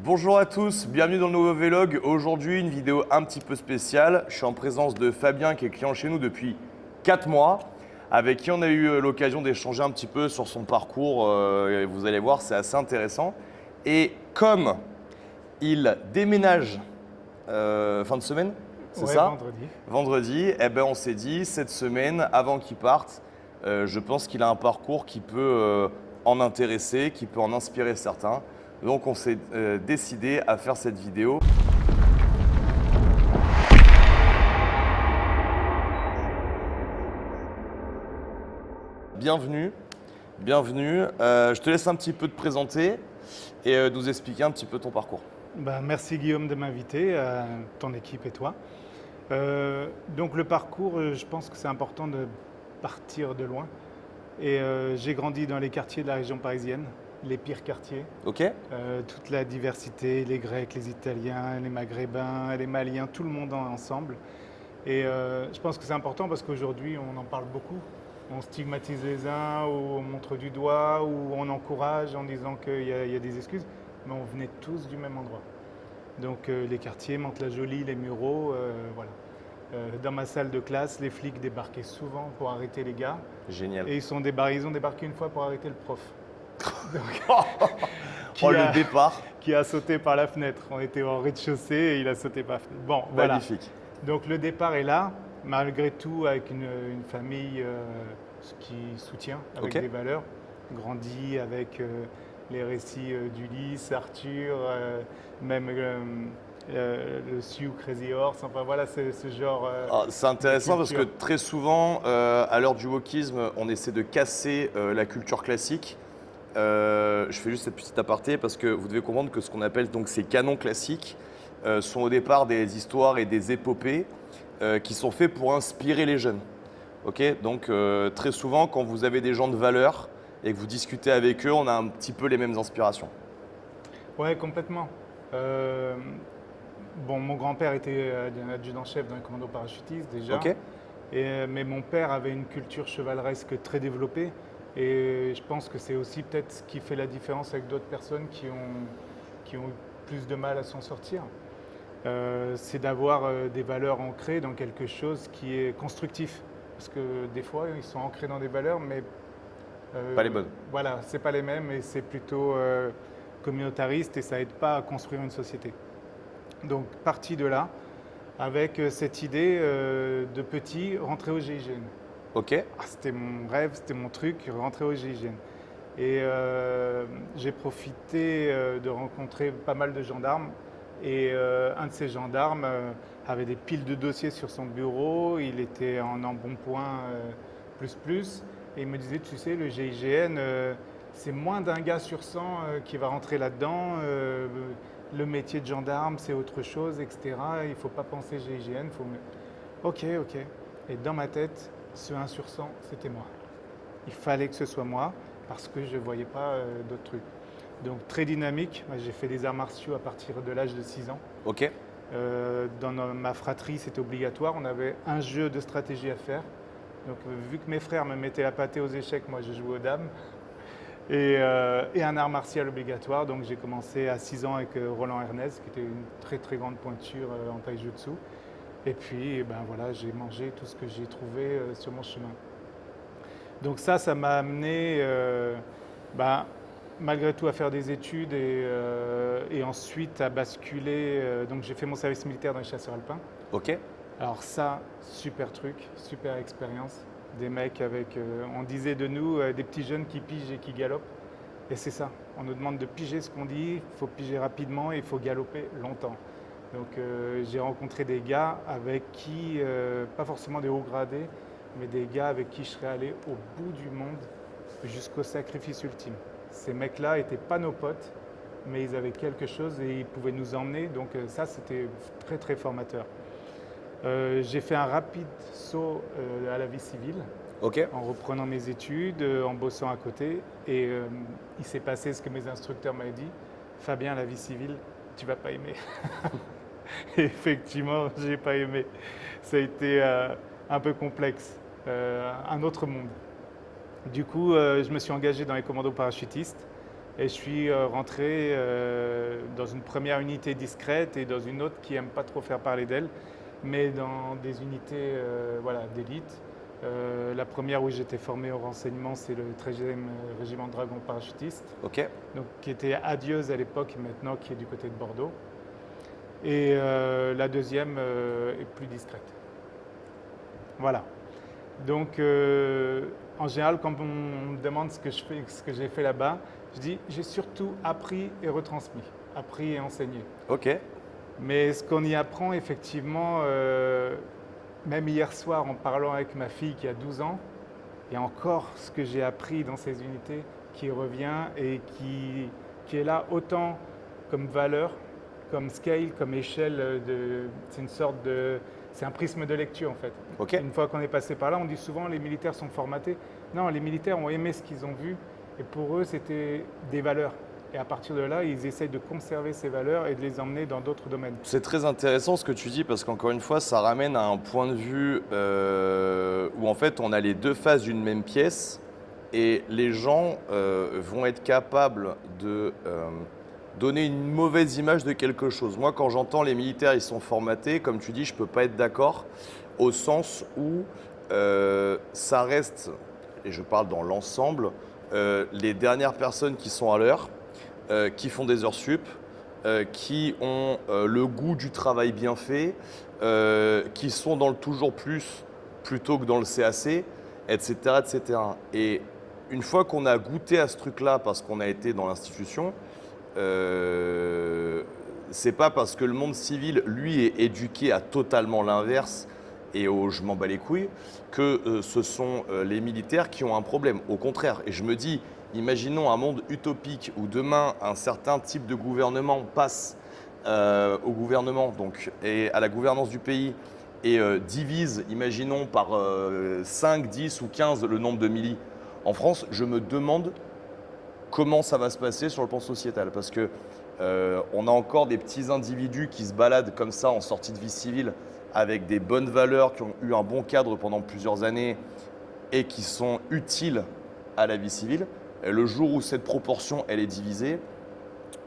Bonjour à tous, bienvenue dans le nouveau vlog. Aujourd'hui, une vidéo un petit peu spéciale. Je suis en présence de Fabien qui est client chez nous depuis 4 mois, avec qui on a eu l'occasion d'échanger un petit peu sur son parcours. Et vous allez voir, c'est assez intéressant. Et comme il déménage fin de semaine, c'est Ouais, ça? vendredi. Vendredi, eh ben, on s'est dit, cette semaine, avant qu'il parte, je pense qu'il a un parcours qui peut en intéresser, qui peut en inspirer certains. Donc on s'est décidé à faire cette vidéo. Bienvenue, bienvenue. Je te laisse un petit peu te présenter et nous expliquer un petit peu ton parcours. Merci Guillaume de m'inviter, ton équipe et toi. Donc le parcours, je pense que c'est important de partir de loin. Et j'ai grandi dans les quartiers de la région parisienne, les pires quartiers. Ok? Toute la diversité, les Grecs, les Italiens, les Maghrébins, les Maliens, tout le monde ensemble. Et je pense que c'est important parce qu'aujourd'hui, on en parle beaucoup. On stigmatise les uns, ou on montre du doigt, ou on encourage en disant qu'il y a des excuses. Mais on venait tous du même endroit. Donc les quartiers, Mantes-la-Jolie, les Mureaux, voilà. Dans ma salle de classe, les flics débarquaient souvent pour arrêter les gars. Génial. Et ils ont débarqué une fois pour arrêter le prof. Donc, Oh, le départ. qui a sauté par la fenêtre. On était au rez-de-chaussée et il a sauté par la fenêtre. Bon, voilà. Magnifique. Donc le départ est là, malgré tout avec une famille qui soutient, avec Ok. des valeurs, grandi avec les récits d'Ulysse, Arthur, même le Sioux Crazy Horse, enfin voilà, c'est ce genre Ah, c'est intéressant de parce que culture. très souvent, à l'heure du wokisme, on essaie de casser la culture classique. Je fais juste cette petite aparté parce que vous devez comprendre que ce qu'on appelle donc ces canons classiques sont au départ des histoires et des épopées qui sont faits pour inspirer les jeunes. Ok, donc très souvent, quand vous avez des gens de valeur et que vous discutez avec eux, on a un petit peu les mêmes inspirations. Ouais, complètement. Euh, bon, mon grand-père était adjudant-chef dans les commandos parachutistes déjà. Ok, Mais mon père avait une culture chevaleresque très développée et je pense que c'est aussi peut-être ce qui fait la différence avec d'autres personnes qui ont eu plus de mal à s'en sortir. C'est d'avoir des valeurs ancrées dans quelque chose qui est constructif. Parce que des fois, ils sont ancrés dans des valeurs, mais pas les bonnes. voilà, c'est pas les mêmes et c'est plutôt communautariste et ça aide pas à construire une société. Donc, parti de là, avec cette idée de petit, rentrer au GIGN. Ok, C'était mon rêve, c'était mon truc, rentrer au GIGN. Et j'ai profité de rencontrer pas mal de gendarmes. Et un de ces gendarmes avait des piles de dossiers sur son bureau, il était en embonpoint plus. Et il me disait, tu sais, le GIGN, c'est moins d'un gars sur 100 qui va rentrer là-dedans. Le métier de gendarme, c'est autre chose, etc. Il ne faut pas penser GIGN. Ok. Et dans ma tête, ce 1 sur 100, c'était moi. Il fallait que ce soit moi parce que je ne voyais pas d'autres trucs. Donc très dynamique. Moi, j'ai fait des arts martiaux à partir de l'âge de 6 ans. ok. Dans ma fratrie, c'était obligatoire. On avait un jeu de stratégie à faire. Donc vu que mes frères me mettaient la pâtée aux échecs, moi je jouais aux dames. Et un art martial obligatoire. Donc j'ai commencé à 6 ans avec Roland Ernest, qui était une très très grande pointure en taijutsu. Et puis ben voilà, j'ai mangé tout ce que j'ai trouvé sur mon chemin. Donc ça m'a amené ben, malgré tout à faire des études et ensuite à basculer. Donc j'ai fait mon service militaire dans les chasseurs alpins. Ok. Alors ça, super truc, super expérience. Des mecs avec, on disait de nous, des petits jeunes qui pigent et qui galopent. Et c'est ça, on nous demande de piger ce qu'on dit, il faut piger rapidement et il faut galoper longtemps. Donc j'ai rencontré des gars avec qui, pas forcément des hauts gradés, mais des gars avec qui je serais allé au bout du monde jusqu'au sacrifice ultime. Ces mecs-là n'étaient pas nos potes, mais ils avaient quelque chose et ils pouvaient nous emmener. Donc ça, c'était très très formateur. J'ai fait un rapide saut à la vie civile Ok. en reprenant mes études, en bossant à côté. Et il s'est passé ce que mes instructeurs m'avaient dit. Fabien, la vie civile, tu vas pas aimer. Et effectivement, j'ai pas aimé. Ça a été un peu complexe, un autre monde. Du coup, je me suis engagé dans les commandos parachutistes et je suis rentré dans une première unité discrète et dans une autre qui n'aime pas trop faire parler d'elle, mais dans des unités d'élite. La première où j'étais formé au renseignement, c'est le 13e régiment de dragons parachutistes, Ok. donc, qui était à Dieuze à l'époque, maintenant qui est du côté de Bordeaux. Et la deuxième est plus discrète. Voilà. Donc, en général, quand on me demande ce que j'ai fait là-bas, je dis j'ai surtout appris et retransmis, appris et enseigné. Ok. Mais ce qu'on y apprend, effectivement, même hier soir, en parlant avec ma fille qui a 12 ans, il y a encore ce que j'ai appris dans ces unités qui revient et qui est là autant comme valeur, comme scale, comme échelle. C'est une sorte de... C'est un prisme de lecture en fait. Ok. Une fois qu'on est passé par là, on dit souvent les militaires sont formatés. Non, les militaires ont aimé ce qu'ils ont vu et pour eux, c'était des valeurs. Et à partir de là, ils essayent de conserver ces valeurs et de les emmener dans d'autres domaines. C'est très intéressant ce que tu dis parce qu'encore une fois, ça ramène à un point de vue où en fait on a les deux faces d'une même pièce et les gens vont être capables de donner une mauvaise image de quelque chose. Moi, quand j'entends les militaires, ils sont formatés, comme tu dis, je ne peux pas être d'accord au sens où ça reste, et je parle dans l'ensemble, les dernières personnes qui sont à l'heure, qui font des heures sup, qui ont le goût du travail bien fait, qui sont dans le toujours plus plutôt que dans le CAC, etc., etc. Et une fois qu'on a goûté à ce truc-là parce qu'on a été dans l'institution, c'est pas parce que le monde civil, lui, est éduqué à totalement l'inverse et au je m'en bats les couilles que ce sont les militaires qui ont un problème. Au contraire. Et je me dis, imaginons un monde utopique où demain un certain type de gouvernement passe au gouvernement donc, et à la gouvernance du pays et divise, imaginons par 5, 10 ou 15 le nombre de millis en France, je me demande comment ça va se passer sur le plan sociétal. Parce que on a encore des petits individus qui se baladent comme ça en sortie de vie civile avec des bonnes valeurs, qui ont eu un bon cadre pendant plusieurs années et qui sont utiles à la vie civile. Et le jour où cette proportion elle est divisée,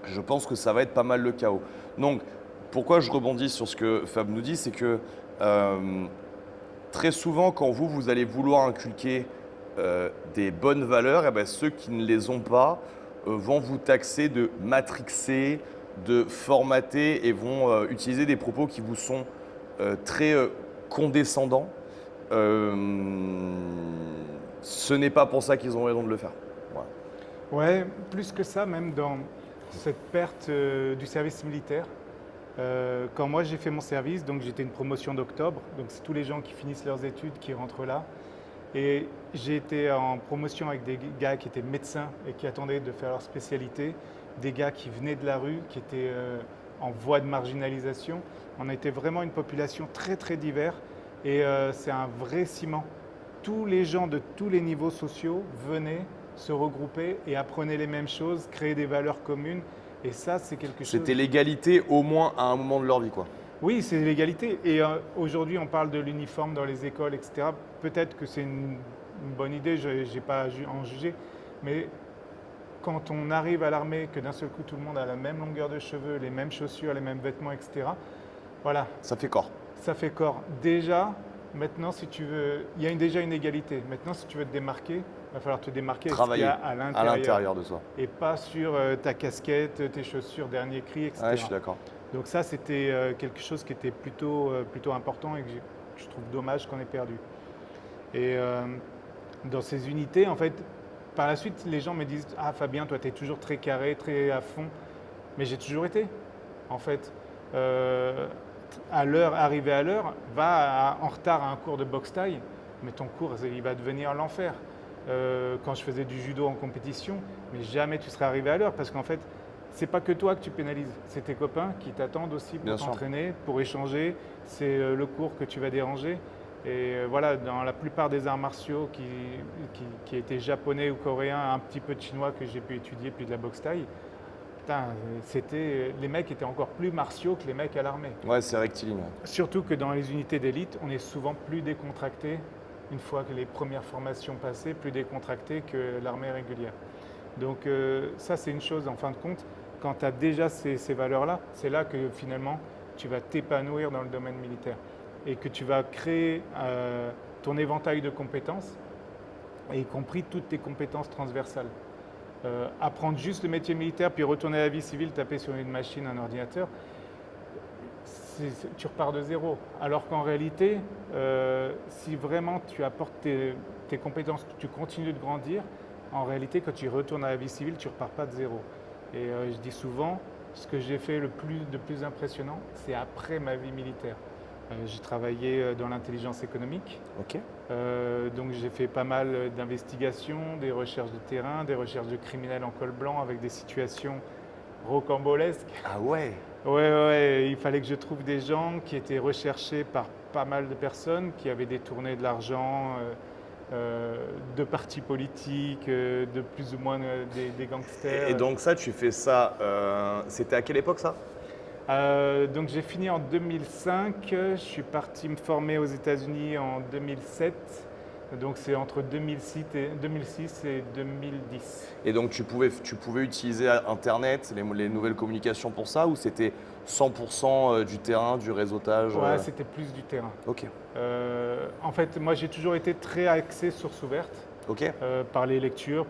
je pense que ça va être pas mal le chaos. Donc, pourquoi je rebondis sur ce que Fab nous dit, c'est que très souvent, quand vous allez vouloir inculquer des bonnes valeurs, et ben, ceux qui ne les ont pas vont vous taxer de matrixer, de formater et vont utiliser des propos qui vous sont très condescendants. Ce n'est pas pour ça qu'ils ont raison de le faire. Voilà. Ouais, plus que ça, même dans cette perte du service militaire. Quand moi j'ai fait mon service, donc j'étais une promotion d'octobre, donc c'est tous les gens qui finissent leurs études qui rentrent là. Et j'ai été en promotion avec des gars qui étaient médecins et qui attendaient de faire leur spécialité, des gars qui venaient de la rue, qui étaient en voie de marginalisation. On a été vraiment une population très très diverse et c'est un vrai ciment. Tous les gens de tous les niveaux sociaux venaient se regrouper et apprenaient les mêmes choses, créer des valeurs communes. Et ça, c'est quelque chose… C'était l'égalité au moins à un moment de leur vie, quoi. Oui, c'est l'égalité. Et aujourd'hui, on parle de l'uniforme dans les écoles, etc. Peut-être que c'est une bonne idée, je n'ai pas à en juger. Mais quand on arrive à l'armée, que d'un seul coup, tout le monde a la même longueur de cheveux, les mêmes chaussures, les mêmes vêtements, etc. Voilà. Ça fait corps. Ça fait corps. Déjà, maintenant, si tu veux… Il y a déjà une égalité. Maintenant, si tu veux te démarquer, il va falloir te démarquer avec ce qu'il y a à l'intérieur de soi. Et pas sur ta casquette, tes chaussures, dernier cri, etc. Ouais, je suis d'accord. Donc ça, c'était quelque chose qui était plutôt important et que je trouve dommage qu'on ait perdu. Et dans ces unités, en fait, par la suite, les gens me disent « Ah Fabien, toi, tu es toujours très carré, très à fond. » Mais j'ai toujours été. En fait, à l'heure, arrivé à l'heure, va en retard à un cours de boxe thaï, mais ton cours, il va devenir l'enfer. Quand je faisais du judo en compétition, mais jamais tu serais arrivé à l'heure parce qu'en fait, c'est pas que toi que tu pénalises, c'est tes copains qui t'attendent aussi pour t'entraîner, pour échanger. C'est le cours que tu vas déranger. Et voilà, dans la plupart des arts martiaux qui étaient japonais ou coréens, un petit peu de chinois que j'ai pu étudier, puis de la boxe thaï, les mecs étaient encore plus martiaux que les mecs à l'armée. Ouais, c'est rectiligne. Surtout que dans les unités d'élite, on est souvent plus décontracté, une fois que les premières formations passées, plus décontracté que l'armée régulière. Donc ça, c'est une chose en fin de compte. quand tu as déjà ces valeurs-là, c'est là que finalement tu vas t'épanouir dans le domaine militaire et que tu vas créer ton éventail de compétences, y compris toutes tes compétences transversales. Apprendre juste le métier militaire puis retourner à la vie civile, taper sur une machine, un ordinateur, tu repars de zéro. Alors qu'en réalité, si vraiment tu apportes tes compétences, que tu continues de grandir, en réalité, quand tu retournes à la vie civile, tu ne repars pas de zéro. Et je dis souvent, ce que j'ai fait de plus impressionnant, c'est après ma vie militaire. J'ai travaillé dans l'intelligence économique. Ok. Donc j'ai fait pas mal d'investigations, des recherches de terrain, des recherches de criminels en col blanc avec des situations rocambolesques. Ah ouais. Ouais, il fallait que je trouve des gens qui étaient recherchés par pas mal de personnes, qui avaient détourné de l'argent de partis politiques, de plus ou moins des gangsters. Et donc ça, tu fais ça, c'était à quelle époque ça? Donc j'ai fini en 2005, je suis parti me former aux États-Unis en 2007. Donc c'est entre 2006 et 2010. Et donc tu pouvais utiliser Internet, les nouvelles communications pour ça, ou c'était 100% du terrain, du réseautage? Ouais, c'était plus du terrain. Ok. En fait, moi j'ai toujours été très axé source ouverte. Ok. Par les lectures,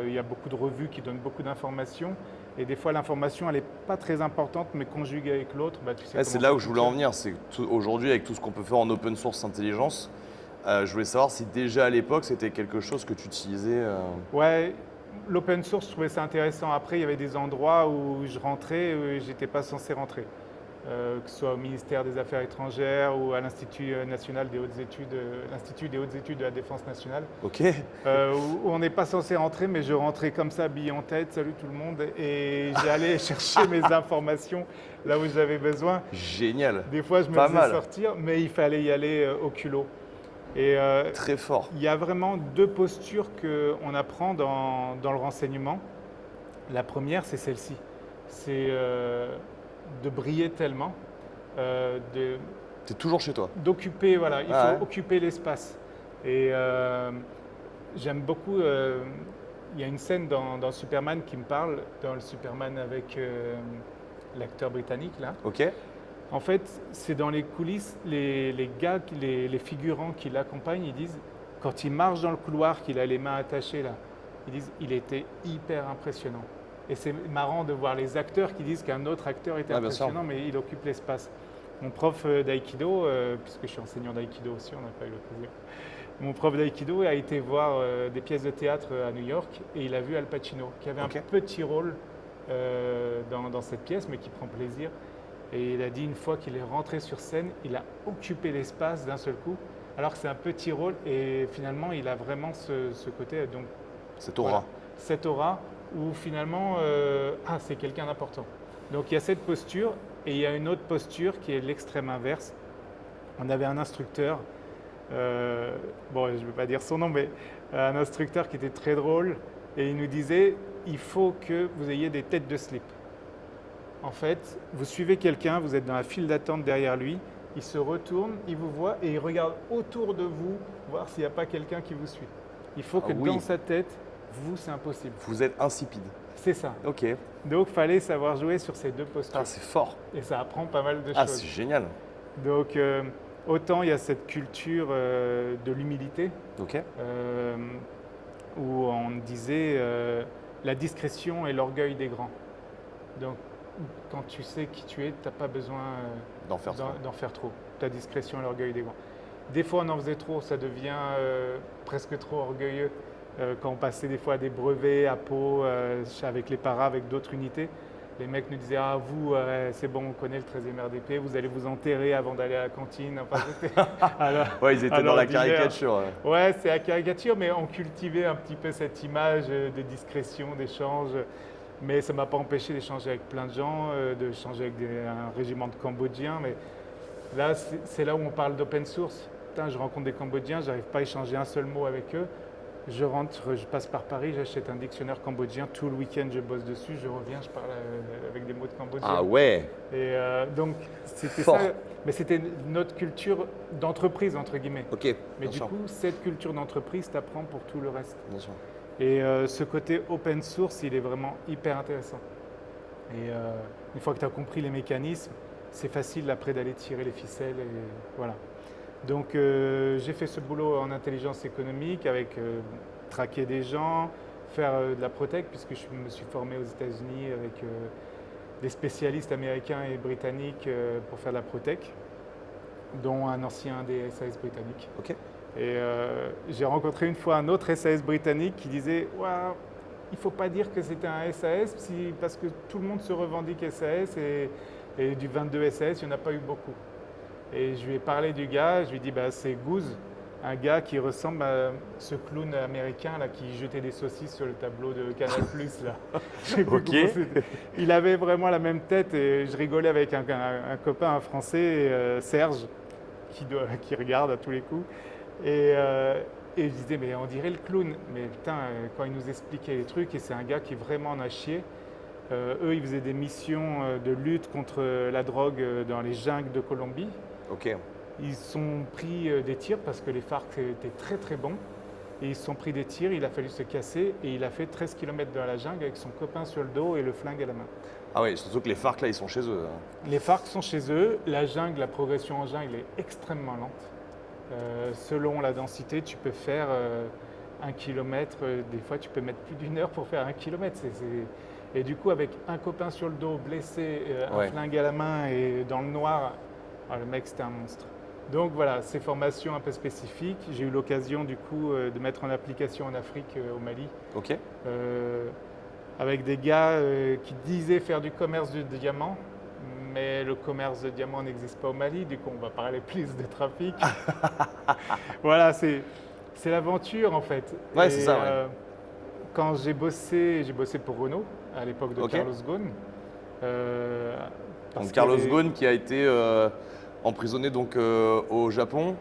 il y a beaucoup de revues qui donnent beaucoup d'informations. Et des fois, l'information, elle n'est pas très importante, mais conjuguée avec l'autre, tu sais. C'est là où je voulais en venir. C'est aujourd'hui, avec tout ce qu'on peut faire en open source intelligence, je voulais savoir si déjà à l'époque, c'était quelque chose que tu utilisais. Ouais, l'open source, je trouvais ça intéressant. Après, il y avait des endroits où je rentrais où je n'étais pas censé rentrer. Que ce soit au ministère des Affaires étrangères ou à l'Institut national des hautes études, l'Institut des hautes études de la défense nationale. Ok. Où on n'est pas censé rentrer, mais je rentrais comme ça, bille en tête, salut tout le monde, et j'allais chercher mes informations là où j'avais besoin. Génial. Des fois, je me faisais sortir, mais il fallait y aller au culot. Et, très fort. Il y a vraiment deux postures qu'on apprend dans le renseignement. La première, c'est celle-ci. C'est de briller tellement, T'es toujours chez toi. d'occuper, voilà, il faut occuper l'espace. Et j'aime beaucoup, il y a une scène dans Superman qui me parle, dans le Superman avec l'acteur britannique là. Ok. En fait, c'est dans les coulisses, les gars, les figurants qui l'accompagnent, ils disent, quand il marche dans le couloir, qu'il a les mains attachées là, ils disent, il était hyper impressionnant. Et c'est marrant de voir les acteurs qui disent qu'un autre acteur était impressionnant, mais il occupe l'espace. Mon prof d'aïkido, puisque je suis enseignant d'aïkido aussi, on n'a pas eu l'occasion. Mon prof d'aïkido a été voir des pièces de théâtre à New York et il a vu Al Pacino, qui avait un petit rôle dans cette pièce, mais qui prend plaisir. Et il a dit une fois qu'il est rentré sur scène, il a occupé l'espace d'un seul coup, alors que c'est un petit rôle et finalement il a vraiment ce côté. Donc, cette aura. Voilà, cette aura où finalement, c'est quelqu'un d'important. Donc il y a cette posture et il y a une autre posture qui est l'extrême inverse. On avait un instructeur, je ne vais pas dire son nom, mais un instructeur qui était très drôle et il nous disait, il faut que vous ayez des têtes de slip. En fait, vous suivez quelqu'un, vous êtes dans la file d'attente derrière lui, il se retourne, il vous voit et il regarde autour de vous, voir s'il n'y a pas quelqu'un qui vous suit. Il faut que dans sa tête, vous, c'est impossible. Vous êtes insipide. C'est ça. Ok. Donc, il fallait savoir jouer sur ces deux postures. Ah, c'est fort. Et ça apprend pas mal de choses. Ah, c'est génial. Donc, autant il y a cette culture de l'humilité, où on disait la discrétion et l'orgueil des grands. Donc, quand tu sais qui tu es, tu n'as pas besoin d'en faire trop. Ta discrétion et l'orgueil des grands. Des fois, on en faisait trop, ça devient presque trop orgueilleux. Quand on passait des fois des brevets à Pau avec les paras, avec d'autres unités, les mecs nous disaient « Ah, vous, c'est bon, on connaît le 13e RDP, vous allez vous enterrer avant d'aller à la cantine. » Enfin, ils étaient dans la caricature. Ouais, c'est la caricature, mais on cultivait un petit peu cette image de discrétion, d'échange. Mais ça ne m'a pas empêché d'échanger avec plein de gens, d'échanger avec un régiment de Cambodgiens. Mais là, c'est là où on parle d'open source. Putain, je rencontre des Cambodgiens, je n'arrive pas à échanger un seul mot avec eux. Je rentre, je passe par Paris, j'achète un dictionnaire cambodgien. Tout le week-end, je bosse dessus. Je reviens, je parle avec des mots de cambodgien. Ah ouais. Et donc, c'était ça. Mais c'était notre culture d'entreprise, entre guillemets. Ok. Mais du coup, cette culture d'entreprise t'apprend pour tout le reste. Bien sûr. Et ce côté open source, il est vraiment hyper intéressant. Et une fois que tu as compris les mécanismes, c'est facile après d'aller tirer les ficelles et voilà. Donc j'ai fait ce boulot en intelligence économique avec traquer des gens, faire de la protec puisque je me suis formé aux États-Unis avec des spécialistes américains et britanniques pour faire de la protec, dont un ancien des SAS britanniques. Ok. Et j'ai rencontré une fois un autre SAS britannique qui disait Waouh, il ne faut pas dire que c'était un SAS parce que tout le monde se revendique SAS et du 22 SAS, il n'y en a pas eu beaucoup. Et je lui ai parlé du gars, je lui ai dit bah, c'est Goose, un gars qui ressemble à ce clown américain là, qui jetait des saucisses sur le tableau de Canal+. Là. Je sais plus Ok. comment c'était. Il avait vraiment la même tête et je rigolais avec un copain, un Français, Serge, qui regarde à tous les coups. Et je disais, mais on dirait le clown. Mais putain, quand il nous expliquait les trucs, et c'est un gars qui vraiment en a chié. Eux, ils faisaient des missions de lutte contre la drogue dans les jungles de Colombie. Ok. Ils se sont pris des tirs parce que les FARC étaient très très bons. Et ils se sont pris des tirs, il a fallu se casser et il a fait 13 km dans la jungle avec son copain sur le dos et le flingue à la main. Ah oui, surtout que les FARC là, ils sont chez eux. Les FARC sont chez eux, la jungle, la progression en jungle est extrêmement lente. Selon la densité, tu peux faire 1 kilomètre, des fois tu peux mettre plus d'une heure pour faire 1 kilomètre. Et du coup, avec un copain sur le dos, blessé, un flingue à la main et dans le noir, le mec c'était un monstre. Donc voilà, ces formations un peu spécifiques. J'ai eu l'occasion du coup de mettre en application en Afrique, au Mali. Ok. Avec des gars qui disaient faire du commerce de diamants. Mais le commerce de diamants n'existe pas au Mali, du coup on va parler plus de trafic. Voilà, c'est l'aventure en fait. Ouais, c'est ça. Ouais. Quand j'ai bossé pour Renault à l'époque de Carlos Ghosn. Donc Carlos Ghosn qui a été emprisonné donc, au Japon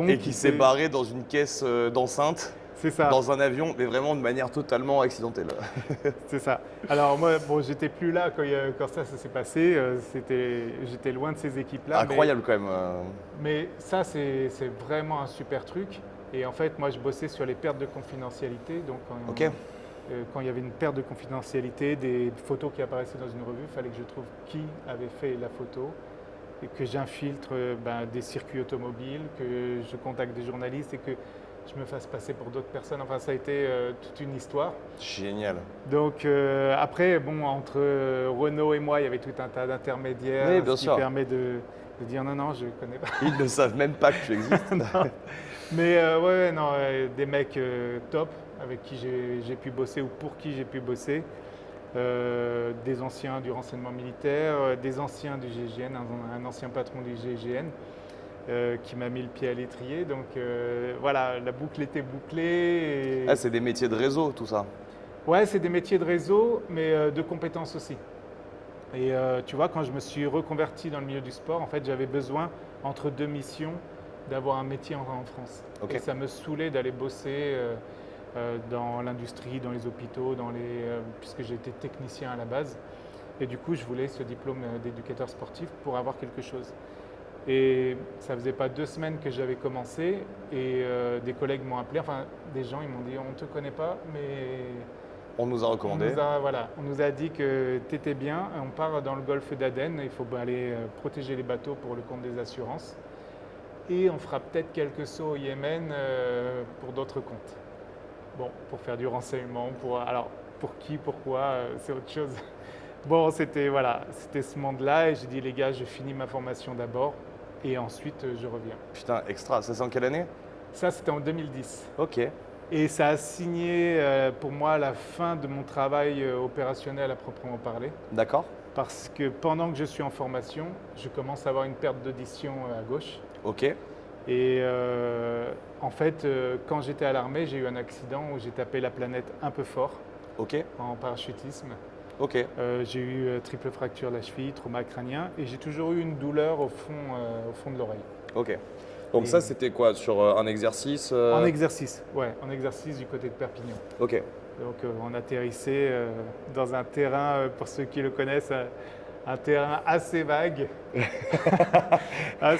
et qui s'est barré dans une caisse d'enceinte. C'est ça. Dans un avion, mais vraiment de manière totalement accidentelle. C'est ça. Alors moi, bon, j'étais plus là quand ça s'est passé. J'étais loin de ces équipes-là. Incroyable quand même. Mais ça, c'est vraiment un super truc. Et en fait, moi, je bossais sur les pertes de confidentialité. Donc, quand il y avait une perte de confidentialité, des photos qui apparaissaient dans une revue, il fallait que je trouve qui avait fait la photo et que j'infiltre des circuits automobiles, que je contacte des journalistes et que je me fasse passer pour d'autres personnes. Enfin, ça a été toute une histoire. Génial. Donc après, bon, entre Renault et moi, il y avait tout un tas d'intermédiaires, qui permet de dire non, je ne connais pas. Ils ne savent même pas que tu existes. Mais des mecs top avec qui j'ai pu bosser ou pour qui j'ai pu bosser. Des anciens du renseignement militaire, des anciens du GIGN, un ancien patron du GIGN. Qui m'a mis le pied à l'étrier. Donc voilà, la boucle était bouclée. Ah, c'est des métiers de réseau, tout ça. Ouais, c'est des métiers de réseau, mais de compétences aussi. Et tu vois, quand je me suis reconverti dans le milieu du sport, en fait, j'avais besoin, entre deux missions, d'avoir un métier en France. Okay. Et ça me saoulait d'aller bosser dans l'industrie, dans les hôpitaux, puisque j'étais technicien à la base. Et du coup, je voulais ce diplôme d'éducateur sportif pour avoir quelque chose. Et ça faisait pas 2 semaines que j'avais commencé et des collègues m'ont appelé, enfin des gens, ils m'ont dit on ne te connaît pas, mais on nous a recommandé. On nous a dit que tu étais bien, on part dans le golfe d'Aden, il faut aller protéger les bateaux pour le compte des assurances et on fera peut-être quelques sauts au Yémen pour d'autres comptes. Bon, pour faire du renseignement, alors pour qui, pourquoi, c'est autre chose. Bon, c'était ce monde-là et j'ai dit les gars, je finis ma formation d'abord et ensuite je reviens. Putain, extra, ça c'est en quelle année? Ça c'était en 2010. Ok. Et ça a signé pour moi la fin de mon travail opérationnel à proprement parler. D'accord. Parce que pendant que je suis en formation, je commence à avoir une perte d'audition à gauche. Ok. Et en fait, quand j'étais à l'armée, j'ai eu un accident où j'ai tapé la planète un peu fort. Ok. En parachutisme. Ok. J'ai eu triple fracture de la cheville, trauma crânien et j'ai toujours eu une douleur au fond de l'oreille. Ok. Donc ça, c'était quoi? Sur un exercice En exercice, ouais. En exercice du côté de Perpignan. Ok. Donc on atterrissait dans un terrain, pour ceux qui le connaissent, un terrain assez vague.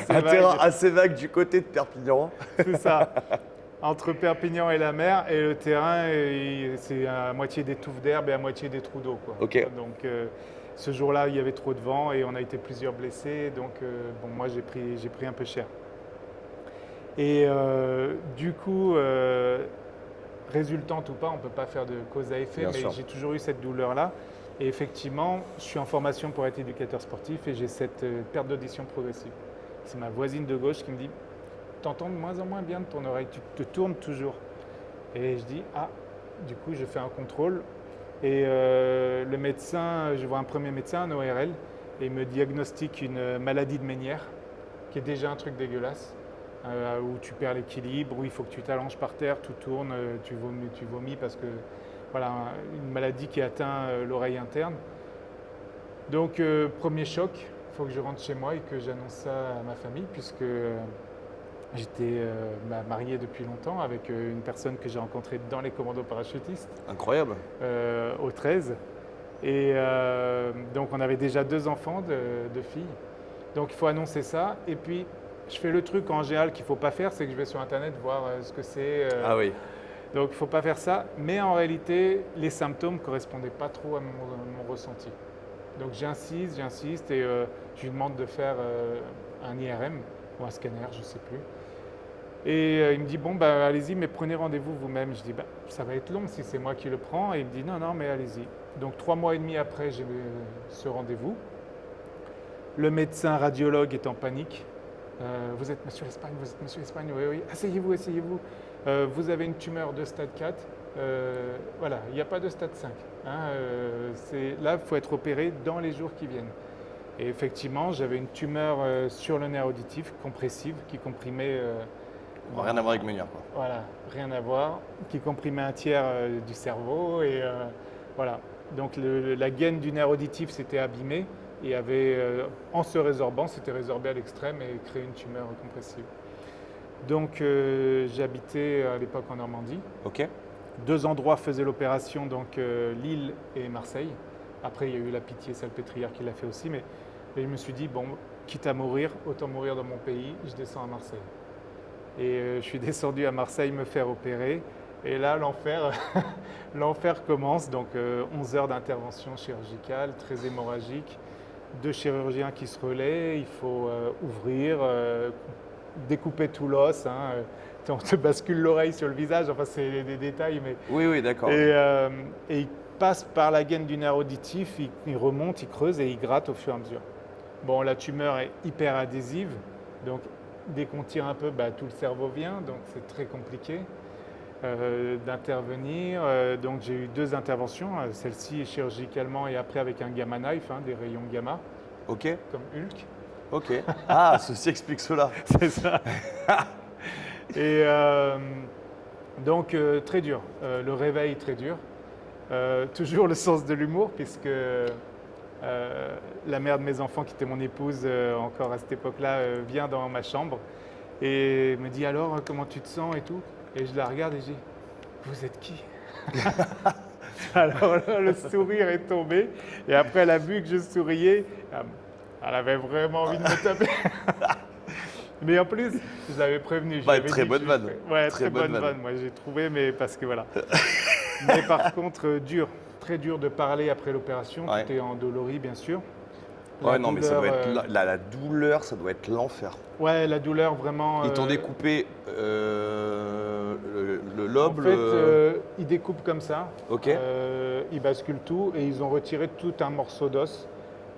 Terrain assez vague du côté de Perpignan. C'est ça. Entre Perpignan et la mer, et le terrain, c'est à moitié des touffes d'herbe et à moitié des trous d'eau. Ok. Donc Ce jour-là, il y avait trop de vent et on a été plusieurs blessés. Donc, bon, moi, j'ai pris un peu cher. Et du coup, résultante ou pas, on ne peut pas faire de cause à effet, Bien mais sûr. j'ai toujours eu cette douleur-là. Et effectivement, je suis en formation pour être éducateur sportif et j'ai cette perte d'audition progressive. C'est ma voisine de gauche qui me dit « T'entends de moins en moins bien de ton oreille, tu te tournes toujours ». Et je dis « Ah ». Du coup, je fais un contrôle et le médecin, je vois un premier médecin, un ORL, et il me diagnostique une maladie de Ménière, qui est déjà un truc dégueulasse. Où tu perds l'équilibre, où il faut que tu t'allonges par terre, tout tourne, tu vomis parce que voilà, une maladie qui atteint l'oreille interne. Donc premier choc, il faut que je rentre chez moi et que j'annonce ça à ma famille puisque j'étais marié depuis longtemps avec une personne que j'ai rencontrée dans les commandos parachutistes Incroyable. au 13. Et donc on avait déjà 2 enfants, de filles. Donc il faut annoncer ça et puis je fais le truc en général qu'il ne faut pas faire, c'est que je vais sur Internet voir ce que c'est. Ah oui. Donc il ne faut pas faire ça. Mais en réalité, les symptômes ne correspondaient pas trop à mon ressenti. Donc j'insiste et je lui demande de faire un IRM ou un scanner, je ne sais plus. Et il me dit, bon, bah, allez-y, mais prenez rendez-vous vous-même. Je dis, bah, ça va être long si c'est moi qui le prends. Et il me dit, non, non, mais allez-y. Donc 3 mois et demi après, j'ai ce rendez-vous. Le médecin radiologue est en panique. Vous êtes monsieur Espagne, oui, oui, asseyez-vous. Vous avez une tumeur de stade 4. Voilà, il n'y a pas de stade 5. Hein, là, il faut être opéré dans les jours qui viennent. Et effectivement, j'avais une tumeur sur le nerf auditif, compressive, qui comprimait... Rien à voir avec Ménière, quoi. Voilà, rien à voir, qui comprimait un tiers du cerveau. Et voilà, donc la gaine du nerf auditif s'était abîmée. Et avait, en se résorbant, s'était résorbé à l'extrême et créé une tumeur compressive. Donc j'habitais à l'époque en Normandie. Ok. 2 endroits faisaient l'opération, donc Lille et Marseille. Après, il y a eu la Pitié-Salpêtrière qui l'a fait aussi. Mais je me suis dit, bon, quitte à mourir, autant mourir dans mon pays, je descends à Marseille. Et je suis descendu à Marseille me faire opérer. Et là, l'enfer, l'enfer commence. Donc 11 heures d'intervention chirurgicale, très hémorragique. 2 chirurgiens qui se relaient, il faut ouvrir, découper tout l'os, hein, on te bascule l'oreille sur le visage, enfin c'est des détails. Mais... Oui, d'accord. Et il passe par la gaine du nerf auditif, il remonte, il creuse et il gratte au fur et à mesure. Bon, la tumeur est hyper adhésive, donc dès qu'on tire un peu, bah, tout le cerveau vient, donc c'est très compliqué d'intervenir. Donc j'ai eu 2 interventions, celle-ci chirurgicalement et après avec un gamma knife, hein, des rayons gamma, Ok. comme Hulk. Ok. Ah, ceci explique cela. C'est ça. Et donc très dur, le réveil très dur. Toujours le sens de l'humour puisque la mère de mes enfants, qui était mon épouse encore à cette époque-là, vient dans ma chambre et me dit alors comment tu te sens et tout. Et je la regarde et je dis vous êtes qui? Alors là, le sourire est tombé et après elle a vu que je souriais, elle avait vraiment envie de me taper. Mais en plus, je l'avais prévenu. Bah, très bonne vanne. Ouais, très bonne vanne. Moi, j'ai trouvé, mais parce que voilà. Mais par contre, dur, très dur de parler après l'opération. Ouais. Tout est endolori, bien sûr. Ouais, non, mais ça doit être la douleur, ça doit être l'enfer. Ouais, la douleur vraiment. Ils t'ont découpé le lobe. En fait, ils découpent comme ça. Ok. Ils basculent tout et ils ont retiré tout un morceau d'os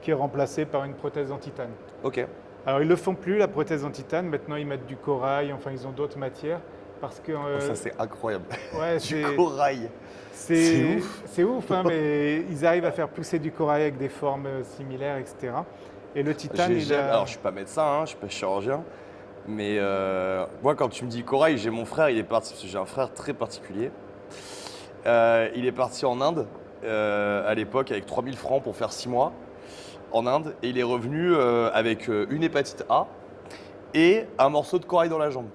qui est remplacé par une prothèse en titane. Ok. Alors, ils ne le font plus, la prothèse en titane. Maintenant, ils mettent du corail, enfin, ils ont d'autres matières. Parce que, Ça, c'est incroyable. ouais, Du corail. c'est ouf. C'est ouf, hein, mais ils arrivent à faire pousser du corail avec des formes similaires, etc. Et le titane, Alors, je ne suis pas médecin, hein, je ne suis pas chirurgien. Mais moi, quand tu me dis corail, j'ai mon frère, il est parti, parce que j'ai un frère très particulier. Il est parti en Inde à l'époque avec 3000 francs pour faire 6 mois en Inde. Et il est revenu avec une hépatite A et un morceau de corail dans la jambe.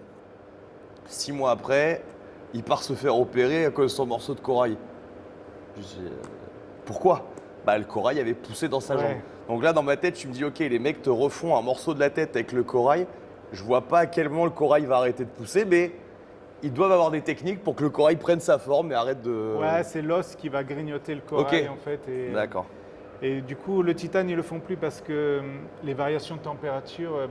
6 mois après, il part se faire opérer à cause de son morceau de corail. Je dis, pourquoi? Bah, le corail avait poussé dans sa jambe. Donc là, dans ma tête, tu me dis, ok, les mecs te refont un morceau de la tête avec le corail. Je vois pas à quel moment le corail va arrêter de pousser, mais ils doivent avoir des techniques pour que le corail prenne sa forme et arrête de... Ouais, c'est l'os qui va grignoter le corail, Ok. en fait. Et, D'accord. Et du coup, le titane, ils ne le font plus parce que les variations de température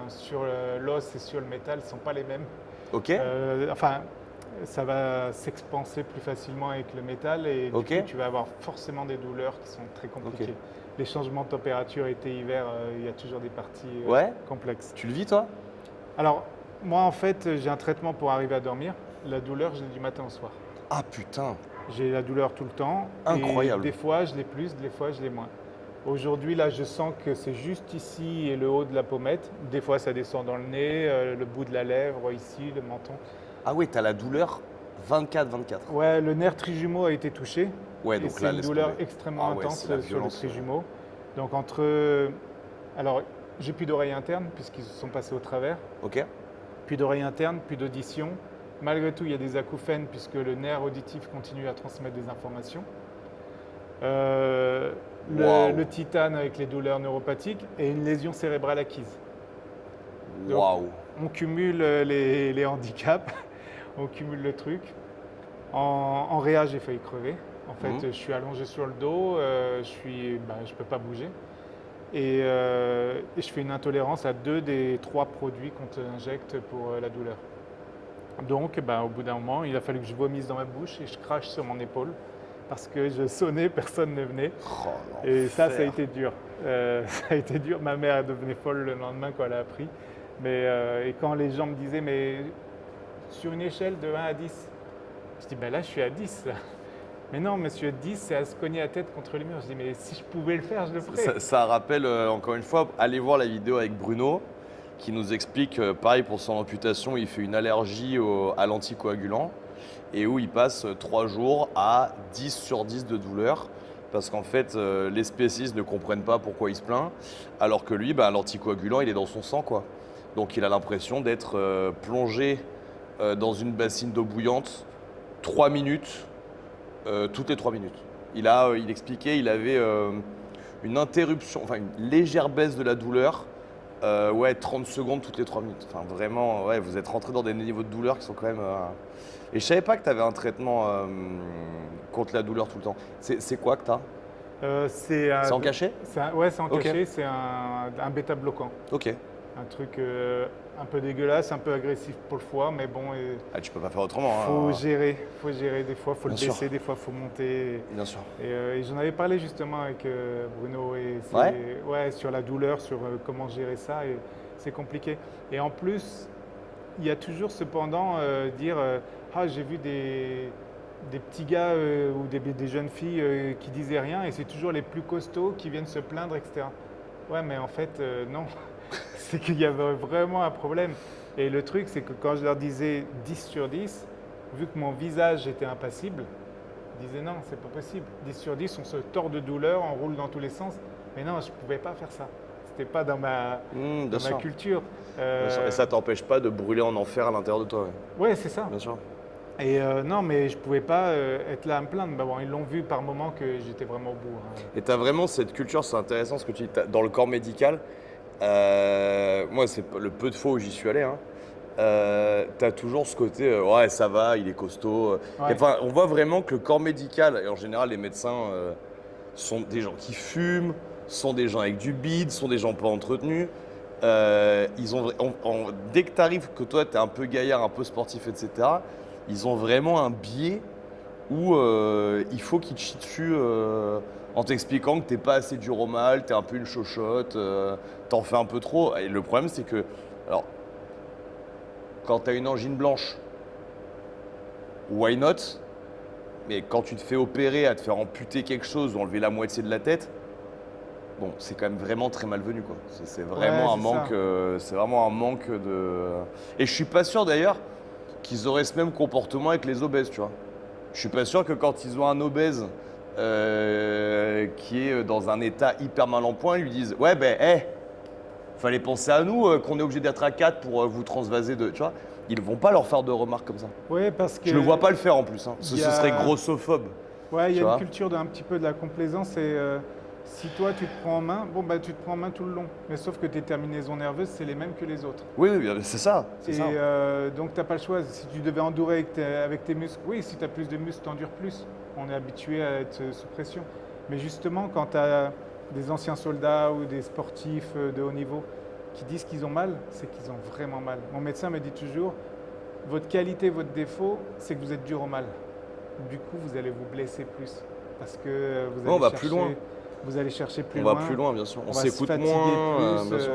sur l'os et sur le métal ne sont pas les mêmes. Ok. Enfin, ça va s'expanser plus facilement avec le métal et du Ok. coup, tu vas avoir forcément des douleurs qui sont très compliquées. Ok. Les changements de température été-hiver, il y a toujours des parties Ouais. complexes. Tu le vis, toi? Alors, moi, en fait, j'ai un traitement pour arriver à dormir. La douleur, je l'ai du matin au soir. Ah putain. J'ai la douleur tout le temps. Incroyable. Et des fois, je l'ai plus, des fois, je l'ai moins. Aujourd'hui, là, je sens que c'est juste ici et le haut de la pommette. Des fois, ça descend dans le nez, le bout de la lèvre, ici, le menton. Ah ouais, t'as la douleur 24-24. Ouais, le nerf trijumeau a été touché. Ouais, Et donc c'est là, une laisse douleur tomber. extrêmement Ah ouais, intense c'est la sur le violence, trijumeau. Donc alors, j'ai plus d'oreille interne puisqu'ils se sont passés au travers. Ok. Plus d'oreille interne, plus d'audition. Malgré tout, il y a des acouphènes puisque le nerf auditif continue à transmettre des informations. Waouh. Le titane avec les douleurs neuropathiques et une lésion cérébrale acquise. Donc, Waouh. on cumule les handicaps, on cumule le truc. En réa, j'ai failli crever. En fait, je suis allongé sur le dos, je peux pas bouger. Et je fais une intolérance à 2 des 3 produits qu'on t'injecte pour la douleur. Donc, au bout d'un moment, il a fallu que je vomisse dans ma bouche et je crache sur mon épaule parce que je sonnais, personne ne venait. Oh, Et ça a l'enfer. été dur. Ça a été dur. Ma mère devenait folle le lendemain quand elle a appris. Et quand les gens me disaient, mais sur une échelle de 1 à 10, je dis, là, je suis à 10. Mais non, monsieur, 10, c'est à se cogner la tête contre les murs. Je dis, mais si je pouvais le faire, je le ferais. Ça rappelle, encore une fois, allez voir la vidéo avec Bruno, qui nous explique, pareil pour son amputation, il fait une allergie à l'anticoagulant et où il passe 3 jours à 10 sur 10 de douleur. Parce qu'en fait, les spécistes ne comprennent pas pourquoi il se plaint, alors que lui, l'anticoagulant, il est dans son sang, quoi. Donc il a l'impression d'être plongé dans une bassine d'eau bouillante 3 minutes, toutes les 3 minutes. Il expliquait, il avait une interruption, enfin une légère baisse de la douleur, 30 secondes toutes les 3 minutes. Enfin vraiment, ouais, vous êtes rentré dans des niveaux de douleur qui sont quand même... Et je savais pas que tu avais un traitement contre la douleur tout le temps. C'est quoi que tu as? C'est en cachet? Ouais, c'est en Ok. cachet, c'est un bêta-bloquant. Ok. Un truc un peu dégueulasse, un peu agressif pour le foie, mais bon, Ah, tu peux pas faire autrement. faut Hein. gérer. Faut gérer, des fois, faut le Bien sûr. baisser, des fois, faut monter. Bien sûr. Et j'en avais parlé justement avec Bruno sur la douleur, sur comment gérer ça, et c'est compliqué. Et en plus, il y a toujours cependant dire j'ai vu des petits gars ou des jeunes filles qui disaient rien, et c'est toujours les plus costauds qui viennent se plaindre, etc. Ouais, mais en fait, non. C'est qu'il y avait vraiment un problème. Et le truc, c'est que quand je leur disais 10 sur 10, vu que mon visage était impassible, ils disaient non, c'est pas possible. 10 sur 10, on se tord de douleur, on roule dans tous les sens. Mais non, je ne pouvais pas faire ça. C'était pas dans ma Bien sûr. culture. Bien sûr. Et ça t'empêche pas de brûler en enfer à l'intérieur de toi. Ouais. Ouais, c'est ça. Bien sûr. Et non, mais je ne pouvais pas être là à me plaindre. Ils l'ont vu par moments que j'étais vraiment au bout. Hein. Et tu as vraiment cette culture, c'est intéressant ce que tu dis, dans le corps médical. Moi, c'est le peu de fois où j'y suis allé. Hein. Tu as toujours ce côté, ouais, ça va, il est costaud. Ouais. Enfin, on voit vraiment que le corps médical, et en général, les médecins sont des gens qui fument, sont des gens avec du bide, sont des gens pas entretenus. Dès que tu arrives, que toi, tu es un peu gaillard, un peu sportif, etc., ils ont vraiment un biais où il faut qu'ils te chient dessus en t'expliquant que t'es pas assez dur au mal, t'es un peu une chochotte, t'en fais un peu trop. Et le problème, c'est que, alors, quand t'as une angine blanche, why not? Mais quand tu te fais opérer à te faire amputer quelque chose ou enlever la moitié de la tête, bon, c'est quand même vraiment très malvenu, quoi. C'est vraiment un manque. C'est vraiment un manque de. Et je suis pas sûr d'ailleurs qu'ils auraient ce même comportement avec les obèses, tu vois. Je suis pas sûr que quand ils ont un obèse qui est dans un état hyper mal en point, ils lui disent ouais fallait penser à nous qu'on est obligé d'être à 4 pour vous transvaser de. Tu vois, ils vont pas leur faire de remarques comme ça. Ouais, parce que Je le vois pas le faire en plus. Hein. Ce serait grossophobe. Ouais, il y tu a vois. une culture d'un petit peu de la complaisance et si toi tu te prends en main, tu te prends en main tout le long. Mais sauf que tes terminaisons nerveuses, c'est les mêmes que les autres. Oui, c'est ça. Et donc tu n'as pas le choix. Si tu devais endurer avec tes muscles, oui, si tu as plus de muscles, tu endures plus. On est habitué à être sous pression. Mais justement, quand tu as des anciens soldats ou des sportifs de haut niveau qui disent qu'ils ont mal, c'est qu'ils ont vraiment mal. Mon médecin me dit toujours, votre qualité, votre défaut, c'est que vous êtes dur au mal. Du coup, vous allez vous blesser plus parce que Ouais, on va plus loin. vous allez chercher plus On loin. va plus loin, bien sûr. On va se s'écoute fatiguer moins, plus. bien sûr.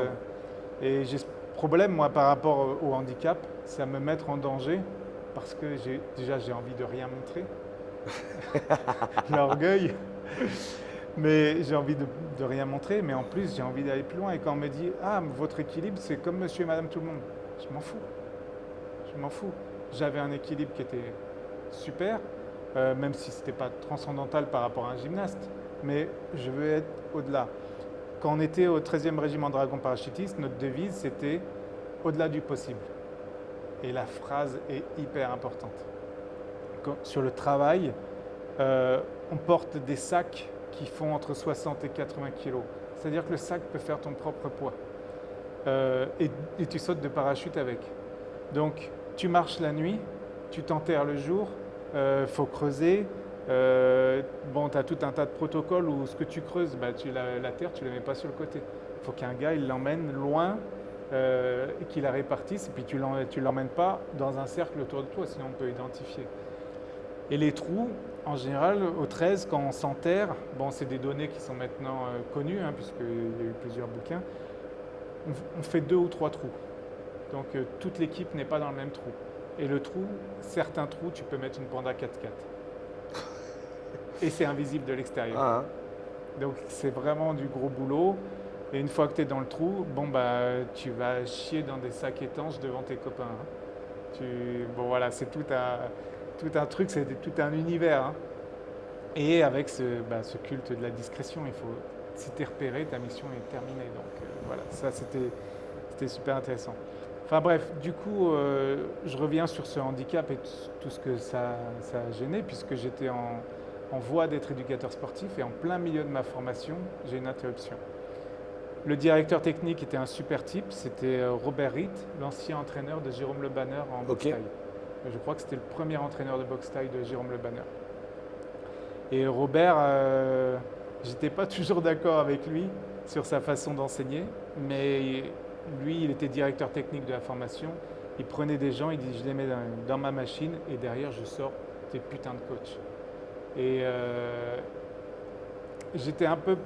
Et j'ai ce problème, moi, par rapport au handicap, c'est à me mettre en danger parce que j'ai envie de rien montrer. L'orgueil. Mais j'ai envie de rien montrer, mais en plus, j'ai envie d'aller plus loin. Et quand on me dit, ah, votre équilibre, c'est comme monsieur et madame tout le monde, je m'en fous. Je m'en fous. J'avais un équilibre qui était super, même si ce n'était pas transcendantal par rapport à un gymnaste. Mais je veux être au-delà. Quand on était au 13e régiment Dragon parachutiste, notre devise, c'était au-delà du possible. Et la phrase est hyper importante. Sur le travail, on porte des sacs qui font entre 60 et 80 kilos. C'est-à-dire que le sac peut faire ton propre poids. Et tu sautes de parachute avec. Donc, tu marches la nuit, tu t'enterres le jour, faut creuser. Bon, tu as tout un tas de protocoles où ce que tu creuses, bah, la terre, tu ne la mets pas sur le côté. Il faut qu'un gars, il l'emmène loin, et qu'il la répartisse, et puis tu ne l'emmènes pas dans un cercle autour de toi, sinon on peut identifier. Et les trous, en général, au 13, quand on s'enterre, bon, c'est des données qui sont maintenant connues, hein, puisqu'il y a eu plusieurs bouquins, on fait 2 ou 3 trous. Donc toute l'équipe n'est pas dans le même trou. Et le trou, certains trous, tu peux mettre une Panda 4x4. Et c'est invisible de l'extérieur. Ah, hein. Donc c'est vraiment du gros boulot. Et une fois que tu es dans le trou, bon, bah, tu vas chier dans des sacs étanches devant tes copains. Hein. Bon voilà, c'est tout un truc, c'est tout un univers. Hein. Et avec ce culte de la discrétion, si tu es repéré, ta mission est terminée. Donc voilà, ça c'était super intéressant. Enfin bref, du coup, je reviens sur ce handicap et tout ce que ça a gêné, puisque j'étais en voie d'être éducateur sportif et en plein milieu de ma formation, j'ai une interruption. Le directeur technique était un super type, c'était Robert Ritt, l'ancien entraîneur de Jérôme Le Banner en boxe taille. Je crois que c'était le premier entraîneur de boxe taille de Jérôme Le Banner. Et Robert, j'étais pas toujours d'accord avec lui sur sa façon d'enseigner, mais lui, il était directeur technique de la formation. Il prenait des gens, il dit je les mets dans ma machine et derrière je sors des putains de coachs. Et j'étais un peu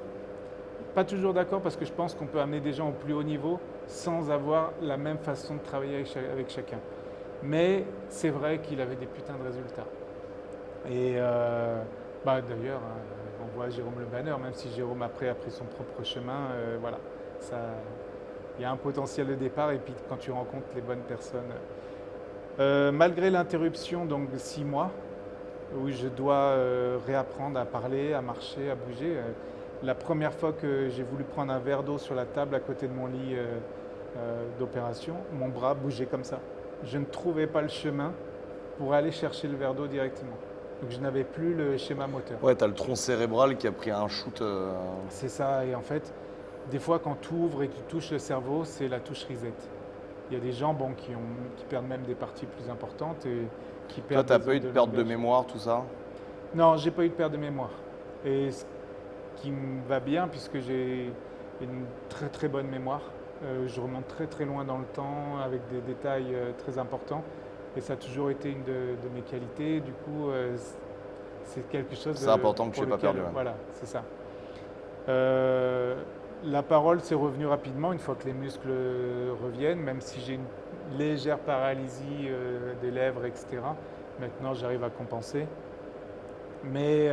pas toujours d'accord parce que je pense qu'on peut amener des gens au plus haut niveau sans avoir la même façon de travailler avec chacun. Mais c'est vrai qu'il avait des putains de résultats. Et d'ailleurs, on voit Jérôme Le Banner, même si Jérôme après a pris son propre chemin, voilà, il y a un potentiel de départ et puis quand tu rencontres les bonnes personnes. Malgré l'interruption donc de 6 mois, où je dois réapprendre à parler, à marcher, à bouger, la première fois que j'ai voulu prendre un verre d'eau sur la table à côté de mon lit d'opération, mon bras bougeait comme ça. Je ne trouvais pas le chemin pour aller chercher le verre d'eau directement. Donc je n'avais plus le schéma moteur. Ouais, tu as le tronc cérébral qui a pris un shoot. C'est ça, et en fait, des fois quand tu ouvres et que tu touches le cerveau, c'est la touche reset. Il y a des gens qui perdent même des parties plus importantes et qui perdent. Toi, tu n'as pas eu de perte de mémoire, tout ça? Non, j'ai pas eu de perte de mémoire. Et ce qui me va bien puisque j'ai une très très bonne mémoire. Je remonte très très loin dans le temps avec des détails très importants. Et ça a toujours été une de mes qualités. Du coup, c'est quelque chose. C'est important que tu n'aies pas perdu. Voilà, c'est ça. La parole s'est revenue rapidement une fois que les muscles reviennent, même si j'ai une légère paralysie des lèvres, etc. Maintenant, j'arrive à compenser. Mais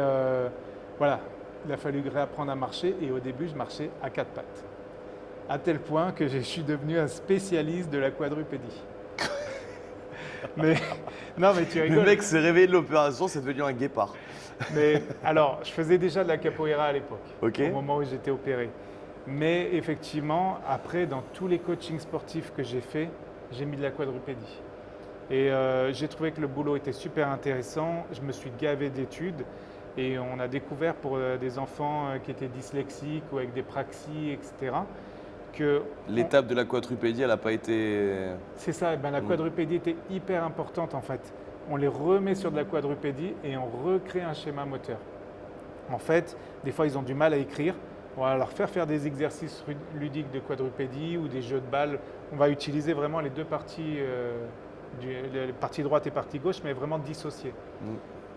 voilà, il a fallu réapprendre à marcher et au début, je marchais à 4 pattes. À tel point que je suis devenu un spécialiste de la quadrupédie. Mais tu rigoles. Le mec s'est réveillé de l'opération, c'est devenu un guépard. Mais alors, je faisais déjà de la capoeira à l'époque, Okay. au moment où j'étais opéré. Mais effectivement, après, dans tous les coachings sportifs que j'ai faits, j'ai mis de la quadrupédie. Et j'ai trouvé que le boulot était super intéressant. Je me suis gavé d'études et on a découvert pour des enfants qui étaient dyslexiques ou avec des praxies, etc., que l'étape de la quadrupédie, elle n'a pas été... C'est ça, la quadrupédie était hyper importante en fait. On les remet sur de la quadrupédie et on recrée un schéma moteur. En fait, des fois, ils ont du mal à écrire. On va leur faire des exercices ludiques de quadrupédie ou des jeux de balles. On va utiliser vraiment les deux parties, partie droite et partie gauche, mais vraiment dissociées.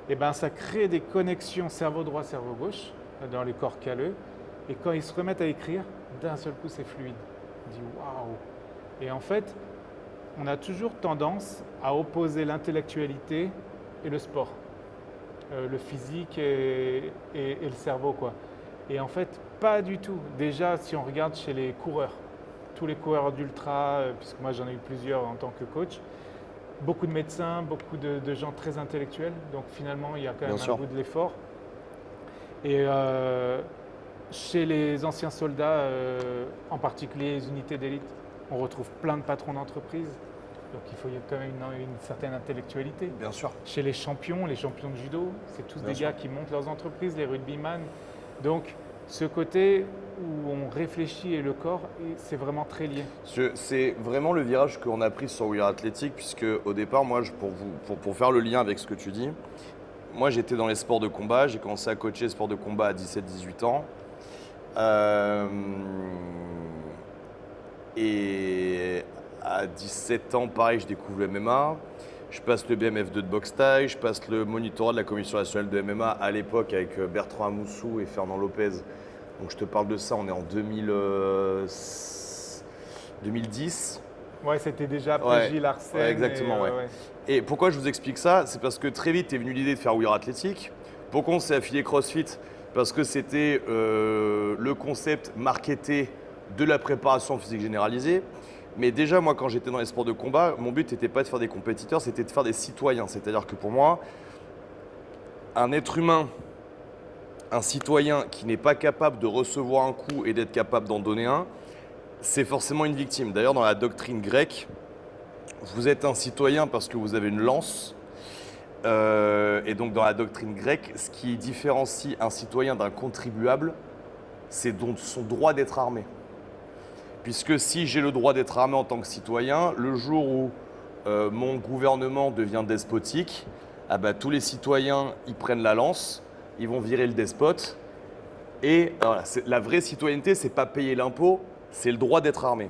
Et ben, ça crée des connexions cerveau droit, cerveau gauche dans les corps calleux. Et quand ils se remettent à écrire, d'un seul coup, c'est fluide. On dit waouh. Et en fait, on a toujours tendance à opposer l'intellectualité et le sport, le physique et le cerveau, quoi. Et en fait, pas du tout. Déjà, si on regarde chez les coureurs, tous les coureurs d'ultra, puisque moi j'en ai eu plusieurs en tant que coach, beaucoup de médecins, beaucoup de gens très intellectuels. Donc finalement, il y a quand même un goût de l'effort. Et chez les anciens soldats, en particulier les unités d'élite, on retrouve plein de patrons d'entreprise. Donc il faut quand même une certaine intellectualité. Bien sûr. Chez les champions de judo, c'est tous des gars qui montent leurs entreprises, les rugbyman. Donc ce côté où on réfléchit et le corps, c'est vraiment très lié. C'est vraiment le virage qu'on a pris sur We Are Athletic, puisque au départ, moi, pour faire le lien avec ce que tu dis, moi j'étais dans les sports de combat, j'ai commencé à coacher les sports de combat à 17-18 ans. Et à 17 ans, pareil, je découvre le MMA. Je passe le BMF2 de boxe thaï, je passe le monitorat de la Commission nationale de MMA à l'époque avec Bertrand Amoussou et Fernand Lopez. Donc je te parle de ça, on est en 2010. Ouais, c'était déjà après Gilles Arsène. Ouais, exactement, Et pourquoi je vous explique ça? C'est parce que très vite est venue l'idée de faire We Are Athletic. Pourquoi on s'est affilié CrossFit? Parce que c'était le concept marketé de la préparation physique généralisée. Mais déjà, moi, quand j'étais dans les sports de combat, mon but n'était pas de faire des compétiteurs, c'était de faire des citoyens. C'est-à-dire que pour moi, un être humain, un citoyen qui n'est pas capable de recevoir un coup et d'être capable d'en donner un, c'est forcément une victime. D'ailleurs, dans la doctrine grecque, vous êtes un citoyen parce que vous avez une lance. Et donc, dans la doctrine grecque, ce qui différencie un citoyen d'un contribuable, c'est donc son droit d'être armé. Puisque si j'ai le droit d'être armé en tant que citoyen, le jour où mon gouvernement devient despotique, tous les citoyens ils prennent la lance, ils vont virer le despote. Et voilà, la vraie citoyenneté, c'est pas payer l'impôt, c'est le droit d'être armé.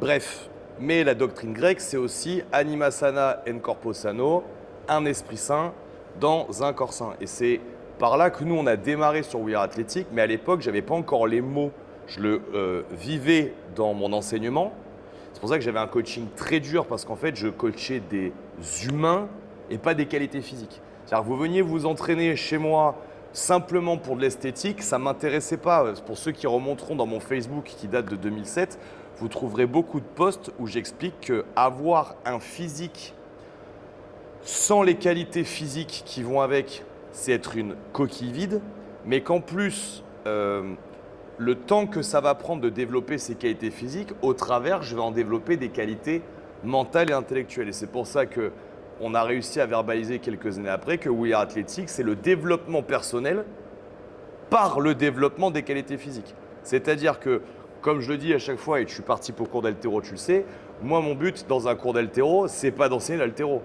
Bref, mais la doctrine grecque, c'est aussi anima sana en corpo sano, un esprit sain dans un corps sain. Et c'est par là que nous, on a démarré sur We Are Athletic, mais à l'époque, je n'avais pas encore les mots. Je le vivais dans mon enseignement. C'est pour ça que j'avais un coaching très dur parce qu'en fait, je coachais des humains et pas des qualités physiques. C'est-à-dire que vous veniez vous entraîner chez moi simplement pour de l'esthétique, ça ne m'intéressait pas. Pour ceux qui remonteront dans mon Facebook qui date de 2007, vous trouverez beaucoup de posts où j'explique qu'avoir un physique sans les qualités physiques qui vont avec, c'est être une coquille vide, mais qu'en plus, le temps que ça va prendre de développer ces qualités physiques, au travers, je vais en développer des qualités mentales et intellectuelles. Et c'est pour ça qu'on a réussi à verbaliser quelques années après que We Are Athletic, c'est le développement personnel par le développement des qualités physiques. C'est-à-dire que, comme je le dis à chaque fois, et je suis parti pour cours d'haltéro, tu le sais, moi, mon but dans un cours d'haltéro, c'est pas d'enseigner l'haltéro,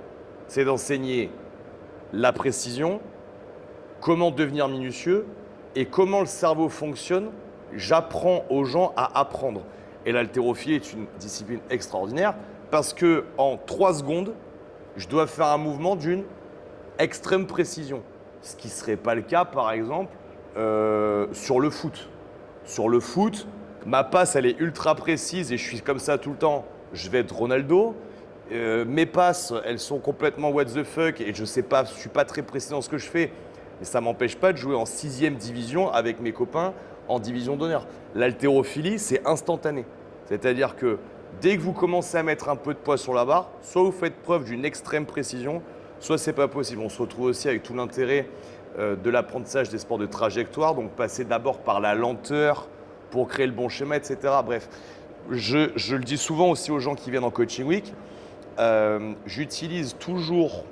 c'est d'enseigner la précision, comment devenir minutieux et comment le cerveau fonctionne. J'apprends aux gens à apprendre. Et l'haltérophilie est une discipline extraordinaire parce qu'en 3 secondes, je dois faire un mouvement d'une extrême précision. Ce qui ne serait pas le cas, par exemple, sur le foot. Sur le foot, ma passe, elle est ultra précise et je suis comme ça tout le temps. Je vais être Ronaldo. Mes passes, elles sont complètement what the fuck et je sais pas, je suis pas très précis dans ce que je fais. Mais ça ne m'empêche pas de jouer en 6e division avec mes copains en division d'honneur. L'haltérophilie, c'est instantané. C'est-à-dire que dès que vous commencez à mettre un peu de poids sur la barre, soit vous faites preuve d'une extrême précision, soit c'est pas possible. On se retrouve aussi avec tout l'intérêt de l'apprentissage des sports de trajectoire, donc passer d'abord par la lenteur pour créer le bon schéma, etc. Bref, je le dis souvent aussi aux gens qui viennent en Coaching Week, j'utilise toujours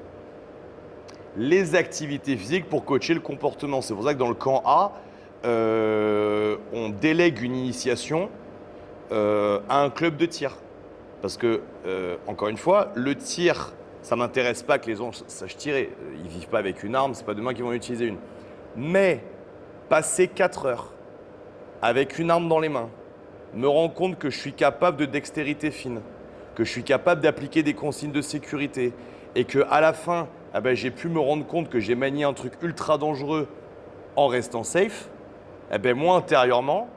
les activités physiques pour coacher le comportement. C'est pour ça que dans le camp A, on délègue une initiation à un club de tir. Parce que, encore une fois, le tir, ça ne m'intéresse pas que les gens sachent tirer. Ils ne vivent pas avec une arme, ce n'est pas demain qu'ils vont en utiliser une. Mais passer 4 heures avec une arme dans les mains, me rendre compte que je suis capable de dextérité fine, que je suis capable d'appliquer des consignes de sécurité et qu'à la fin, j'ai pu me rendre compte que j'ai manié un truc ultra dangereux en restant safe, moi intérieurement,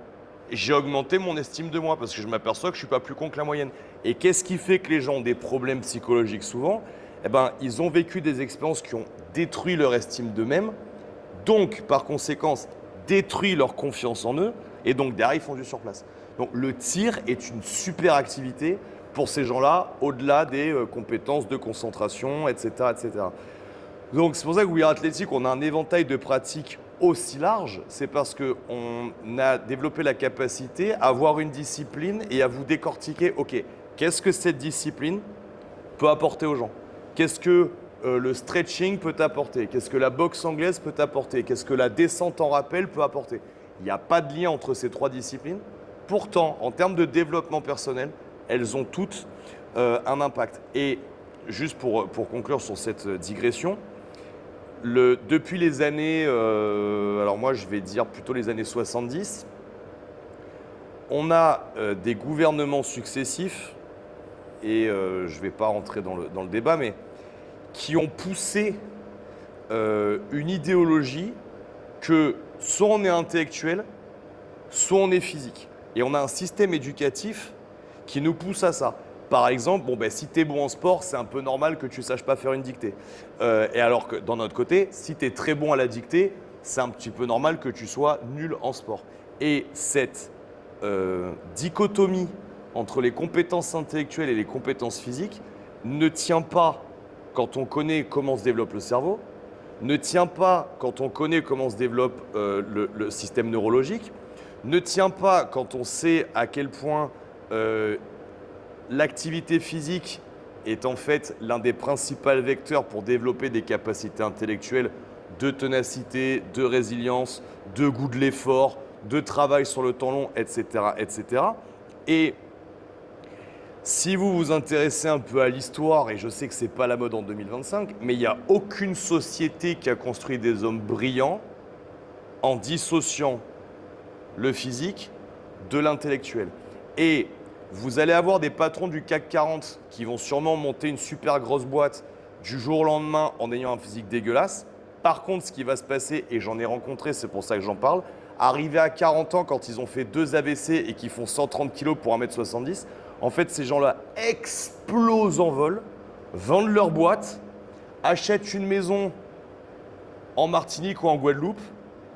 j'ai augmenté mon estime de moi parce que je m'aperçois que je ne suis pas plus con que la moyenne. Et qu'est-ce qui fait que les gens ont des problèmes psychologiques souvent? Ils ont vécu des expériences qui ont détruit leur estime d'eux-mêmes, donc par conséquence détruit leur confiance en eux, et donc derrière ils font du surplace. Donc le tir est une super activité pour ces gens-là, au-delà des compétences de concentration, etc., etc. Donc c'est pour ça que We Are Athletic, on a un éventail de pratiques aussi large, c'est parce qu'on a développé la capacité à avoir une discipline et à vous décortiquer, ok, qu'est-ce que cette discipline peut apporter aux gens? Qu'est-ce que le stretching peut apporter? Qu'est-ce que la boxe anglaise peut apporter? Qu'est-ce que la descente en rappel peut apporter? Il n'y a pas de lien entre ces 3 disciplines. Pourtant, en termes de développement personnel, elles ont toutes un impact. Et juste pour conclure sur cette digression, depuis les années, alors moi je vais dire plutôt les années 70, on a des gouvernements successifs, et je ne vais pas rentrer dans le débat, mais qui ont poussé une idéologie que soit on est intellectuel, soit on est physique. Et on a un système éducatif qui nous pousse à ça. Par exemple, si tu es bon en sport, c'est un peu normal que tu ne saches pas faire une dictée. Et alors que d'un autre côté, si tu es très bon à la dictée, c'est un petit peu normal que tu sois nul en sport. Et cette dichotomie entre les compétences intellectuelles et les compétences physiques ne tient pas quand on connaît comment se développe le cerveau, ne tient pas quand on connaît comment se développe le système neurologique, ne tient pas quand on sait à quel point l'activité physique est en fait l'un des principaux vecteurs pour développer des capacités intellectuelles de ténacité, de résilience, de goût de l'effort, de travail sur le temps long, etc., etc. Et si vous vous intéressez un peu à l'histoire, et je sais que ce n'est pas la mode en 2025, mais il n'y a aucune société qui a construit des hommes brillants en dissociant le physique de l'intellectuel. Et vous allez avoir des patrons du CAC 40 qui vont sûrement monter une super grosse boîte du jour au lendemain en ayant un physique dégueulasse. Par contre, ce qui va se passer, et j'en ai rencontré, c'est pour ça que j'en parle, arriver à 40 ans quand ils ont fait 2 AVC et qu'ils font 130 kg pour 1m70, en fait, ces gens-là explosent en vol, vendent leur boîte, achètent une maison en Martinique ou en Guadeloupe,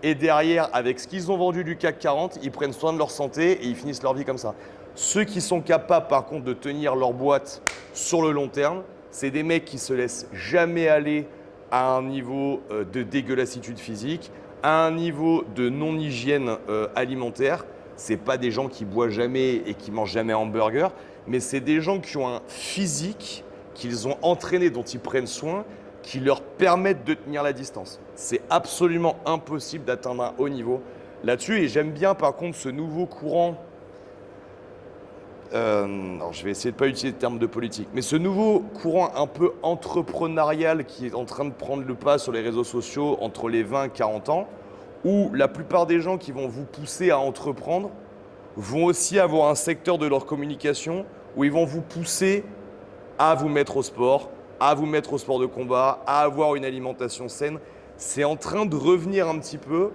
et derrière, avec ce qu'ils ont vendu du CAC 40, ils prennent soin de leur santé et ils finissent leur vie comme ça. Ceux qui sont capables, par contre, de tenir leur boîte sur le long terme, c'est des mecs qui se laissent jamais aller à un niveau de dégueulassitude physique, à un niveau de non-hygiène alimentaire. Ce n'est pas des gens qui boivent jamais et qui mangent jamais un hamburger, mais c'est des gens qui ont un physique qu'ils ont entraîné, dont ils prennent soin, qui leur permettent de tenir la distance. C'est absolument impossible d'atteindre un haut niveau là-dessus. Et j'aime bien par contre ce nouveau courant, alors je vais essayer de ne pas utiliser de termes de politique, mais ce nouveau courant un peu entrepreneurial qui est en train de prendre le pas sur les réseaux sociaux entre les 20 et 40 ans, où la plupart des gens qui vont vous pousser à entreprendre vont aussi avoir un secteur de leur communication où ils vont vous pousser à vous mettre au sport, à vous mettre au sport de combat, à avoir une alimentation saine. C'est en train de revenir un petit peu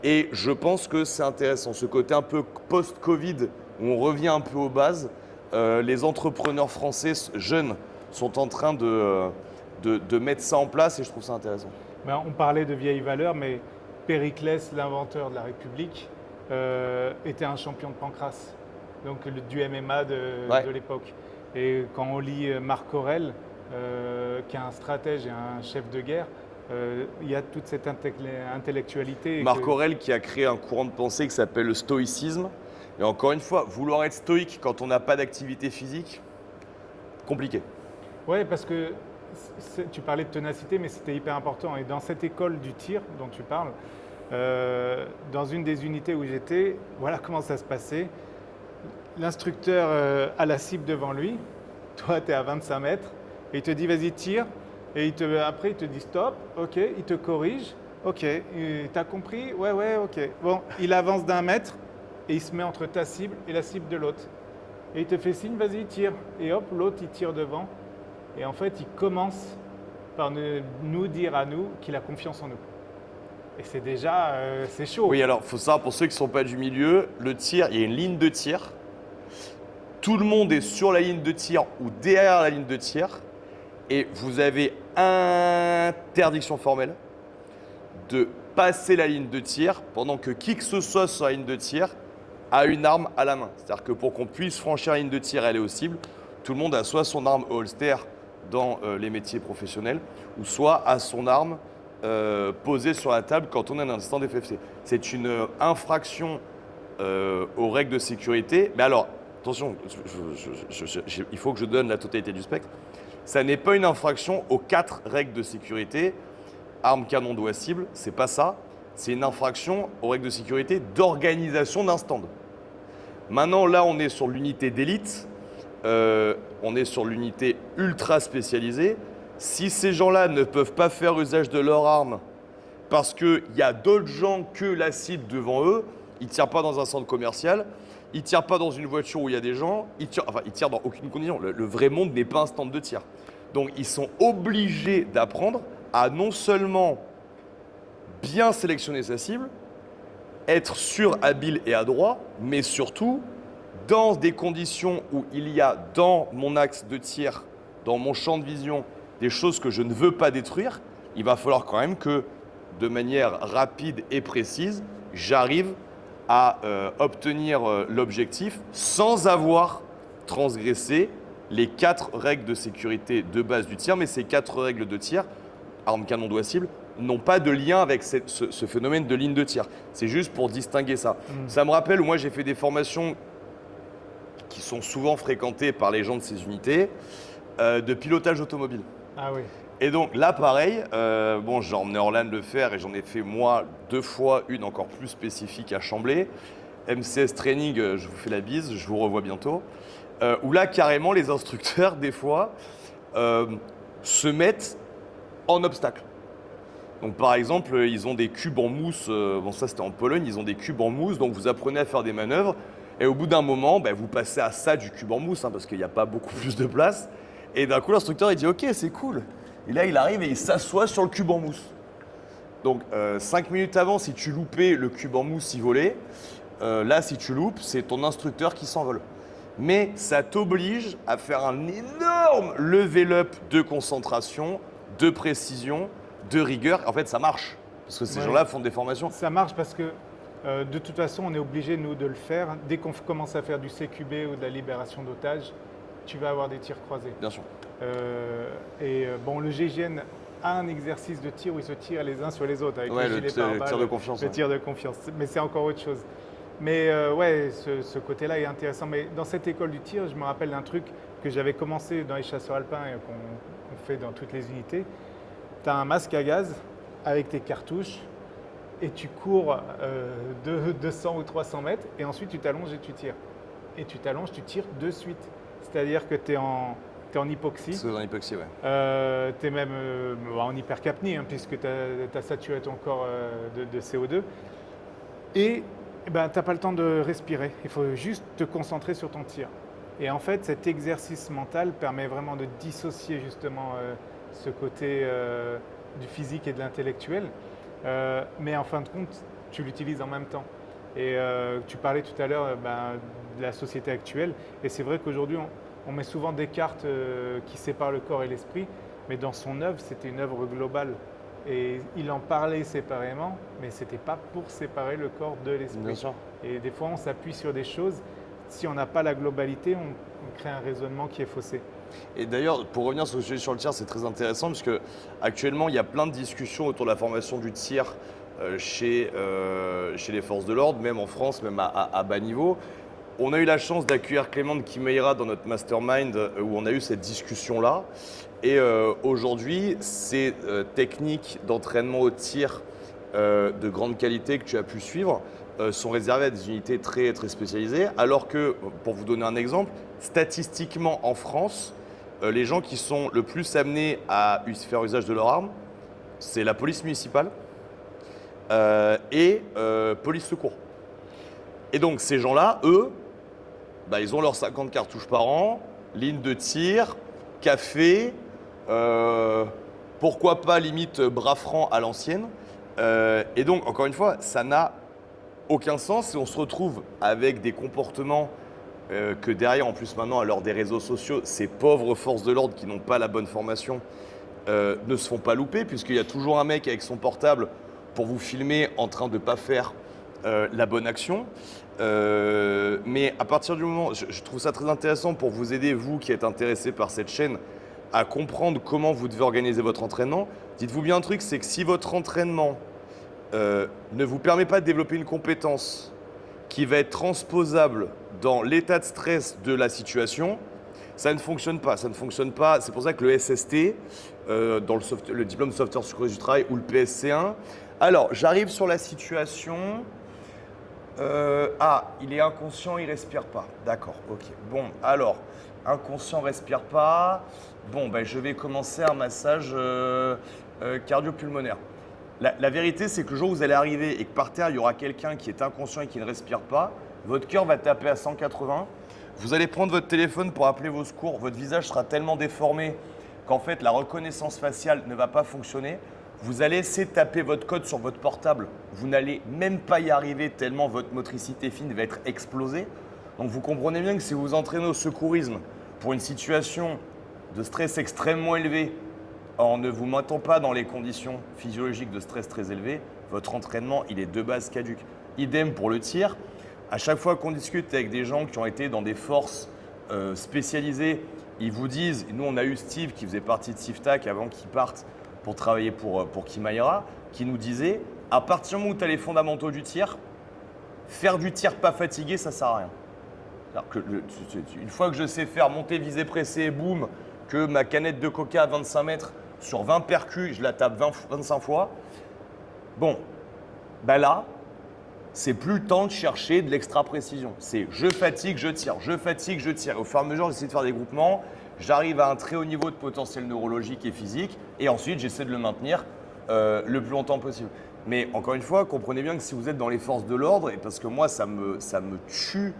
et je pense que c'est intéressant. Ce côté un peu post-Covid où on revient un peu aux bases, les entrepreneurs français jeunes sont en train de mettre ça en place et je trouve ça intéressant. On parlait de vieilles valeurs, mais Périclès, l'inventeur de la République, était un champion de pancrace, donc du MMA de l'époque. Et quand on lit Marc Aurèle, qui est un stratège et un chef de guerre, il y a toute cette intellectualité. Marc Aurèle qui a créé un courant de pensée qui s'appelle le stoïcisme. Et encore une fois, vouloir être stoïque quand on n'a pas d'activité physique, compliqué. Oui, parce que tu parlais de ténacité, mais c'était hyper important. Et dans cette école du tir dont tu parles, dans une des unités où j'étais, voilà comment ça se passait. L'instructeur a la cible devant lui, toi tu es à 25 mètres, et il te dit vas-y tire, et après il te dit stop, ok, il te corrige, Ok, t'as compris? Ouais, ouais, ok. Bon, il avance d'un mètre et il se met entre ta cible et la cible de l'autre. Et il te fait signe, vas-y, tire. Et hop, l'autre, il tire devant. Et en fait, il commence par nous dire à nous qu'il a confiance en nous. Et c'est déjà, c'est chaud. Oui, alors, il faut savoir, pour ceux qui ne sont pas du milieu, le tir, il y a une ligne de tir. Tout le monde est sur la ligne de tir ou derrière la ligne de tir. Et vous avez interdiction formelle de passer la ligne de tir pendant que qui que ce soit sur la ligne de tir a une arme à la main. C'est-à-dire que pour qu'on puisse franchir la ligne de tir et aller aux cibles, tout le monde a soit son arme au holster dans les métiers professionnels, ou soit a son arme posée sur la table quand on est dans un instant d'FFC. C'est une infraction aux règles de sécurité. Mais alors, attention, il faut que je donne la totalité du spectre. Ça n'est pas une infraction aux 4 règles de sécurité. Arme, canon, doigt, cible, c'est pas ça. C'est une infraction aux règles de sécurité d'organisation d'un stand. Maintenant, là, on est sur l'unité d'élite. On est sur l'unité ultra spécialisée. Si ces gens-là ne peuvent pas faire usage de leur arme parce qu'il y a d'autres gens que la cible devant eux, ils ne tirent pas dans un centre commercial, ils ne tirent pas dans une voiture où il y a des gens, ils tirent dans aucune condition. Le vrai monde n'est pas un stand de tir. Donc, ils sont obligés d'apprendre à non seulement bien sélectionner sa cible, être sûr, habile et adroit, mais surtout dans des conditions où il y a dans mon axe de tir, dans mon champ de vision, des choses que je ne veux pas détruire, il va falloir quand même que, de manière rapide et précise, j'arrive à obtenir l'objectif sans avoir transgressé les 4 règles de sécurité de base du tir. Mais ces 4 règles de tir, arme, canon, doigt, cible, n'ont pas de lien avec ce phénomène de ligne de tir. C'est juste pour distinguer ça. Ça me rappelle, moi j'ai fait des formations qui sont souvent fréquentées par les gens de ces unités, de pilotage automobile. Ah oui. Et donc là, pareil, bon, j'ai emmené Orlan le faire et j'en ai fait moi 2 fois, une encore plus spécifique à Chamblay. MCS Training, je vous fais la bise, je vous revois bientôt. Où là, carrément, les instructeurs, des fois, se mettent en obstacle. Donc par exemple, ils ont des cubes en mousse, bon ça c'était en Pologne, ils ont des cubes en mousse, donc vous apprenez à faire des manœuvres, et au bout d'un moment, vous passez à ça du cube en mousse, parce qu'il n'y a pas beaucoup plus de place, et d'un coup l'instructeur il dit ok c'est cool, et là il arrive et il s'assoit sur le cube en mousse. Donc 5 minutes avant, si tu loupais, le cube en mousse il volait, là si tu loupes, c'est ton instructeur qui s'envole. Mais ça t'oblige à faire un énorme level up de concentration, de précision, de rigueur. En fait, ça marche. Parce que ces gens-là font des formations. Ça marche parce que de toute façon, on est obligé, nous, de le faire. Dès qu'on commence à faire du CQB ou de la libération d'otages, tu vas avoir des tirs croisés. Bien sûr. Bon, le GIGN a un exercice de tir où ils se tirent les uns sur les autres. Avec le tir de confiance. Le tir de confiance. Mais c'est encore autre chose. Mais ce côté-là est intéressant. Mais dans cette école du tir, je me rappelle d'un truc que j'avais commencé dans les chasseurs alpins et qu'on fait dans toutes les unités. Tu as un masque à gaz avec tes cartouches et tu cours de 200 ou 300 mètres et ensuite tu t'allonges et tu tires. Et tu t'allonges, tu tires de suite. C'est-à-dire que tu es en hypoxie. C'est en hypoxie, ouais. Tu es même en hypercapnie puisque tu as saturé ton corps de CO2. Et tu n'as pas le temps de respirer. Il faut juste te concentrer sur ton tir. Et en fait, cet exercice mental permet vraiment de dissocier justement ce côté du physique et de l'intellectuel, mais en fin de compte, tu l'utilises en même temps. Et tu parlais tout à l'heure de la société actuelle, et c'est vrai qu'aujourd'hui, on met souvent des cartes qui séparent le corps et l'esprit, mais dans son œuvre, c'était une œuvre globale. Et il en parlait séparément, mais ce n'était pas pour séparer le corps de l'esprit. Bien sûr. Et des fois, on s'appuie sur des choses. Si on n'a pas la globalité, on crée un raisonnement qui est faussé. Et d'ailleurs, pour revenir sur le sujet sur le tir, c'est très intéressant parce que actuellement, il y a plein de discussions autour de la formation du tir chez les forces de l'ordre, même en France, même à bas niveau. On a eu la chance d'accueillir Clément de Kimeira dans notre mastermind où on a eu cette discussion-là. Et aujourd'hui, ces techniques d'entraînement au tir de grande qualité que tu as pu suivre sont réservées à des unités très, très spécialisées. Alors que, pour vous donner un exemple, statistiquement en France, les gens qui sont le plus amenés à faire usage de leur arme, c'est la police municipale et police secours. Et donc ces gens-là, eux, bah, ils ont leurs 50 cartouches par an, ligne de tir, café, pourquoi pas limite bras franc à l'ancienne. Et donc, encore une fois, ça n'a aucun sens et on se retrouve avec des comportements que derrière, en plus maintenant, à l'heure des réseaux sociaux, ces pauvres forces de l'ordre qui n'ont pas la bonne formation ne se font pas louper, puisqu'il y a toujours un mec avec son portable pour vous filmer en train de ne pas faire la bonne action. Mais à partir du moment, je trouve ça très intéressant pour vous aider, vous qui êtes intéressé par cette chaîne, à comprendre comment vous devez organiser votre entraînement. Dites-vous bien un truc, c'est que si votre entraînement ne vous permet pas de développer une compétence qui va être transposable dans l'état de stress de la situation, ça ne fonctionne pas. Ça ne fonctionne pas. C'est pour ça que le SST, dans le diplôme de sauveteur sécurité du travail ou le PSC1. Alors, j'arrive sur la situation. Il est inconscient, il respire pas. D'accord, ok. Bon, alors, inconscient, respire pas. Bon, ben, je vais commencer un massage cardio-pulmonaire. La vérité, c'est que le jour où vous allez arriver et que par terre, il y aura quelqu'un qui est inconscient et qui ne respire pas, votre cœur va taper à 180. Vous allez prendre votre téléphone pour appeler vos secours. Votre visage sera tellement déformé qu'en fait, la reconnaissance faciale ne va pas fonctionner. Vous allez essayer de taper votre code sur votre portable. Vous n'allez même pas y arriver tellement votre motricité fine va être explosée. Donc vous comprenez bien que si vous vous entraînez au secourisme pour une situation de stress extrêmement élevé, en ne vous mettant pas dans les conditions physiologiques de stress très élevées, votre entraînement, il est de base caduque. Idem pour le tir. À chaque fois qu'on discute avec des gens qui ont été dans des forces spécialisées, ils vous disent, nous on a eu Steve qui faisait partie de SIFTAC avant qu'il parte pour travailler pour Kimaira, qui nous disait, à partir du moment où tu as les fondamentaux du tir, faire du tir pas fatigué, ça sert à rien. Alors que une fois que je sais faire monter, viser, presser, boum, que ma canette de coca à 25 mètres, sur 20 percus, je la tape 25 fois, bon, ben là, c'est plus le temps de chercher de l'extra précision. C'est je fatigue, je tire, je fatigue, je tire. Au fur et à mesure, j'essaie de faire des groupements, j'arrive à un très haut niveau de potentiel neurologique et physique, et ensuite, j'essaie de le maintenir le plus longtemps possible. Mais encore une fois, comprenez bien que si vous êtes dans les forces de l'ordre, et parce que moi, ça me tue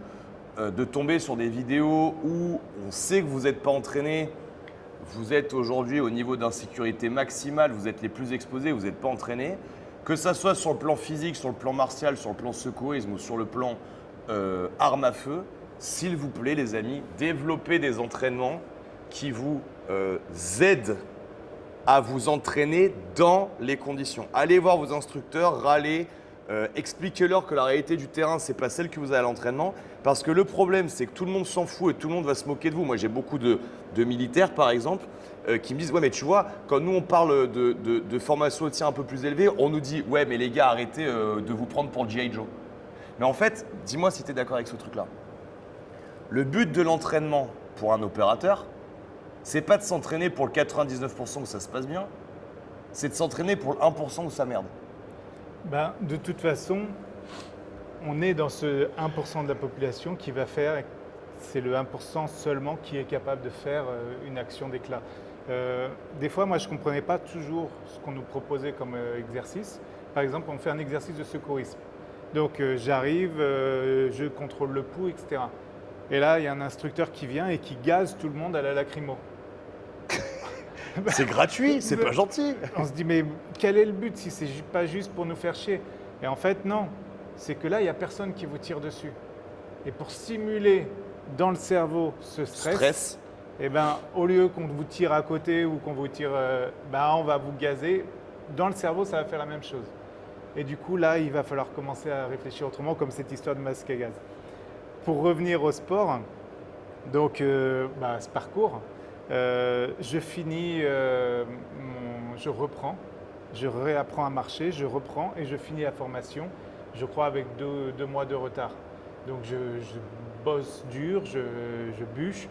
de tomber sur des vidéos où on sait que vous n'êtes pas entraîné, vous êtes aujourd'hui au niveau d'insécurité maximale, vous êtes les plus exposés, vous n'êtes pas entraîné, que ça soit sur le plan physique, sur le plan martial, sur le plan secourisme ou sur le plan arme à feu, s'il vous plaît les amis, développez des entraînements qui vous aident à vous entraîner dans les conditions. Allez voir vos instructeurs, râlez, expliquez-leur que la réalité du terrain, ce n'est pas celle que vous avez à l'entraînement. Parce que le problème, c'est que tout le monde s'en fout et tout le monde va se moquer de vous. Moi, j'ai beaucoup de militaires, par exemple, qui me disent « Ouais, mais tu vois, quand nous, on parle de formation au tir un peu plus élevée, on nous dit « Ouais, mais les gars, arrêtez de vous prendre pour G.I. Joe. » Mais en fait, dis-moi si tu es d'accord avec ce truc-là. Le but de l'entraînement pour un opérateur, c'est pas de s'entraîner pour le 99% où ça se passe bien, c'est de s'entraîner pour le 1% où ça merde. Ben, de toute façon, on est dans ce 1% de la population qui va faire, c'est le 1% seulement qui est capable de faire une action d'éclat. Des fois, moi, je ne comprenais pas toujours ce qu'on nous proposait comme exercice. Par exemple, on fait un exercice de secourisme. Donc, j'arrive, je contrôle le pouls, etc. Et là, il y a un instructeur qui vient et qui gaze tout le monde à la lacrymo. C'est gratuit, c'est pas gentil. On se dit, mais quel est le but si c'est pas juste pour nous faire chier? Et en fait, non. C'est que là, il n'y a personne qui vous tire dessus. Et pour simuler dans le cerveau ce stress, eh ben, au lieu qu'on vous tire à côté ou qu'on vous tire, on va vous gazer, dans le cerveau, ça va faire la même chose. Et du coup, là, il va falloir commencer à réfléchir autrement, comme cette histoire de masque à gaz. Pour revenir au sport, donc ce parcours, je finis, je reprends, je réapprends à marcher, je reprends et je finis la formation, je crois avec deux mois de retard. Donc je bosse dur, je bûche,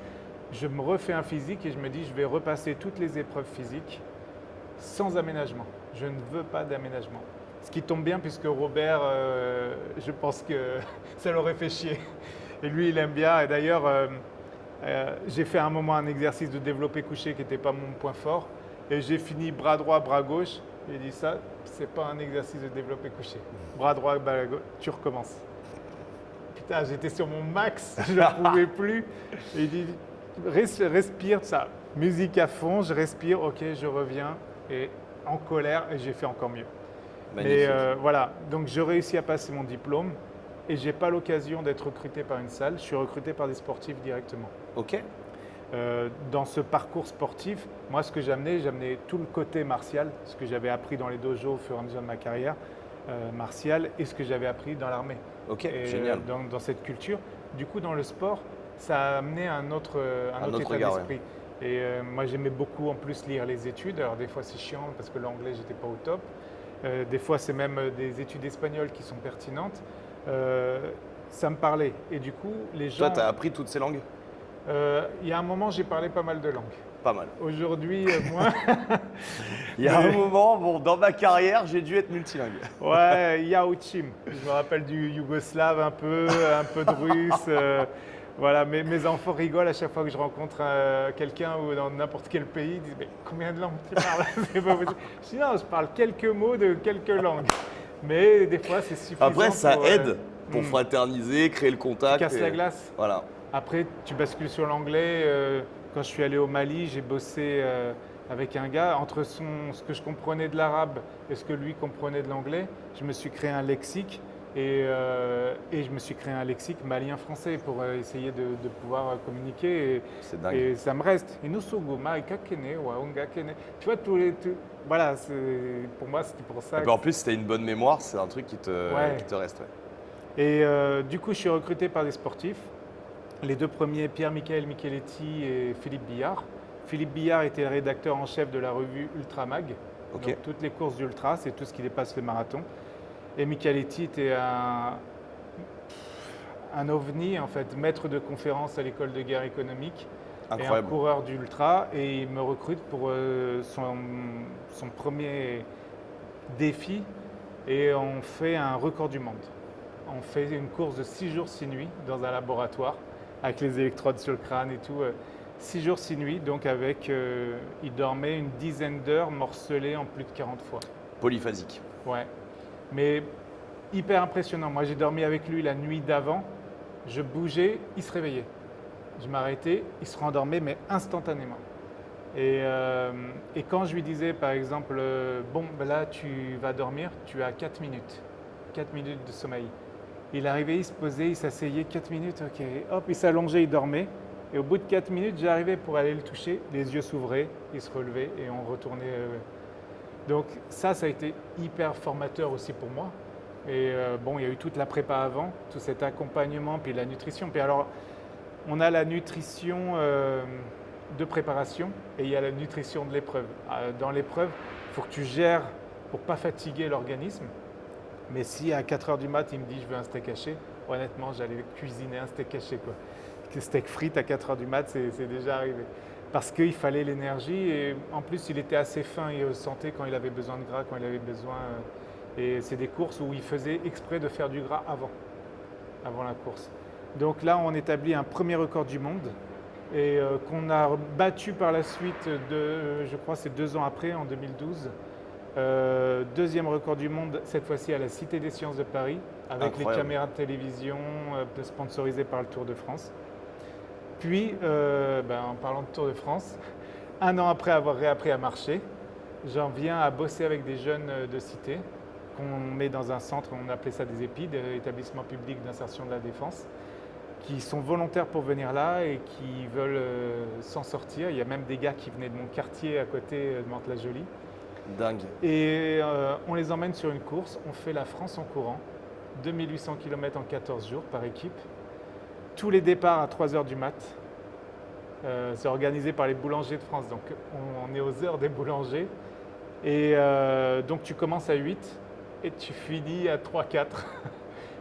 je me refais un physique et je me dis je vais repasser toutes les épreuves physiques sans aménagement. Je ne veux pas d'aménagement. Ce qui tombe bien puisque Robert, je pense que ça l'aurait fait chier. Et lui, il aime bien. Et d'ailleurs, j'ai fait à un moment un exercice de développé couché qui n'était pas mon point fort. Et j'ai fini bras droit, bras gauche. Il dit ça, c'est pas un exercice de développé couché. Bras droit, bas gauche, tu recommences. Putain, j'étais sur mon max, je ne pouvais plus. Et il dit, respire, ça, musique à fond, je respire, ok, je reviens. Et en colère, et j'ai fait encore mieux. Magnifique. Mais voilà, donc je réussis à passer mon diplôme et j'ai pas l'occasion d'être recruté par une salle, je suis recruté par des sportifs directement. Ok. Dans ce parcours sportif, moi ce que j'amenais tout le côté martial, ce que j'avais appris dans les dojos au fur et à mesure de ma carrière martiale et ce que j'avais appris dans l'armée. Ok, Et, génial. Dans cette culture. Du coup, dans le sport, ça a amené un autre état regard, d'esprit. Ouais. Et moi, j'aimais beaucoup en plus lire les études. Alors des fois, c'est chiant parce que l'anglais, j'étais pas au top. Des fois, c'est même des études espagnoles qui sont pertinentes. Ça me parlait. Et du coup, les gens… Toi, tu as appris toutes ces langues? Il y a un moment, j'ai parlé pas mal de langues. Pas mal. Aujourd'hui, moins. Il y a un moment, bon, dans ma carrière, j'ai dû être multilingue. Ouais, Yaochim. Je me rappelle du yougoslave un peu de russe. Voilà, mes enfants rigolent à chaque fois que je rencontre quelqu'un ou dans n'importe quel pays. Ils disent, mais combien de langues tu parles? C'est pas possible. Je dis, non, je parle quelques mots de quelques langues. Mais des fois, c'est suffisant. Après, ça aide pour fraterniser, créer le contact. Tu casses la glace. Voilà. Après, tu bascules sur l'anglais. Quand je suis allé au Mali, j'ai bossé avec un gars. Entre ce que je comprenais de l'arabe et ce que lui comprenait de l'anglais, je me suis créé un lexique. Et je me suis créé un lexique malien-français pour essayer de pouvoir communiquer. C'est dingue. Et ça me reste. Tu vois, voilà, pour moi, c'était pour ça. Et puis en plus, si tu as une bonne mémoire, c'est un truc qui te reste. Ouais. Et du coup, je suis recruté par des sportifs. Les deux premiers, Pierre-Michael Micheletti et Philippe Billard. Philippe Billard était le rédacteur en chef de la revue Ultra Mag. Ok. Donc, toutes les courses d'ultra, c'est tout ce qui dépasse le marathon. Et Micheletti était un ovni, en fait, maître de conférence à l'école de guerre économique. Incroyable. Et un coureur d'ultra. Et il me recrute pour son premier défi. Et on fait un record du monde. On fait une course de 6 jours, 6 nuits dans un laboratoire avec les électrodes sur le crâne et tout. 6 jours, 6 nuits, donc il dormait une dizaine d'heures morcelées en plus de 40 fois. Polyphasique. Ouais. Mais hyper impressionnant. Moi, j'ai dormi avec lui la nuit d'avant. Je bougeais, il se réveillait. Je m'arrêtais, il se rendormait, mais instantanément. Et quand je lui disais, par exemple, bon, ben là, tu vas dormir, tu as 4 minutes. 4 minutes de sommeil. Il arrivait, il se posait, il s'asseyait, 4 minutes, ok. Hop, il s'allongeait, il dormait. Et au bout de 4 minutes, j'arrivais pour aller le toucher. Les yeux s'ouvraient, il se relevait et on retournait. Donc ça a été hyper formateur aussi pour moi. Et bon, il y a eu toute la prépa avant, tout cet accompagnement, puis la nutrition. Puis alors, on a la nutrition de préparation et il y a la nutrition de l'épreuve. Dans l'épreuve, il faut que tu gères pour ne pas fatiguer l'organisme. Mais si à 4h du mat, il me dit je veux un steak haché, honnêtement, j'allais cuisiner un steak haché, quoi. Que steak frites à 4h du mat, c'est déjà arrivé. Parce qu'il fallait l'énergie et en plus, il était assez fin, il sentait quand il avait besoin de gras, quand il avait besoin… Et c'est des courses où il faisait exprès de faire du gras avant la course. Donc là, on établit un premier record du monde et qu'on a battu par la suite, je crois c'est 2 ans après, en 2012. Deuxième record du monde, cette fois-ci à la Cité des Sciences de Paris, avec Incroyable. les caméras de télévision sponsorisées par le Tour de France. Puis, en parlant de Tour de France, 1 an après avoir réappris à marcher, j'en viens à bosser avec des jeunes de cité qu'on met dans un centre, on appelait ça des EPID, établissements publics d'insertion de la défense, qui sont volontaires pour venir là et qui veulent s'en sortir. Il y a même des gars qui venaient de mon quartier à côté de Mantes-la-Jolie. Dingue. Et on les emmène sur une course, on fait la France en courant, 2800 km en 14 jours par équipe. Tous les départs à 3h du mat. C'est organisé par les boulangers de France, donc on est aux heures des boulangers. Et donc tu commences à 8 et tu finis à 3-4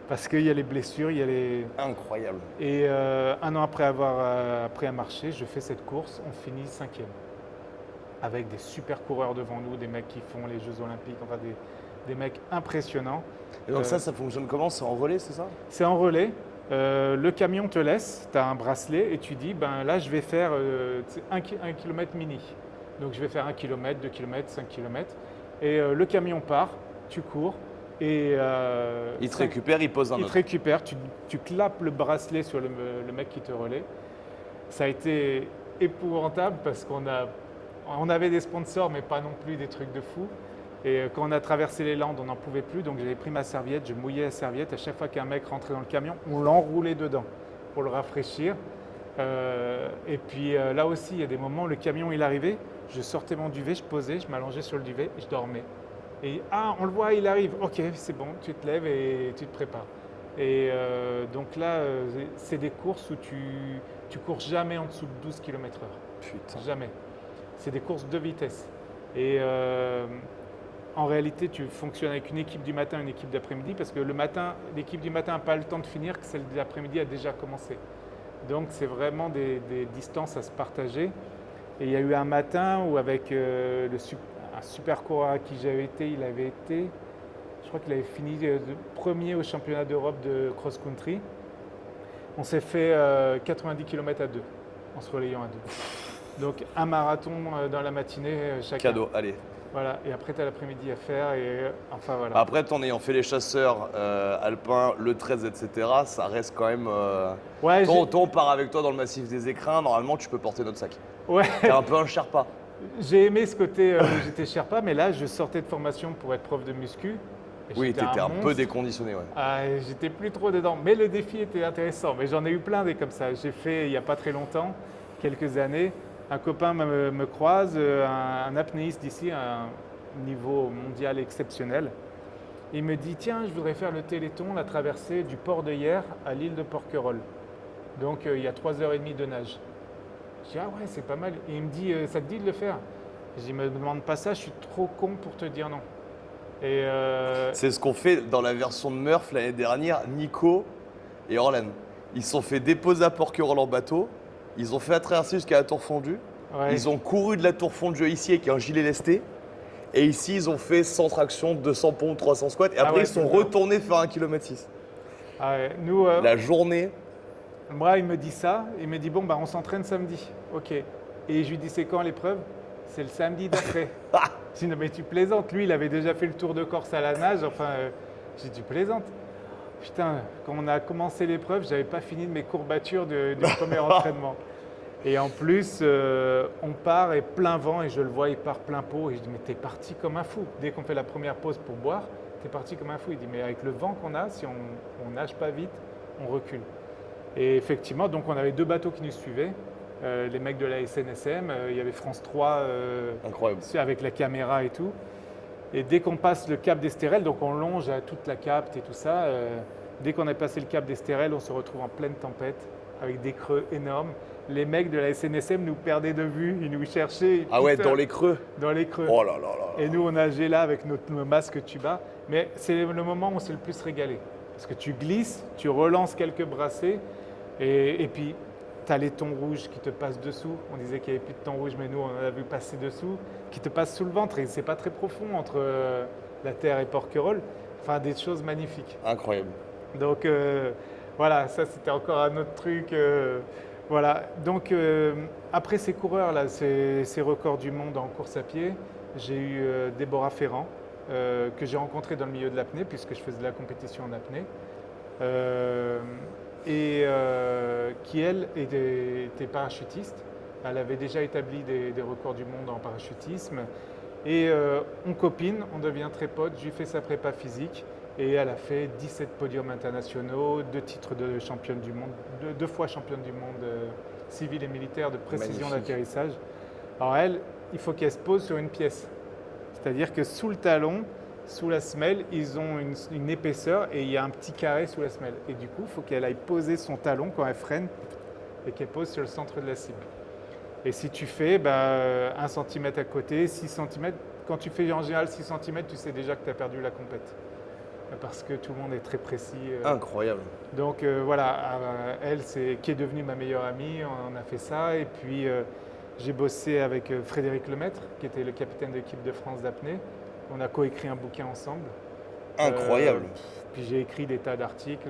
parce qu'il y a les blessures, il y a les… Incroyable. Et 1 an après avoir appris à marcher, je fais cette course, on finit 5e. Avec des super coureurs devant nous, des mecs qui font les Jeux Olympiques, enfin des mecs impressionnants. Et donc ça fonctionne comment? C'est en relais, c'est ça? C'est en relais. Le camion te laisse, tu as un bracelet et tu dis, ben là je vais faire 1 km mini. Donc je vais faire 1 km, 2 km, 5 km. Et le camion part, tu cours et Il te récupère, il pose un il te autre. récupère, tu clapes le bracelet sur le mec qui te relaie. Ça a été épouvantable parce on avait des sponsors, mais pas non plus des trucs de fou. Et quand on a traversé les Landes, on n'en pouvait plus. Donc j'avais pris ma serviette, je mouillais la serviette. À chaque fois qu'un mec rentrait dans le camion, on l'enroulait dedans pour le rafraîchir. Et puis là aussi, il y a des moments où le camion il arrivait, je sortais mon duvet, je posais, je m'allongeais sur le duvet et je dormais. Et on le voit, il arrive. Ok, c'est bon, tu te lèves et tu te prépares. Et donc là, c'est des courses où tu cours jamais en dessous de 12 km/h. Putain. Jamais. C'est des courses de vitesse. Et en réalité, tu fonctionnes avec une équipe du matin, une équipe d'après-midi, parce que le matin, l'équipe du matin n'a pas le temps de finir, que celle de l'après-midi a déjà commencé. Donc c'est vraiment des distances à se partager. Et il y a eu un matin où avec un super coureur à qui j'avais été, je crois qu'il avait fini premier au championnat d'Europe de cross-country. On s'est fait 90 km à deux, en se relayant à deux. Donc un marathon dans la matinée chacun. Cadeau, allez. Voilà, et après tu as l'après-midi à faire et enfin voilà. Après, en ayant fait les chasseurs alpins, le 13, etc., ça reste quand même. Ouais, Toi, on part avec toi dans le massif des Écrins, normalement, tu peux porter notre sac. ouais. T'es un peu un Sherpa. J'ai aimé ce côté où j'étais Sherpa, mais là je sortais de formation pour être prof de muscu. Et Oui, j'étais t'étais un peu monstre. déconditionné, ouais. Ah, j'étais plus trop dedans, mais le défi était intéressant. Mais j'en ai eu plein des comme ça. J'ai fait il n'y a pas très longtemps, quelques années, un copain me croise, un apnéiste d'ici, un niveau mondial exceptionnel. Il me dit tiens, je voudrais faire le Téléthon, la traversée du port de Hyères à l'île de Porquerolles. Donc il y a 3h30 de nage. Je dis ah ouais, c'est pas mal. Et il me dit ça te dit de le faire? Je dis me demande pas ça, je suis trop con pour te dire non. Et C'est ce qu'on fait dans la version de Murph l'année dernière, Nico et Orlan. Ils se sont fait déposer à Porquerolles en bateau, ils ont fait la traversée jusqu'à la Tour Fondue, ouais. ils ont couru de la Tour Fondue à ici avec un gilet lesté, et ici ils ont fait 100 tractions, 200 pompes, 300 squats, et après ouais, ils sont c'est retournés faire 1,6 km. Ah ouais, nous, La journée, moi, il me dit ça, il me dit bon, bah, on s'entraîne samedi. Ok. Et je lui dis c'est quand l'épreuve? C'est le samedi d'après. Je dis non, mais tu plaisantes. Lui, il avait déjà fait le tour de Corse à la nage. Enfin, je dis tu plaisantes. Putain, quand on a commencé l'épreuve, j'avais pas fini de mes courbatures du premier entraînement. Et en plus, on part et plein vent et je le vois, il part plein pot. Et je dis mais t'es parti comme un fou. Dès qu'on fait la première pause pour boire, t'es parti comme un fou. Il dit mais avec le vent qu'on a, si on nage pas vite, on recule. Et effectivement, donc on avait deux bateaux qui nous suivaient, les mecs de la SNSM, il y avait France 3 incroyable. avec la caméra et tout. Et dès qu'on passe le cap d'Estérel, donc on longe à toute la capte et tout ça, dès qu'on a passé le cap d'Estérel, on se retrouve en pleine tempête avec des creux énormes. Les mecs de la SNSM nous perdaient de vue, ils nous cherchaient. Ah ouais, dans les creux. Dans les creux. Oh là là là. Et nous, on nageait là avec nos masques tuba. Mais c'est le moment où on s'est le plus régalé. Parce que tu glisses, tu relances quelques brassées, et puis tu as les thons rouges qui te passent dessous. On disait qu'il n'y avait plus de thons rouges, mais nous, on en a vu passer dessous, qui te passent sous le ventre. Et c'est pas très profond entre la terre et Porquerolles. Enfin, des choses magnifiques. Incroyable. Donc voilà, ça c'était encore un autre truc. Voilà. Donc après ces coureurs-là, ces records du monde en course à pied, j'ai eu Déborah Ferrand, que j'ai rencontrée dans le milieu de l'apnée, puisque je faisais de la compétition en apnée. Qui elle était parachutiste. Elle avait déjà établi des records du monde en parachutisme. Et on copine, on devient très potes, je lui fais sa prépa physique et elle a fait 17 podiums internationaux, 2 titres de championne du monde, 2 fois championne du monde civil et militaire de précision d'atterrissage. Alors elle, il faut qu'elle se pose sur une pièce. C'est-à-dire que sous le talon, sous la semelle, ils ont une épaisseur et il y a un petit carré sous la semelle. Et du coup, il faut qu'elle aille poser son talon quand elle freine et qu'elle pose sur le centre de la cible. Et si tu fais 1 cm à côté, 6 cm, quand tu fais en général 6 cm, tu sais déjà que tu as perdu la compète. Parce que tout le monde est très précis. Incroyable. Donc voilà, elle, qui est devenue ma meilleure amie, on a fait ça. Et puis j'ai bossé avec Frédéric Lemaître, qui était le capitaine de l'équipe de France d'apnée. On a coécrit un bouquin ensemble. Incroyable. Puis j'ai écrit des tas d'articles.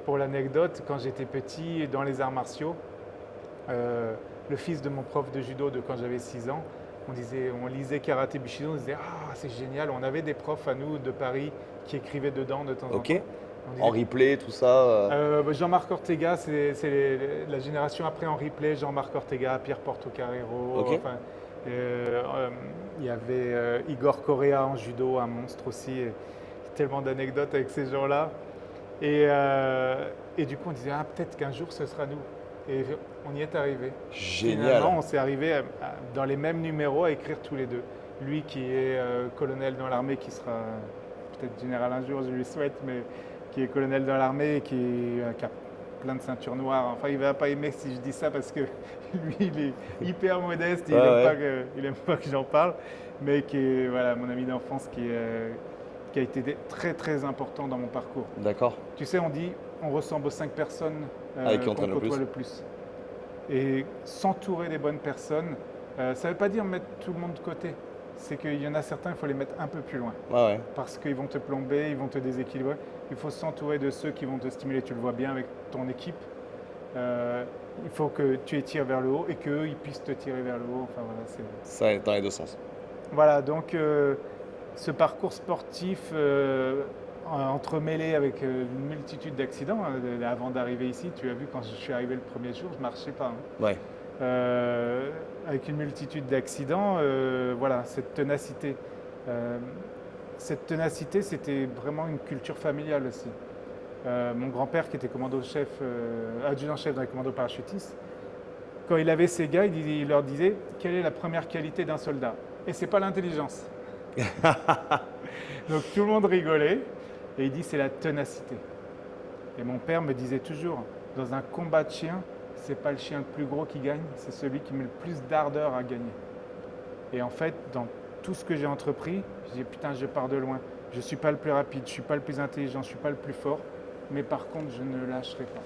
Pour l'anecdote, quand j'étais petit, dans les arts martiaux, le fils de mon prof de judo de quand j'avais 6 ans, on lisait Karaté Bushido, on disait « Ah, c'est génial. On avait des profs à nous de Paris qui écrivaient dedans de temps en temps. Ok. On disait, En replay, tout ça. Jean-Marc Ortega, c'est la génération après en replay. Jean-Marc Ortega, Pierre Portocarrero. Ok. Enfin, il y avait Igor Correa en judo, un monstre aussi. Et tellement d'anecdotes avec ces gens-là. Et du coup, on disait, ah, peut-être qu'un jour, ce sera nous. Et on y est arrivé. Génial. Finalement, on s'est arrivé dans les mêmes numéros à écrire tous les deux. Lui qui est colonel dans l'armée, qui sera peut-être général un jour, je lui souhaite, mais qui est colonel dans l'armée et qui a plein de ceintures noires. Enfin, il ne va pas aimer si je dis ça parce que lui, il est hyper modeste, il n'aime pas que j'en parle, mais qui est voilà, mon ami d'enfance qui a été très très important dans mon parcours. D'accord. Tu sais, on dit, on ressemble aux 5 personnes Avec qui on qu'on traîne le côtoie plus. le plus. Et s'entourer des bonnes personnes, ça ne veut pas dire mettre tout le monde de côté. C'est qu'il y en a certains, il faut les mettre un peu plus loin. Ouais. Parce qu'ils vont te plomber, ils vont te déséquilibrer. Il faut s'entourer de ceux qui vont te stimuler. Tu le vois bien avec ton équipe. Il faut que tu les tires vers le haut et qu'eux, ils puissent te tirer vers le haut. Enfin, voilà, Ça est dans les deux sens. Voilà, donc ce parcours sportif entremêlé avec une multitude d'accidents. Avant d'arriver ici, tu as vu quand je suis arrivé le premier jour, je ne marchais pas. Ouais. Avec une multitude d'accidents, voilà, cette ténacité. Cette ténacité, c'était vraiment une culture familiale aussi. Mon grand-père, qui était commando-chef, adjudant-chef dans les commandos parachutistes, quand il avait ses gars, il leur disait « Quelle est la première qualité d'un soldat ?» Et c'est pas l'intelligence. Donc tout le monde rigolait et il dit « C'est la ténacité ». Et mon père me disait toujours « Dans un combat de chiens, c'est pas le chien le plus gros qui gagne, c'est celui qui met le plus d'ardeur à gagner. » Et en fait, dans tout ce que j'ai entrepris, je dis putain, je pars de loin. Je ne suis pas le plus rapide, je ne suis pas le plus intelligent, je ne suis pas le plus fort, mais par contre, je ne lâcherai pas.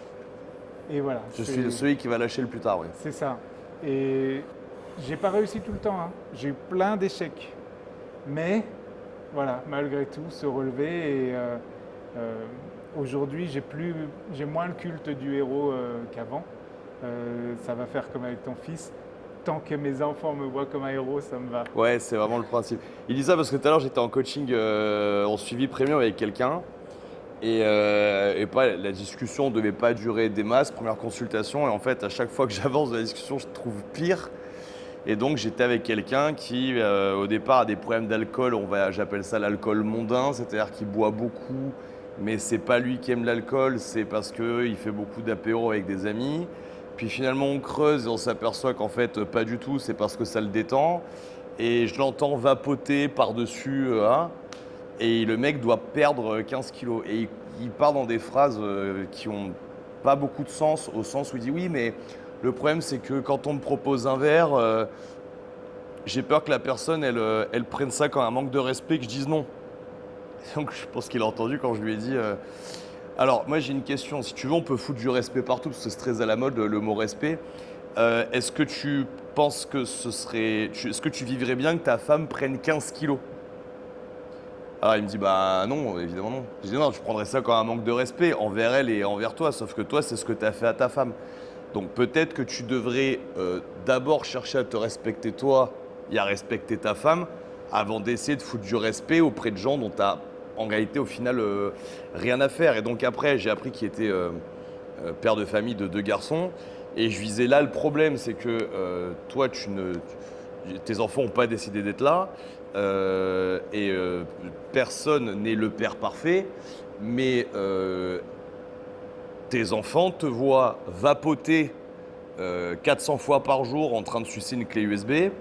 Et voilà. Je suis celui qui va lâcher le plus tard, oui. C'est ça. Et j'ai pas réussi tout le temps. Hein. J'ai eu plein d'échecs. Mais voilà, malgré tout, se relever. Et aujourd'hui, j'ai moins le culte du héros qu'avant. Ça va faire comme avec ton fils. Tant que mes enfants me voient comme un héros, ça me va. Ouais, c'est vraiment le principe. Il dit ça parce que tout à l'heure, j'étais en coaching en suivi premium avec quelqu'un. Et pas, la discussion ne devait pas durer des masses, première consultation. Et en fait, à chaque fois que j'avance dans la discussion, je trouve pire. Et donc, j'étais avec quelqu'un qui, au départ, a des problèmes d'alcool. J'appelle ça l'alcool mondain, c'est-à-dire qu'il boit beaucoup. Mais c'est pas lui qui aime l'alcool, c'est parce qu'il fait beaucoup d'apéros avec des amis. Puis finalement, on creuse et on s'aperçoit qu'en fait, pas du tout, c'est parce que ça le détend. Et je l'entends vapoter par-dessus, et le mec doit perdre 15 kilos. Et il part dans des phrases qui n'ont pas beaucoup de sens, au sens où il dit oui, mais le problème, c'est que quand on me propose un verre, j'ai peur que la personne, elle prenne ça comme un manque de respect, que je dise non. Donc je pense qu'il a entendu quand je lui ai dit... Alors, moi j'ai une question. Si tu veux, on peut foutre du respect partout, parce que c'est très à la mode le mot respect. Est-ce que tu penses que est-ce que tu vivrais bien que ta femme prenne 15 kilos? Alors il me dit, bah non, évidemment non. Je dis non, tu prendrais ça comme un manque de respect envers elle et envers toi, sauf que toi, c'est ce que tu as fait à ta femme. Donc peut-être que tu devrais d'abord chercher à te respecter toi et à respecter ta femme, avant d'essayer de foutre du respect auprès de gens dont tu as en réalité, au final, rien à faire. Et donc après, j'ai appris qu'il était père de famille de 2 garçons. Et je lui disais, là, le problème, c'est que toi, tes enfants n'ont pas décidé d'être là. Personne n'est le père parfait. Mais tes enfants te voient vapoter 400 fois par jour en train de sucer une clé USB.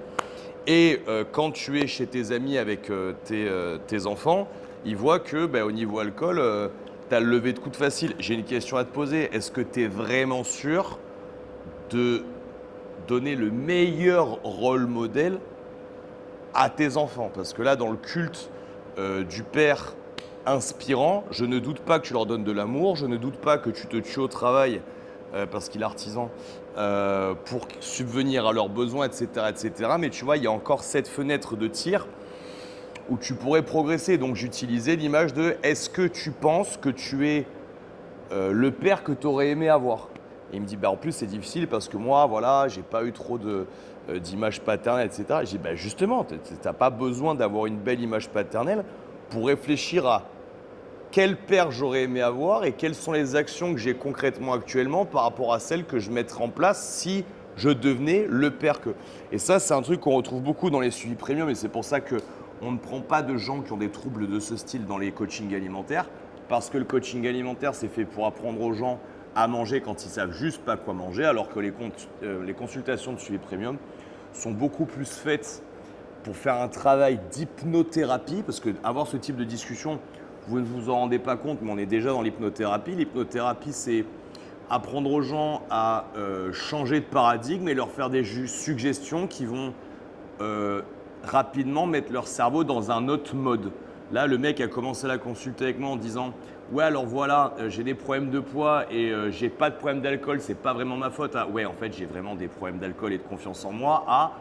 Et quand tu es chez tes amis avec tes enfants, ils voient que au niveau alcool, tu as le lever de coude facile. J'ai une question à te poser. Est-ce que tu es vraiment sûr de donner le meilleur rôle modèle à tes enfants? Parce que là, dans le culte du père inspirant, je ne doute pas que tu leur donnes de l'amour. Je ne doute pas que tu te tues au travail parce qu'il est artisan pour subvenir à leurs besoins, etc., etc. Mais tu vois, il y a encore cette fenêtre de tir où tu pourrais progresser. Donc j'utilisais l'image de est-ce que tu penses que tu es le père que tu aurais aimé avoir? Et il me dit, bah, en plus, c'est difficile parce que moi, voilà, j'ai pas eu trop d'image paternelle, etc. Et je dis, bah, justement, tu n'as pas besoin d'avoir une belle image paternelle pour réfléchir à quel père j'aurais aimé avoir et quelles sont les actions que j'ai concrètement actuellement par rapport à celles que je mettrais en place si je devenais le père que. Et ça, c'est un truc qu'on retrouve beaucoup dans les suivis premium et c'est pour ça qu'on ne prend pas de gens qui ont des troubles de ce style dans les coachings alimentaires parce que le coaching alimentaire, c'est fait pour apprendre aux gens à manger quand ils savent juste pas quoi manger, alors que les consultations de suivi premium sont beaucoup plus faites pour faire un travail d'hypnothérapie, parce que avoir ce type de discussion, vous ne vous en rendez pas compte, mais on est déjà dans l'hypnothérapie. L'hypnothérapie, c'est apprendre aux gens à changer de paradigme et leur faire des suggestions qui vont rapidement mettre leur cerveau dans un autre mode. Là, le mec a commencé la consulter avec moi en disant « Ouais, alors voilà, j'ai des problèmes de poids et j'ai pas de problème d'alcool, c'est pas vraiment ma faute. Ah, ouais, en fait, j'ai vraiment des problèmes d'alcool et de confiance en moi. Ah,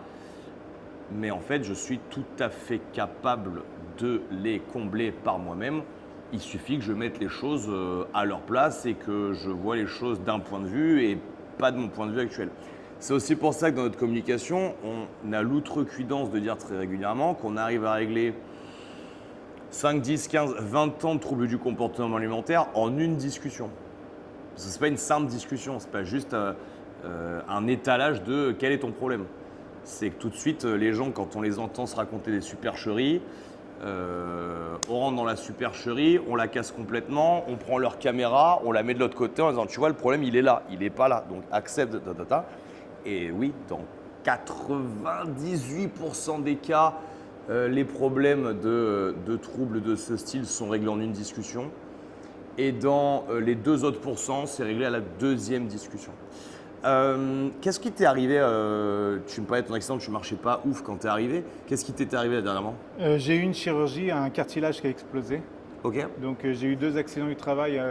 mais en fait, je suis tout à fait capable de les combler par moi-même. Il suffit que je mette les choses à leur place et que je vois les choses d'un point de vue et pas de mon point de vue actuel. » C'est aussi pour ça que dans notre communication, on a l'outrecuidance de dire très régulièrement qu'on arrive à régler 5, 10, 15, 20 ans de troubles du comportement alimentaire en une discussion. Ce n'est pas une simple discussion, ce n'est pas juste un étalage de quel est ton problème. C'est que tout de suite, les gens, quand on les entend se raconter des supercheries, on rentre dans la supercherie, on la casse complètement, on prend leur caméra, on la met de l'autre côté en disant tu vois, le problème il est là, il n'est pas là, donc accepte. Et oui, dans 98% des cas, les problèmes de troubles de ce style sont réglés en une discussion. Et dans les 2 autres pourcents, c'est réglé à la deuxième discussion. Qu'est-ce qui t'est arrivé tu me parlais de ton accident, tu ne marchais pas ouf quand tu es arrivé. Qu'est-ce qui t'était arrivé dernièrement? J'ai eu une chirurgie, un cartilage qui a explosé. Ok. Donc j'ai eu 2 accidents du travail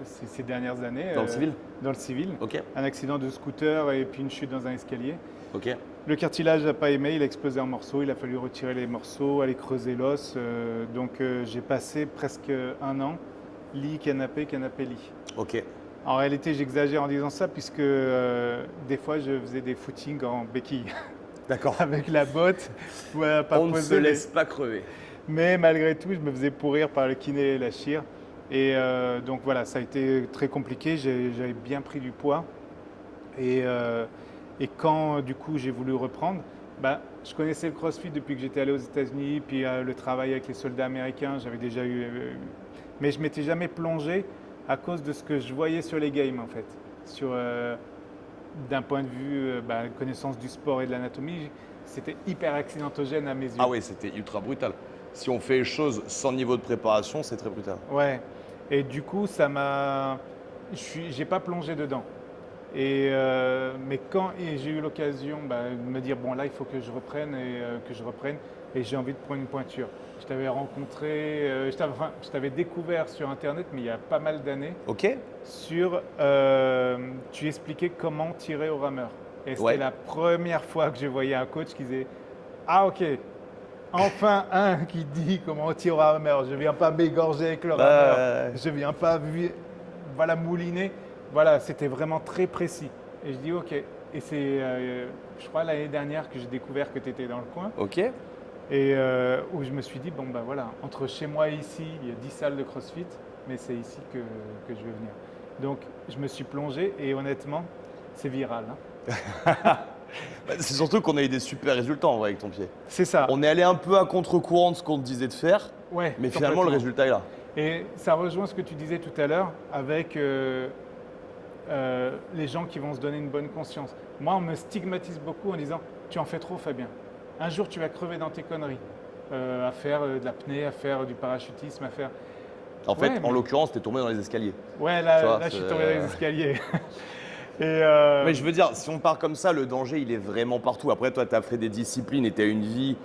ces dernières années. Dans le civil? Dans le civil. Ok. Un accident de scooter et puis une chute dans un escalier. Ok. Le cartilage n'a pas aimé, il a explosé en morceaux, il a fallu retirer les morceaux, aller creuser l'os. Donc j'ai passé presque 1 an, lit, canapé, lit. Ok. En réalité, j'exagère en disant ça puisque des fois je faisais des footings en béquille. D'accord. Avec la botte. On ne se laisse pas crever. Mais malgré tout, je me faisais pourrir par le kiné et la chire. Et donc voilà, ça a été très compliqué. J'avais bien pris du poids. Et quand du coup j'ai voulu reprendre, je connaissais le CrossFit depuis que j'étais allé aux États-Unis, puis le travail avec les soldats américains, j'avais déjà eu. Mais je m'étais jamais plongé à cause de ce que je voyais sur les games en fait. D'un point de vue connaissance du sport et de l'anatomie, c'était hyper accidentogène à mes yeux. Ah oui, c'était ultra brutal. Si on fait les choses sans niveau de préparation, c'est très brutal. Ouais. Et du coup, j'ai pas plongé dedans. Mais quand j'ai eu l'occasion de me dire bon là il faut que je reprenne et j'ai envie de prendre une pointure. Je t'avais rencontré, je t'avais découvert sur internet mais il y a pas mal d'années. Ok. Tu expliquais comment tirer au rameur. Et c'était Ouais. la première fois que je voyais un coach qui disait ah ok. Enfin un qui dit comment on tire au rameur. Je viens pas m'égorger avec le rameur. Je viens pas mouliner. Voilà, c'était vraiment très précis. Et je dis ok. Et c'est, je crois, l'année dernière que j'ai découvert que tu étais dans le coin. Ok. Et où je me suis dit, voilà, entre chez moi et ici, il y a 10 salles de CrossFit, mais c'est ici que je vais venir. Donc, je me suis plongé et honnêtement, c'est viral. Hein. C'est surtout qu'on a eu des super résultats en vrai avec ton pied. C'est ça. On est allé un peu à contre-courant de ce qu'on te disait de faire, Ouais, mais finalement le résultat est là. Et ça rejoint ce que tu disais tout à l'heure avec les gens qui vont se donner une bonne conscience. Moi, on me stigmatise beaucoup en disant « tu en fais trop, Fabien. Un jour, tu vas crever dans tes conneries. À faire de l'apnée, à faire du parachutisme, à faire… » En fait, en l'occurrence, tu es tombé dans les escaliers. Ouais, là je suis tombé dans les escaliers. Mais je veux dire, si on part comme ça, le danger, il est vraiment partout. Après, toi, tu as fait des disciplines et tu as une vie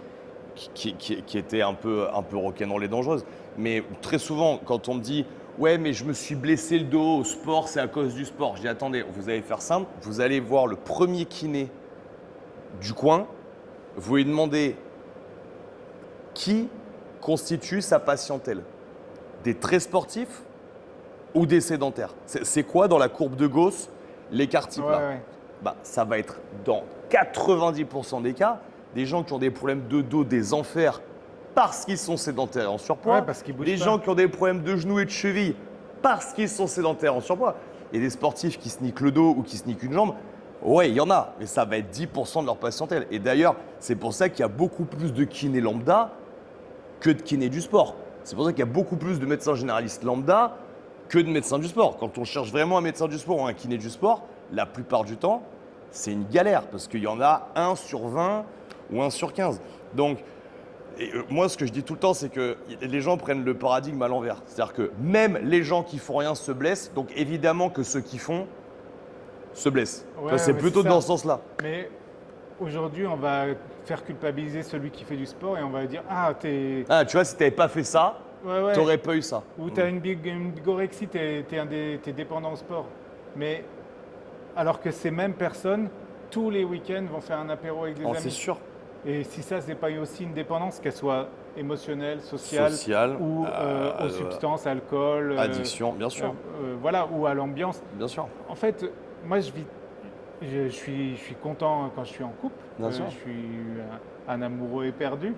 qui était un peu rock'n'roll et dangereuse. Mais très souvent, quand on me dit « ouais, mais je me suis blessé le dos au sport, c'est à cause du sport », je dis « attendez, vous allez faire simple, vous allez voir le premier kiné du coin, vous lui demandez qui constitue sa patientèle, des très sportifs ou des sédentaires. C'est quoi dans la courbe de Gauss l'écart type Ouais, là, ouais. bah, ça va être dans 90% des cas des gens qui ont des problèmes de dos, des enfers parce qu'ils sont sédentaires et en Ouais, surpoids, parce qu'ils bougent des pas. gens qui ont des problèmes de genoux et de cheville parce qu'ils sont sédentaires et en surpoids, et des sportifs qui se niquent le dos ou qui se niquent une jambe. Ouais, il y en a, mais ça va être 10% de leur patientèle. Et d'ailleurs, c'est pour ça qu'il y a beaucoup plus de kinés lambda que de kinés du sport. C'est pour ça qu'il y a beaucoup plus de médecins généralistes lambda que de médecins du sport. Quand on cherche vraiment un médecin du sport ou un kiné du sport, la plupart du temps, c'est une galère parce qu'il y en a 1 sur 20 ou 1 sur 15. Donc, moi, ce que je dis tout le temps, c'est que les gens prennent le paradigme à l'envers. C'est-à-dire que même les gens qui font rien se blessent, donc évidemment que ceux qui font se blessent. Ouais, C'est ouais, plutôt c'est dans ça. ce sens-là. Mais aujourd'hui, on va faire culpabiliser celui qui fait du sport et on va dire ah t'es Ah, tu vois, si tu n'avais pas fait ça, ouais ouais t'aurais pas eu ça. ou t'as une bigorexie, t'es dépendant au sport. Mais alors que ces mêmes personnes tous les week-ends vont faire un apéro avec des Oh, c'est amis. sûr. Et si ça c'est pas aussi une dépendance, qu'elle soit émotionnelle, sociale Social, ou aux substances, alcool, addiction, bien sûr. voilà, ou à l'ambiance. Bien sûr. En fait, moi, je suis content quand je suis en couple. Bien sûr. Je suis un amoureux éperdu.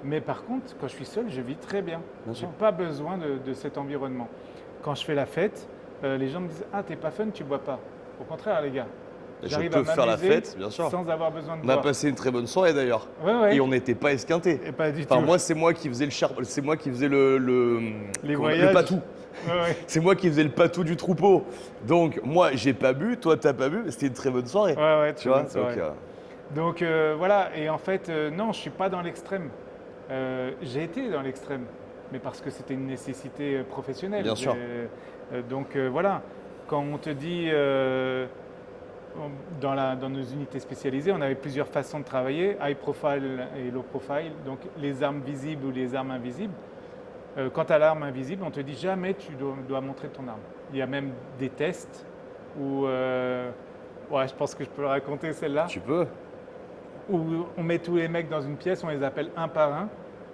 Mais par contre, quand je suis seul, je vis très bien. Bien Je sûr. n'ai pas besoin de cet environnement. Quand je fais la fête, les gens me disent ah, t'es pas fun, tu bois pas. Au contraire, les gars, Je j'arrive peux à faire la m'amuser fête, bien sûr. sans avoir besoin de On a boire. passé une très bonne soirée d'ailleurs. Ouais, ouais. Et on n'était pas esquintés. Et pas du Enfin, tout. moi, c'est moi qui faisais c'est moi qui faisais Les comment- voyages. le patou. Ouais, ouais. C'est moi qui faisais le patou du troupeau. Donc, moi, j'ai pas bu, toi, t'as pas bu. C'était une très bonne soirée. Ouais, ouais, Tu vois, bonne soirée. Donc voilà, et en fait, non, je ne suis pas dans l'extrême. J'ai été dans l'extrême, mais parce que c'était une nécessité professionnelle. Bien sûr. Donc voilà, quand on te dit, dans nos unités spécialisées, on avait plusieurs façons de travailler, high profile et low profile, donc les armes visibles ou les armes invisibles. Quant à l'arme invisible, on te dit jamais tu dois montrer ton arme. Il y a même des tests où, ouais, je pense que je peux le raconter celle-là, Tu peux. où on met tous les mecs dans une pièce, on les appelle un par un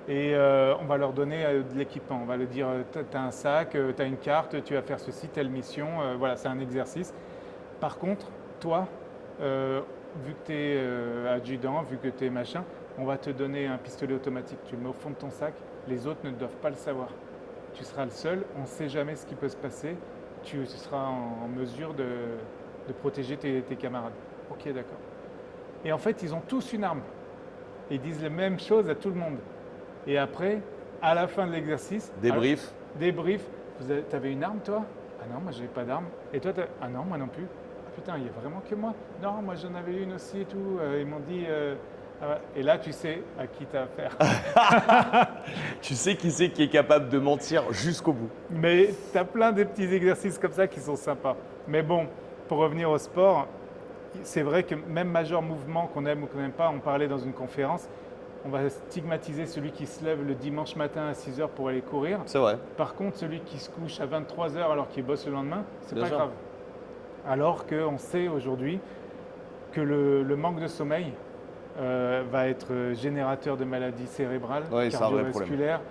et on va leur donner de l'équipement. On va leur dire tu as un sac, tu as une carte, tu vas faire ceci, telle mission. Voilà, c'est un exercice. Par contre, toi, vu que tu es adjudant, vu que tu es machin, on va te donner un pistolet automatique. Tu le mets au fond de ton sac. Les autres ne doivent pas le savoir. Tu seras le seul. On ne sait jamais ce qui peut se passer. Tu seras en mesure de protéger tes camarades. Ok, d'accord. Et en fait, ils ont tous une arme. Ils disent la même chose à tout le monde. Et après, à la fin de l'exercice, Débrief. débrief. Tu avais une arme, toi? Ah non, moi, j'avais pas d'arme. Et toi, ah non, moi non plus. Ah putain, il y a vraiment que moi. Non, moi, j'en avais une aussi et tout. Ils m'ont dit. Ah ouais. Et là, tu sais à qui tu as affaire. Tu sais qui c'est qui est capable de mentir jusqu'au bout. Mais tu as plein de petits exercices comme ça qui sont sympas. Mais bon, pour revenir au sport, c'est vrai que même major mouvement, qu'on aime ou qu'on n'aime pas, on parlait dans une conférence, on va stigmatiser celui qui se lève le dimanche matin à 6h pour aller courir. C'est vrai. Par contre, celui qui se couche à 23h alors qu'il bosse le lendemain, c'est Bien pas sûr. grave. Alors qu'on sait aujourd'hui que le manque de sommeil va être générateur de maladies cérébrales, Ouais, c'est un vrai cardiovasculaires,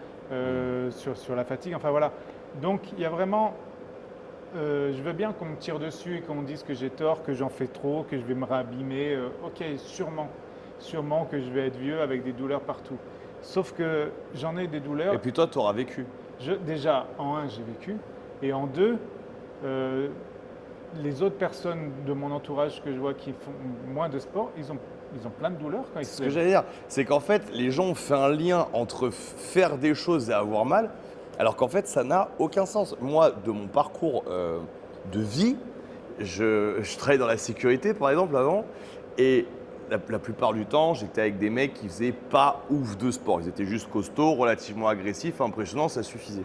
sur la fatigue. Enfin voilà. Donc il y a vraiment. Je veux bien qu'on me tire dessus et qu'on me dise que j'ai tort, que j'en fais trop, que je vais me rabîmer. Ok, sûrement que je vais être vieux avec des douleurs partout. Sauf que j'en ai des douleurs. Et puis toi, tu auras vécu. Déjà, en un, j'ai vécu. Et en deux, les autres personnes de mon entourage que je vois qui font moins de sport, ils ont plein de douleurs quand ils Ce se que lèvent. j'allais dire, c'est qu'en fait, les gens ont fait un lien entre faire des choses et avoir mal, alors qu'en fait, ça n'a aucun sens. Moi, de mon parcours de vie, je travaillais dans la sécurité, par exemple, avant, et la plupart du temps, j'étais avec des mecs qui faisaient pas ouf de sport. Ils étaient juste costauds, relativement agressifs, impressionnants, ça suffisait.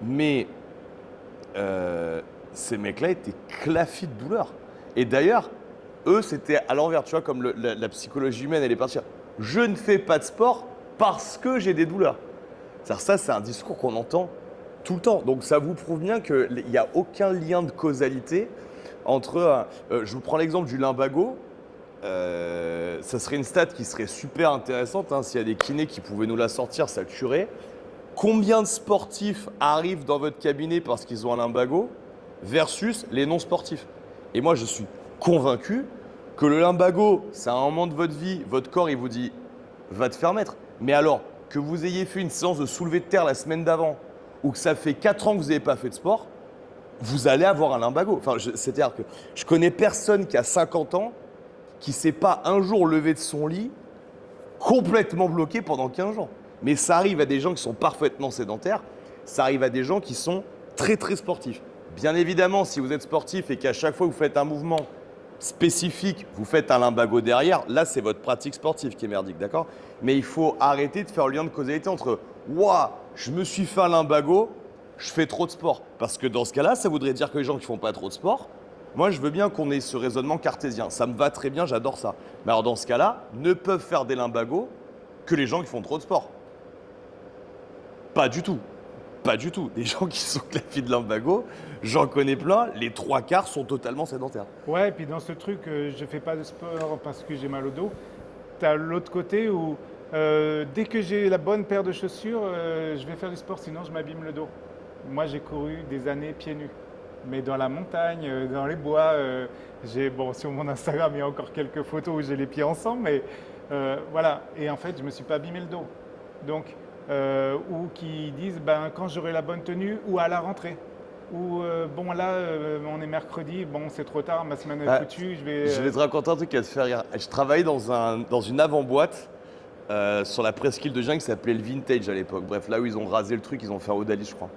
Mais ces mecs-là étaient clafis de douleur. Et d'ailleurs, eux, c'était à l'envers, tu vois, comme la psychologie humaine, elle est partie. Je ne fais pas de sport parce que j'ai des douleurs. Ça, c'est un discours qu'on entend tout le temps. Donc, ça vous prouve bien qu'il n'y a aucun lien de causalité entre. Je vous prends l'exemple du lumbago. Ça serait une stat qui serait super intéressante. Hein, s'il y a des kinés qui pouvaient nous la sortir, ça tuerait. Combien de sportifs arrivent dans votre cabinet parce qu'ils ont un lumbago? versus les non-sportifs. Et moi, je suis convaincu que le lumbago, c'est à un moment de votre vie, votre corps, il vous dit « va te faire mettre ». Mais alors, que vous ayez fait une séance de soulevé de terre la semaine d'avant ou que ça fait 4 ans que vous n'avez pas fait de sport, vous allez avoir un lumbago. Enfin, c'est-à-dire que je connais personne qui a 50 ans qui ne s'est pas un jour levé de son lit complètement bloqué pendant 15 jours. Mais ça arrive à des gens qui sont parfaitement sédentaires, ça arrive à des gens qui sont très très sportifs. Bien évidemment, si vous êtes sportif et qu'à chaque fois que vous faites un mouvement spécifique, vous faites un lumbago derrière, là c'est votre pratique sportive qui est merdique, d'accord? Mais il faut arrêter de faire le lien de causalité entre « Waouh, je me suis fait un lumbago, je fais trop de sport ». Parce que dans ce cas-là, ça voudrait dire que les gens qui ne font pas trop de sport, moi je veux bien qu'on ait ce raisonnement cartésien, ça me va très bien, j'adore ça. Mais alors dans ce cas-là, ne peuvent faire des lumbagos que les gens qui font trop de sport. Pas du tout. Pas du tout. Des gens qui sont claqués de lumbago, j'en connais plein, les 3/4 sont totalement sédentaires. Ouais, et puis dans ce truc, je fais pas de sport parce que j'ai mal au dos. Tu as l'autre côté où dès que j'ai la bonne paire de chaussures, je vais faire du sport, sinon je m'abîme le dos. Moi, j'ai couru des années pieds nus. Mais dans la montagne, dans les bois, sur mon Instagram, il y a encore quelques photos où j'ai les pieds ensemble, mais voilà. Et en fait, je me suis pas abîmé le dos. Donc, ou qui disent, quand j'aurai la bonne tenue, ou à la rentrée. Ou on est mercredi, c'est trop tard, ma semaine est foutue, Je vais te raconter un truc qui va te faire rire. Je travaillais dans une avant-boîte sur la presqu'île de Gien qui s'appelait le Vintage à l'époque. Bref, là où ils ont rasé le truc, ils ont fait un Odalis, je crois.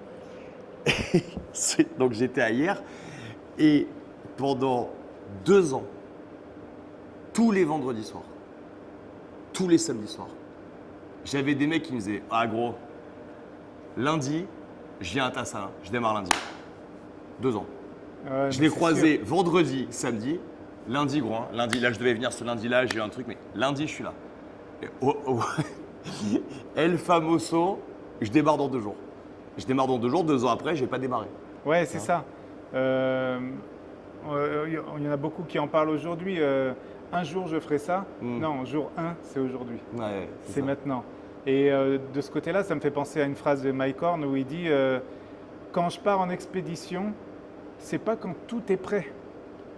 Donc j'étais à hier et pendant 2 ans, tous les vendredis soirs, tous les samedis soirs, j'avais des mecs qui me disaient « Ah gros, lundi, je viens à ta salle, je démarre lundi. » 2 ans. Je l'ai croisé vendredi, samedi, lundi gros, hein. Lundi, là je devais venir ce lundi-là, j'ai eu un truc, mais lundi je suis là. Et, El Famoso, je démarre dans 2 jours. Je démarre dans 2 jours, 2 ans après, je n'ai pas démarré. Ouais, c'est ça. Il y en a beaucoup qui en parlent aujourd'hui. Un jour, je ferai ça. Non, jour 1, c'est aujourd'hui. Ouais, c'est maintenant. Et de ce côté-là, ça me fait penser à une phrase de Mike Horn où il dit quand je pars en expédition, c'est pas quand tout est prêt,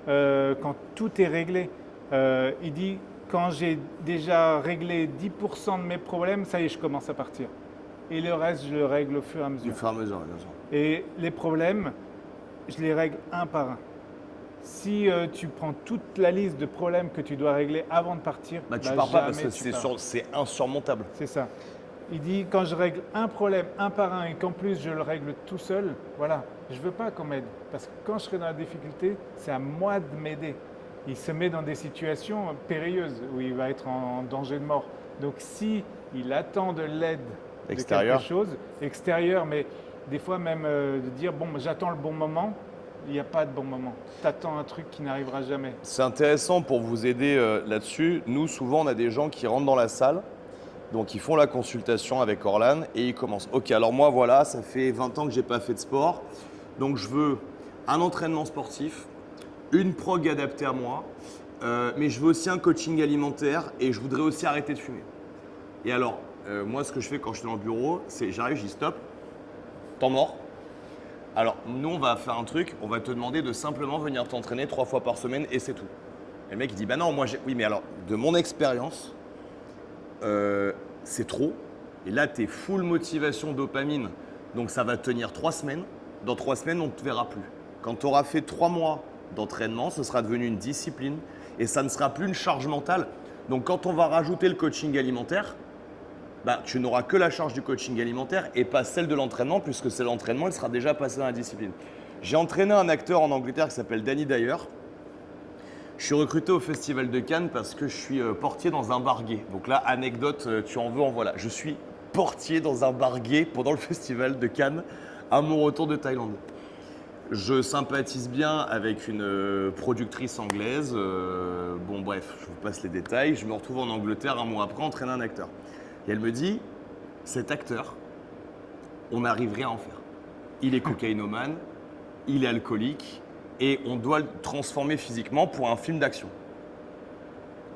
quand tout est réglé. Il dit quand j'ai déjà réglé 10% de mes problèmes, ça y est, je commence à partir. Et le reste, je le règle au fur et à mesure. Au fur et à mesure, bien sûr. Et les problèmes, je les règle un par un. Si tu prends toute la liste de problèmes que tu dois régler avant de partir, tu pars pas parce que c'est insurmontable. C'est ça. Il dit quand je règle un problème un par un et qu'en plus je le règle tout seul, voilà, je veux pas qu'on m'aide. Parce que quand je serai dans la difficulté, c'est à moi de m'aider. Il se met dans des situations périlleuses où il va être en danger de mort. Donc si il attend de l'aide de quelque chose extérieur, mais des fois même de dire j'attends le bon moment, il n'y a pas de bon moment. Tu attends un truc qui n'arrivera jamais. C'est intéressant pour vous aider là-dessus. Nous, souvent, on a des gens qui rentrent dans la salle, donc ils font la consultation avec Orlan et ils commencent. Ok, alors moi, voilà, ça fait 20 ans que je n'ai pas fait de sport, donc je veux un entraînement sportif, une prog adaptée à moi, mais je veux aussi un coaching alimentaire et je voudrais aussi arrêter de fumer. Et alors, moi, ce que je fais quand je suis dans le bureau, c'est j'arrive, je dis stop, temps mort. Alors, nous, on va faire un truc, on va te demander de simplement venir t'entraîner 3 fois par semaine et c'est tout. Et le mec, il dit, non, moi, oui, mais alors, de mon expérience, c'est trop. Et là, tu es full motivation dopamine, donc ça va tenir 3 semaines. Dans 3 semaines, on ne te verra plus. Quand tu auras fait 3 mois d'entraînement, ce sera devenu une discipline et ça ne sera plus une charge mentale. Donc, quand on va rajouter le coaching alimentaire, tu n'auras que la charge du coaching alimentaire et pas celle de l'entraînement, puisque c'est l'entraînement, il sera déjà passé dans la discipline. J'ai entraîné un acteur en Angleterre qui s'appelle Danny Dyer. Je suis recruté au Festival de Cannes parce que je suis portier dans un bar gay. Donc là, anecdote, tu en veux, en voilà. Je suis portier dans un bar gay pendant le Festival de Cannes à mon retour de Thaïlande. Je sympathise bien avec une productrice anglaise. Bref, je vous passe les détails. Je me retrouve en Angleterre un mois après entraîner un acteur. Et elle me dit, cet acteur, on n'arriverait à en faire. Il est cocaïnomane, il est alcoolique et on doit le transformer physiquement pour un film d'action.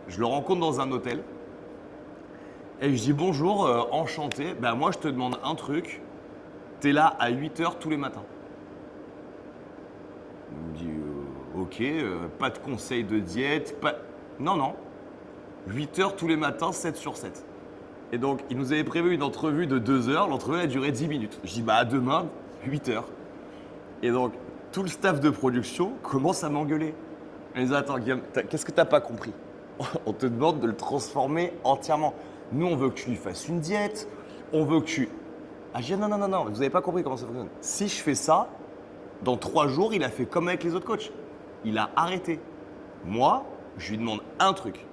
Je le rencontre dans un hôtel et je dis bonjour, enchanté. Moi, je te demande un truc, tu es là à 8h tous les matins. Il me dit ok, pas de conseils de diète, pas. Non, non. 8 heures tous les matins, 7 sur 7. Et donc, il nous avait prévu une entrevue de 2 heures. L'entrevue a duré 10 minutes. Je dis bah à demain, 8 heures. Et donc, tout le staff de production commence à m'engueuler. Ils disent attends, Guillaume, qu'est-ce que t'as pas compris? On te demande de le transformer entièrement. Nous, on veut que tu lui fasses une diète. On veut que tu. Ah, je dis non, non, non, non, vous n'avez pas compris comment ça fonctionne. Si je fais ça, dans 3 jours, il a fait comme avec les autres coachs. Il a arrêté. Moi, je lui demande un truc.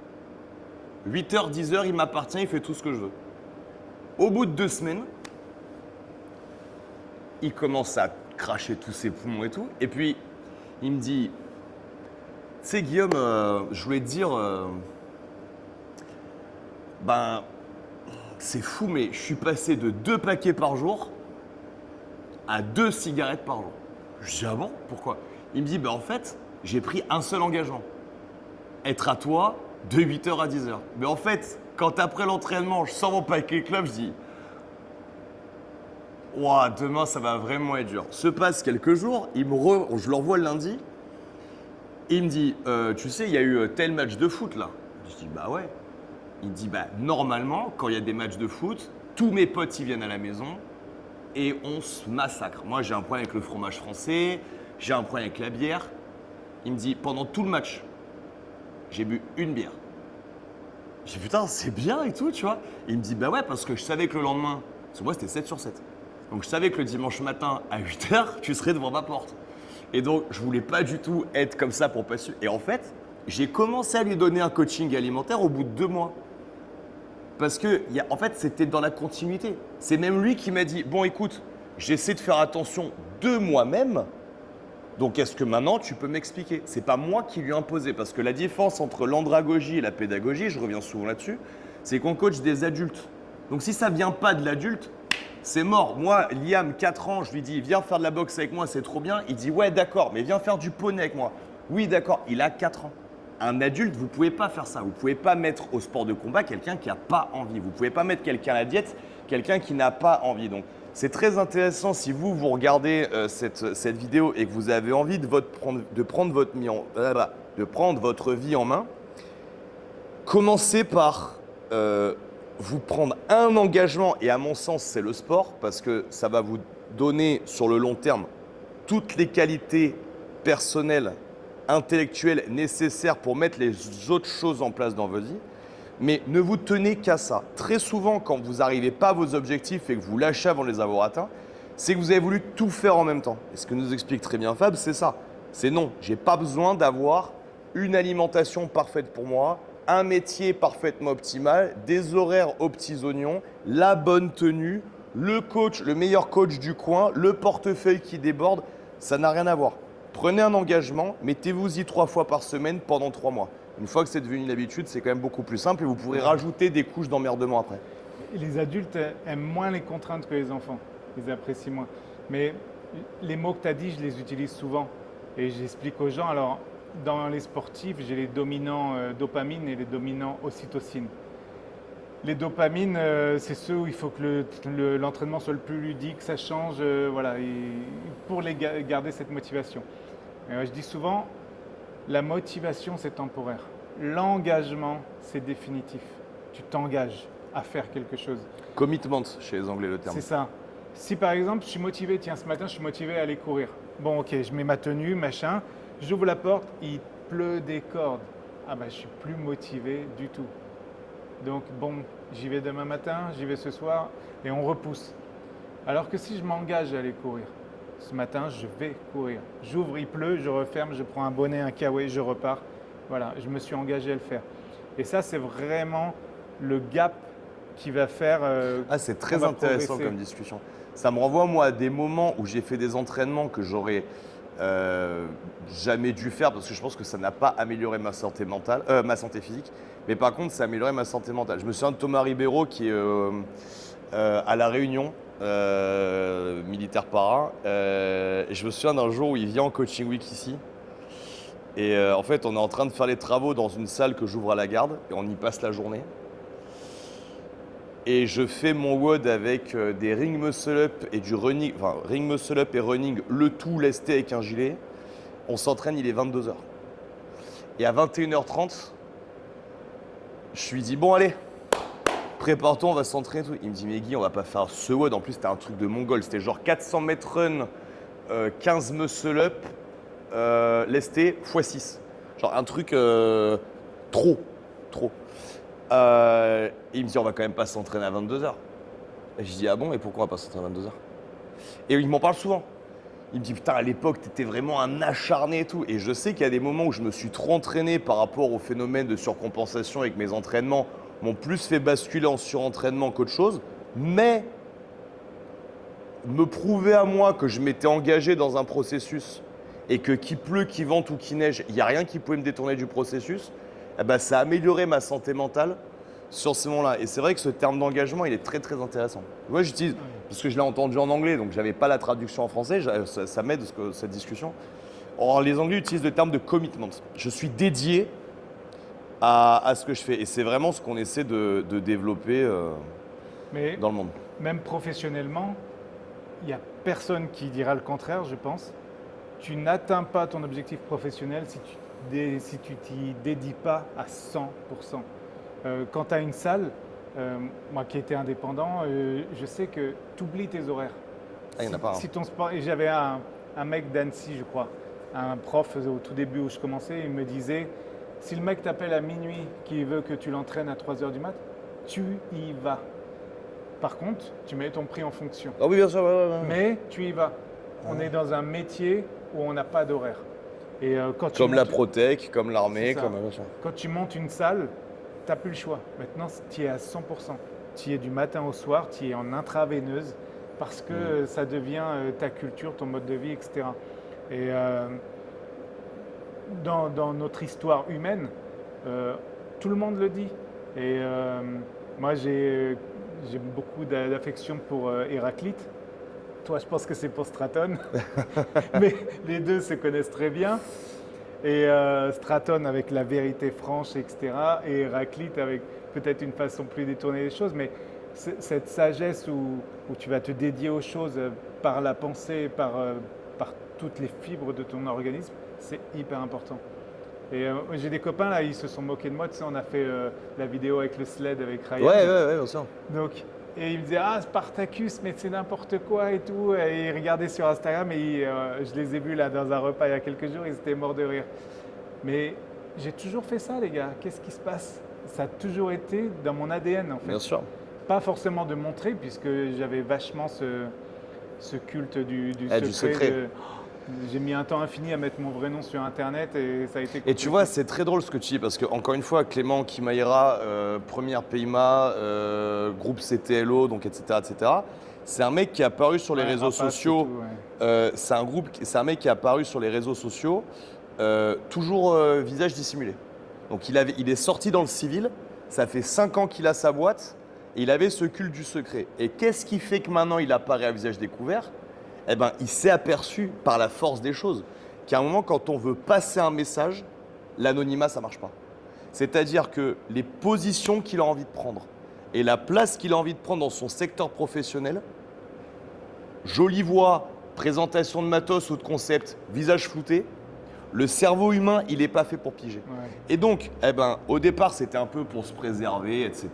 8h, 10h, il m'appartient, il fait tout ce que je veux. Au bout de 2 semaines, il commence à cracher tous ses poumons et tout. Et puis, il me dit, tu sais Guillaume, je voulais te dire, ben, c'est fou, mais je suis passé de 2 paquets par jour à 2 cigarettes par jour. Je dis, ah bon? Pourquoi? Il me dit, ben en fait, j'ai pris un seul engagement. Être à toi de 8h à 10h. Mais en fait, quand après l'entraînement, je sors mon paquet club, je dis, ouah, demain, ça va vraiment être dur. Se passe quelques jours, je le revois le lundi, et il me dit, tu sais, il y a eu tel match de foot là. Je dis, bah ouais. Il dit, bah normalement, quand il y a des matchs de foot, tous mes potes, ils viennent à la maison et on se massacre. Moi, j'ai un problème avec le fromage français, j'ai un problème avec la bière. Il me dit, pendant tout le match, j'ai bu une bière. J'ai dit, putain, c'est bien et tout, tu vois. Et il me dit, bah ouais, parce que je savais que le lendemain, parce que moi, c'était 7 sur 7. Donc, je savais que le dimanche matin, à 8h, tu serais devant ma porte. Et donc, je voulais pas du tout être comme ça pour pas su. Et en fait, j'ai commencé à lui donner un coaching alimentaire au bout de 2 mois. Parce que, en fait, c'était dans la continuité. C'est même lui qui m'a dit, bon, écoute, j'essaie de faire attention de moi-même. Donc, est-ce que maintenant, tu peux m'expliquer? C'est pas moi qui lui ai imposé. Parce que la différence entre l'andragogie et la pédagogie, je reviens souvent là-dessus, c'est qu'on coach des adultes. Donc, si ça vient pas de l'adulte, c'est mort. Moi, Liam, 4 ans, je lui dis, viens faire de la boxe avec moi, c'est trop bien. Il dit, ouais, d'accord, mais viens faire du poney avec moi. Oui, d'accord, il a 4 ans. Un adulte, vous ne pouvez pas faire ça. Vous ne pouvez pas mettre au sport de combat quelqu'un qui n'a pas envie. Vous ne pouvez pas mettre quelqu'un à la diète, quelqu'un qui n'a pas envie. Donc, c'est très intéressant si vous regardez cette vidéo et que vous avez envie de prendre votre vie en main. Commencez par vous prendre un engagement, et à mon sens, c'est le sport, parce que ça va vous donner sur le long terme toutes les qualités personnelles, intellectuelles nécessaires pour mettre les autres choses en place dans votre vie. Mais ne vous tenez qu'à ça. Très souvent, quand vous n'arrivez pas à vos objectifs et que vous lâchez avant de les avoir atteints, c'est que vous avez voulu tout faire en même temps. Et ce que nous explique très bien Fab, c'est ça. C'est non, j'ai pas besoin d'avoir une alimentation parfaite pour moi, un métier parfaitement optimal, des horaires aux petits oignons, la bonne tenue, le coach, le meilleur coach du coin, le portefeuille qui déborde. Ça n'a rien à voir. Prenez un engagement, mettez-vous-y 3 fois par semaine pendant 3 mois. Une fois que c'est devenu une habitude, c'est quand même beaucoup plus simple et vous pourrez rajouter des couches d'emmerdement après. Les adultes aiment moins les contraintes que les enfants. Ils apprécient moins. Mais les mots que tu as dit, je les utilise souvent. Et j'explique aux gens. Alors, dans les sportifs, j'ai les dominants dopamine et les dominants ocytocine. Les dopamines, c'est ceux où il faut que l'entraînement soit le plus ludique, ça change, voilà, pour garder cette motivation. Et je dis souvent, la motivation, c'est temporaire. L'engagement, c'est définitif. Tu t'engages à faire quelque chose. Commitment, chez les Anglais, le terme. C'est ça. Si par exemple, je suis motivé, tiens, ce matin, je suis motivé à aller courir. Bon, ok, je mets ma tenue, machin, j'ouvre la porte, il pleut des cordes. Ah ben, je suis plus motivé du tout. Donc bon, j'y vais demain matin, j'y vais ce soir, et on repousse. Alors que si je m'engage à aller courir, ce matin, je vais courir. J'ouvre, il pleut, je referme, je prends un bonnet, un kawaii, je repars. Voilà, je me suis engagé à le faire. Et ça, c'est vraiment le gap qui va faire… c'est très intéressant comme discussion. Ça me renvoie, moi, à des moments où j'ai fait des entraînements que j'aurais jamais dû faire parce que je pense que ça n'a pas amélioré ma santé mentale, ma santé physique. Mais par contre, ça a amélioré ma santé mentale. Je me souviens de Thomas Ribeiro qui est à La Réunion, militaire para. Et je me souviens d'un jour où il vient en coaching week ici. Et en fait, on est en train de faire les travaux dans une salle que j'ouvre à la garde et on y passe la journée. Et je fais mon WOD avec des ring muscle up et du running, enfin ring muscle up et running, le tout lesté avec un gilet. on s'entraîne, il est 22h. Et à 21h30, je lui dis, bon allez, prépare-toi, on va s'entraîner. Tout. Il me dit, mais Guy, on va pas faire ce WOD. En plus, c'était un truc de mongol. C'était genre 400 mètres run, 15 muscle-up, lesté x6. Genre un truc trop. Et il me dit, on va quand même pas s'entraîner à 22h. Et je dis, ah bon, et pourquoi on va pas s'entraîner à 22h? Et il m'en parle souvent. Il me dit, putain, à l'époque, t'étais vraiment un acharné et tout. Et je sais qu'il y a des moments où je me suis trop entraîné par rapport au phénomène de surcompensation et que mes entraînements m'ont plus fait basculer en surentraînement qu'autre chose. Mais me prouver à moi que je m'étais engagé dans un processus et que qu'il pleut, qu'il vente ou qu'il neige, il n'y a rien qui pouvait me détourner du processus, eh ben, ça a amélioré ma santé mentale sur ce moment-là. Et c'est vrai que ce terme d'engagement, il est très très intéressant. Moi, j'utilise, parce que je l'ai entendu en anglais, donc je n'avais pas la traduction en français, ça m'aide cette discussion. Or, les Anglais utilisent le terme de commitment. Je suis dédié à ce que je fais. Et c'est vraiment ce qu'on essaie de développer dans le monde. Même professionnellement, il n'y a personne qui dira le contraire, je pense. Tu n'atteins pas ton objectif professionnel si tu t'y dédies pas à 100%. Quand tu as une salle, moi qui étais indépendant, je sais que tu oublies tes horaires. Ah, il n'y en a pas. Si ton sport, et j'avais un mec d'Annecy, je crois, un prof au tout début où je commençais, il me disait, si le mec t'appelle à minuit, qui veut que tu l'entraînes à 3h du mat, tu y vas. Par contre, tu mets ton prix en fonction. Ah oui, bien sûr. Ouais. Mais tu y vas. On est dans un métier où on n'a pas d'horaire. Et comme la Protec, comme l'armée, comme... Quand tu montes une salle, tu n'as plus le choix. Maintenant, tu y es à 100%. Tu y es du matin au soir, tu y es en intraveineuse parce que ça devient ta culture, ton mode de vie, etc. Et dans notre histoire humaine, tout le monde le dit. Et moi, j'ai beaucoup d'affection pour Héraclite. Toi, je pense que c'est pour Straton. Mais les deux se connaissent très bien. Et Straton avec la vérité franche, etc. Et Héraclite avec peut-être une façon plus détournée des choses. Mais cette sagesse où tu vas te dédier aux choses par la pensée, par toutes les fibres de ton organisme, c'est hyper important. Et j'ai des copains là, ils se sont moqués de moi. Tu sais, on a fait la vidéo avec le sled avec Ryan. Ouais, bien sûr. Donc, et ils me disaient, ah, Spartacus, mais c'est n'importe quoi et tout. Et ils regardaient sur Instagram et je les ai vus là dans un repas il y a quelques jours, ils étaient morts de rire. Mais j'ai toujours fait ça, les gars. Qu'est-ce qui se passe? Ça a toujours été dans mon ADN, en fait. Bien sûr. Pas forcément de montrer, puisque j'avais vachement ce culte du secret. J'ai mis un temps infini à mettre mon vrai nom sur Internet et ça a été compliqué. Et tu vois, c'est très drôle ce que tu dis parce que, encore une fois, Clément Kimaïra, première PIMA, groupe CTLO, donc etc. C'est un mec qui est apparu sur les réseaux sociaux. C'est un mec qui est apparu sur les réseaux sociaux, toujours visage dissimulé. Donc il est sorti dans le civil, ça fait 5 ans qu'il a sa boîte, et il avait ce culte du secret. Et qu'est-ce qui fait que maintenant il apparaît à visage découvert? Eh ben, il s'est aperçu par la force des choses qu'à un moment, quand on veut passer un message, l'anonymat, ça ne marche pas. C'est-à-dire que les positions qu'il a envie de prendre et la place qu'il a envie de prendre dans son secteur professionnel, jolie voix, présentation de matos ou de concept, visage flouté, le cerveau humain, il n'est pas fait pour piger. Ouais. Et donc, au départ, c'était un peu pour se préserver, etc.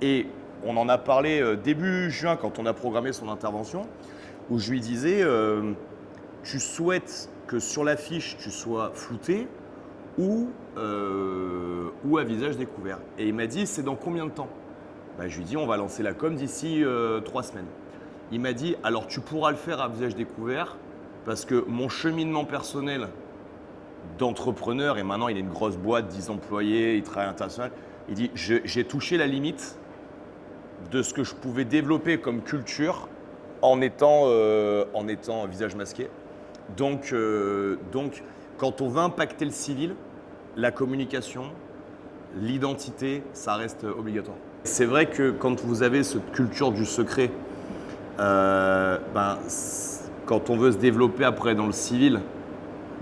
Et on en a parlé début juin quand on a programmé son intervention, où je lui disais, tu souhaites que sur l'affiche, tu sois flouté ou à visage découvert. Et il m'a dit, c'est dans combien de temps? Je lui ai dit, on va lancer la com d'ici 3 semaines. Il m'a dit, alors tu pourras le faire à visage découvert parce que mon cheminement personnel d'entrepreneur, et maintenant il a une grosse boîte, 10 employés, il travaille à l'international, il dit, j'ai touché la limite de ce que je pouvais développer comme culture en étant visage masqué. Donc, quand on veut impacter le civil, la communication, l'identité, ça reste obligatoire. C'est vrai que quand vous avez cette culture du secret, quand on veut se développer après dans le civil,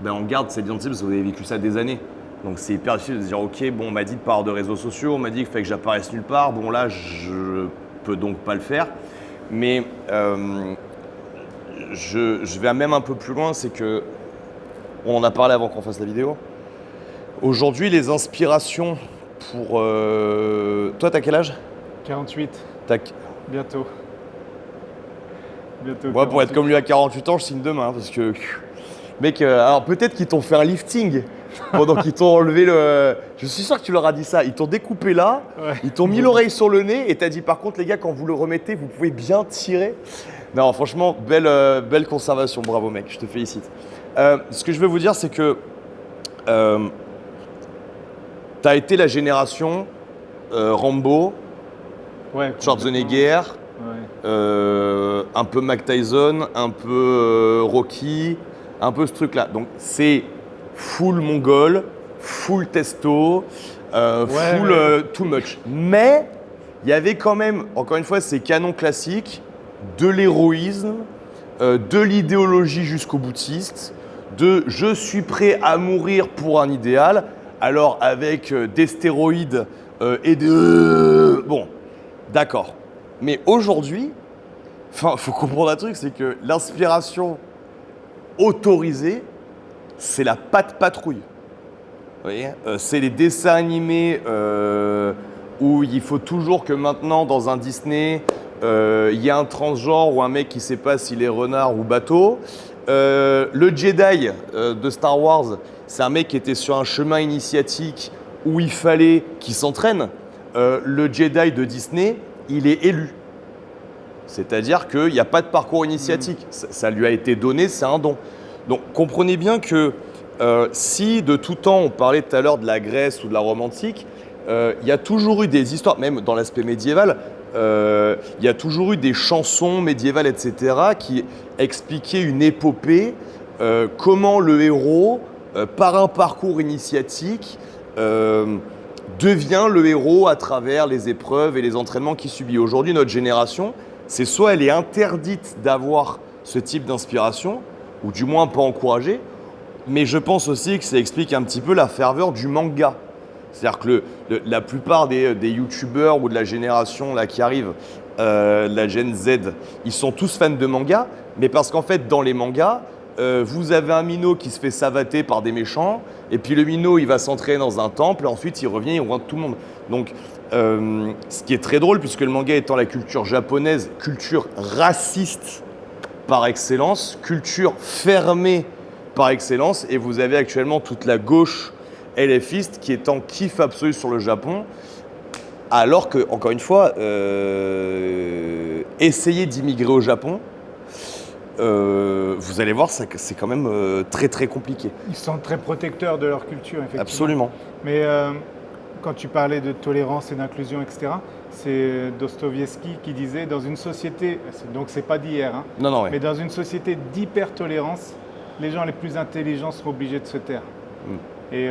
on garde cette identité parce que vous avez vécu ça des années. Donc c'est hyper difficile de se dire, ok, bon, on m'a dit de parler de réseaux sociaux, on m'a dit qu'il fallait que j'apparaisse nulle part, bon là, je peux donc pas le faire. Mais je vais même un peu plus loin, c'est que On en a parlé avant qu'on fasse la vidéo. Aujourd'hui, les inspirations pour... Toi, t'as quel âge? 48, T'as... bientôt. Moi, pour être comme lui à 48 ans, je signe demain, parce que... Mec, alors peut-être qu'ils t'ont fait un lifting pendant qu'ils t'ont enlevé le... Je suis sûr que tu leur as dit ça. Ils t'ont découpé là, Ouais. ils t'ont mis l'oreille sur le nez et t'as dit par contre les gars, quand vous le remettez, vous pouvez bien tirer. Non, franchement, belle conservation. Bravo mec, je te félicite. Ce que je veux vous dire, c'est que t'as été la génération Rambo, Ouais, Schwarzenegger, ouais. un peu Mike Tyson, un peu Rocky, un peu ce truc-là. Donc c'est full mongol, full testo, full too much. Mais il y avait quand même, encore une fois, ces canons classiques de l'héroïsme, de l'idéologie jusqu'au boutiste, de je suis prêt à mourir pour un idéal, alors avec des stéroïdes et de... Bon, d'accord. Mais aujourd'hui, il faut comprendre un truc, c'est que l'inspiration autorisée, c'est la patte patrouille. Vous voyez, c'est les dessins animés où il faut toujours que maintenant, dans un Disney, il y a un transgenre ou un mec qui ne sait pas s'il est renard ou bateau. Le Jedi de Star Wars, c'est un mec qui était sur un chemin initiatique où il fallait qu'il s'entraîne. Le Jedi de Disney, il est élu. C'est-à-dire qu'il n'y a pas de parcours initiatique. Ça lui a été donné, c'est un don. Donc comprenez bien que si de tout temps on parlait tout à l'heure de la Grèce ou de la Rome antique, il y a toujours eu des histoires, même dans l'aspect médiéval, il y a toujours eu des chansons médiévales, etc., qui expliquaient une épopée, comment le héros, par un parcours initiatique, devient le héros à travers les épreuves et les entraînements qu'il subit. Aujourd'hui, notre génération, c'est soit elle est interdite d'avoir ce type d'inspiration, ou du moins pas encouragée, mais je pense aussi que ça explique un petit peu la ferveur du manga. C'est-à-dire que la plupart des youtubeurs ou de la génération là, qui arrive, la Gen Z, ils sont tous fans de manga, mais parce qu'en fait, dans les mangas, vous avez un minot qui se fait savater par des méchants, et puis le minot, il va s'entraîner dans un temple, et ensuite il revient, il revient tout le monde. Donc, ce qui est très drôle, puisque le manga étant la culture japonaise, culture raciste par excellence, culture fermée par excellence, et vous avez actuellement toute la gauche LFiste qui est en kiff absolu sur le Japon, alors que, encore une fois, essayer d'immigrer au Japon, vous allez voir, c'est quand même très très compliqué. Ils sont très protecteurs de leur culture, effectivement. Absolument. Mais quand tu parlais de tolérance et d'inclusion, etc., c'est Dostoïevski qui disait dans une société, donc c'est pas d'hier, hein, Non, non, ouais. mais dans une société d'hyper-tolérance, les gens les plus intelligents seront obligés de se taire. Et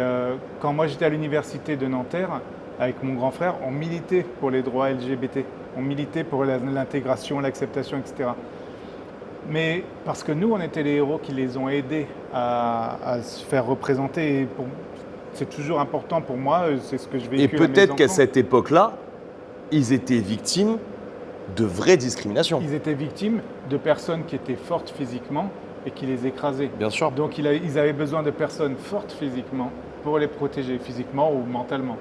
quand moi j'étais à l'université de Nanterre, avec mon grand frère, on militait pour les droits LGBT, on militait pour l'intégration, l'acceptation, etc. Mais parce que nous, on était les héros qui les ont aidés à se faire représenter. Et c'est toujours important pour moi, c'est ce que je véhicule. Et peut-être qu'à cette époque-là, ils étaient victimes de vraies discriminations. Ils étaient victimes de personnes qui étaient fortes physiquement et qui les écrasaient. Bien sûr. Donc ils avaient besoin de personnes fortes physiquement pour les protéger physiquement ou mentalement.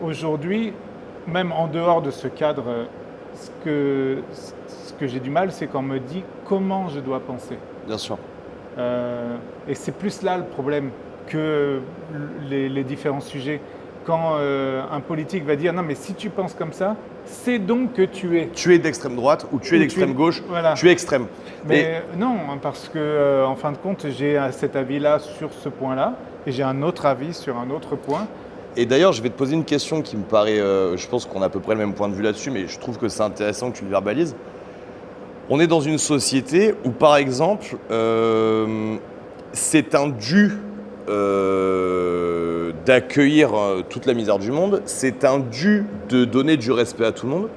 Aujourd'hui, même en dehors de ce cadre, ce que j'ai du mal, c'est quand on me dit comment je dois penser. Bien sûr. Et c'est plus là le problème que les différents sujets. Quand un politique va dire « Non, mais si tu penses comme ça, c'est donc que tu es… » Tu es d'extrême droite ou tu es d'extrême gauche, voilà. Tu es extrême. Mais non, parce que en fin de compte, j'ai cet avis-là sur ce point-là et j'ai un autre avis sur un autre point. Et d'ailleurs, je vais te poser une question qui me paraît, je pense qu'on a à peu près le même point de vue là-dessus, mais je trouve que c'est intéressant que tu le verbalises. On est dans une société où, par exemple, c'est un dû d'accueillir toute la misère du monde, c'est un dû de donner du respect à tout le monde.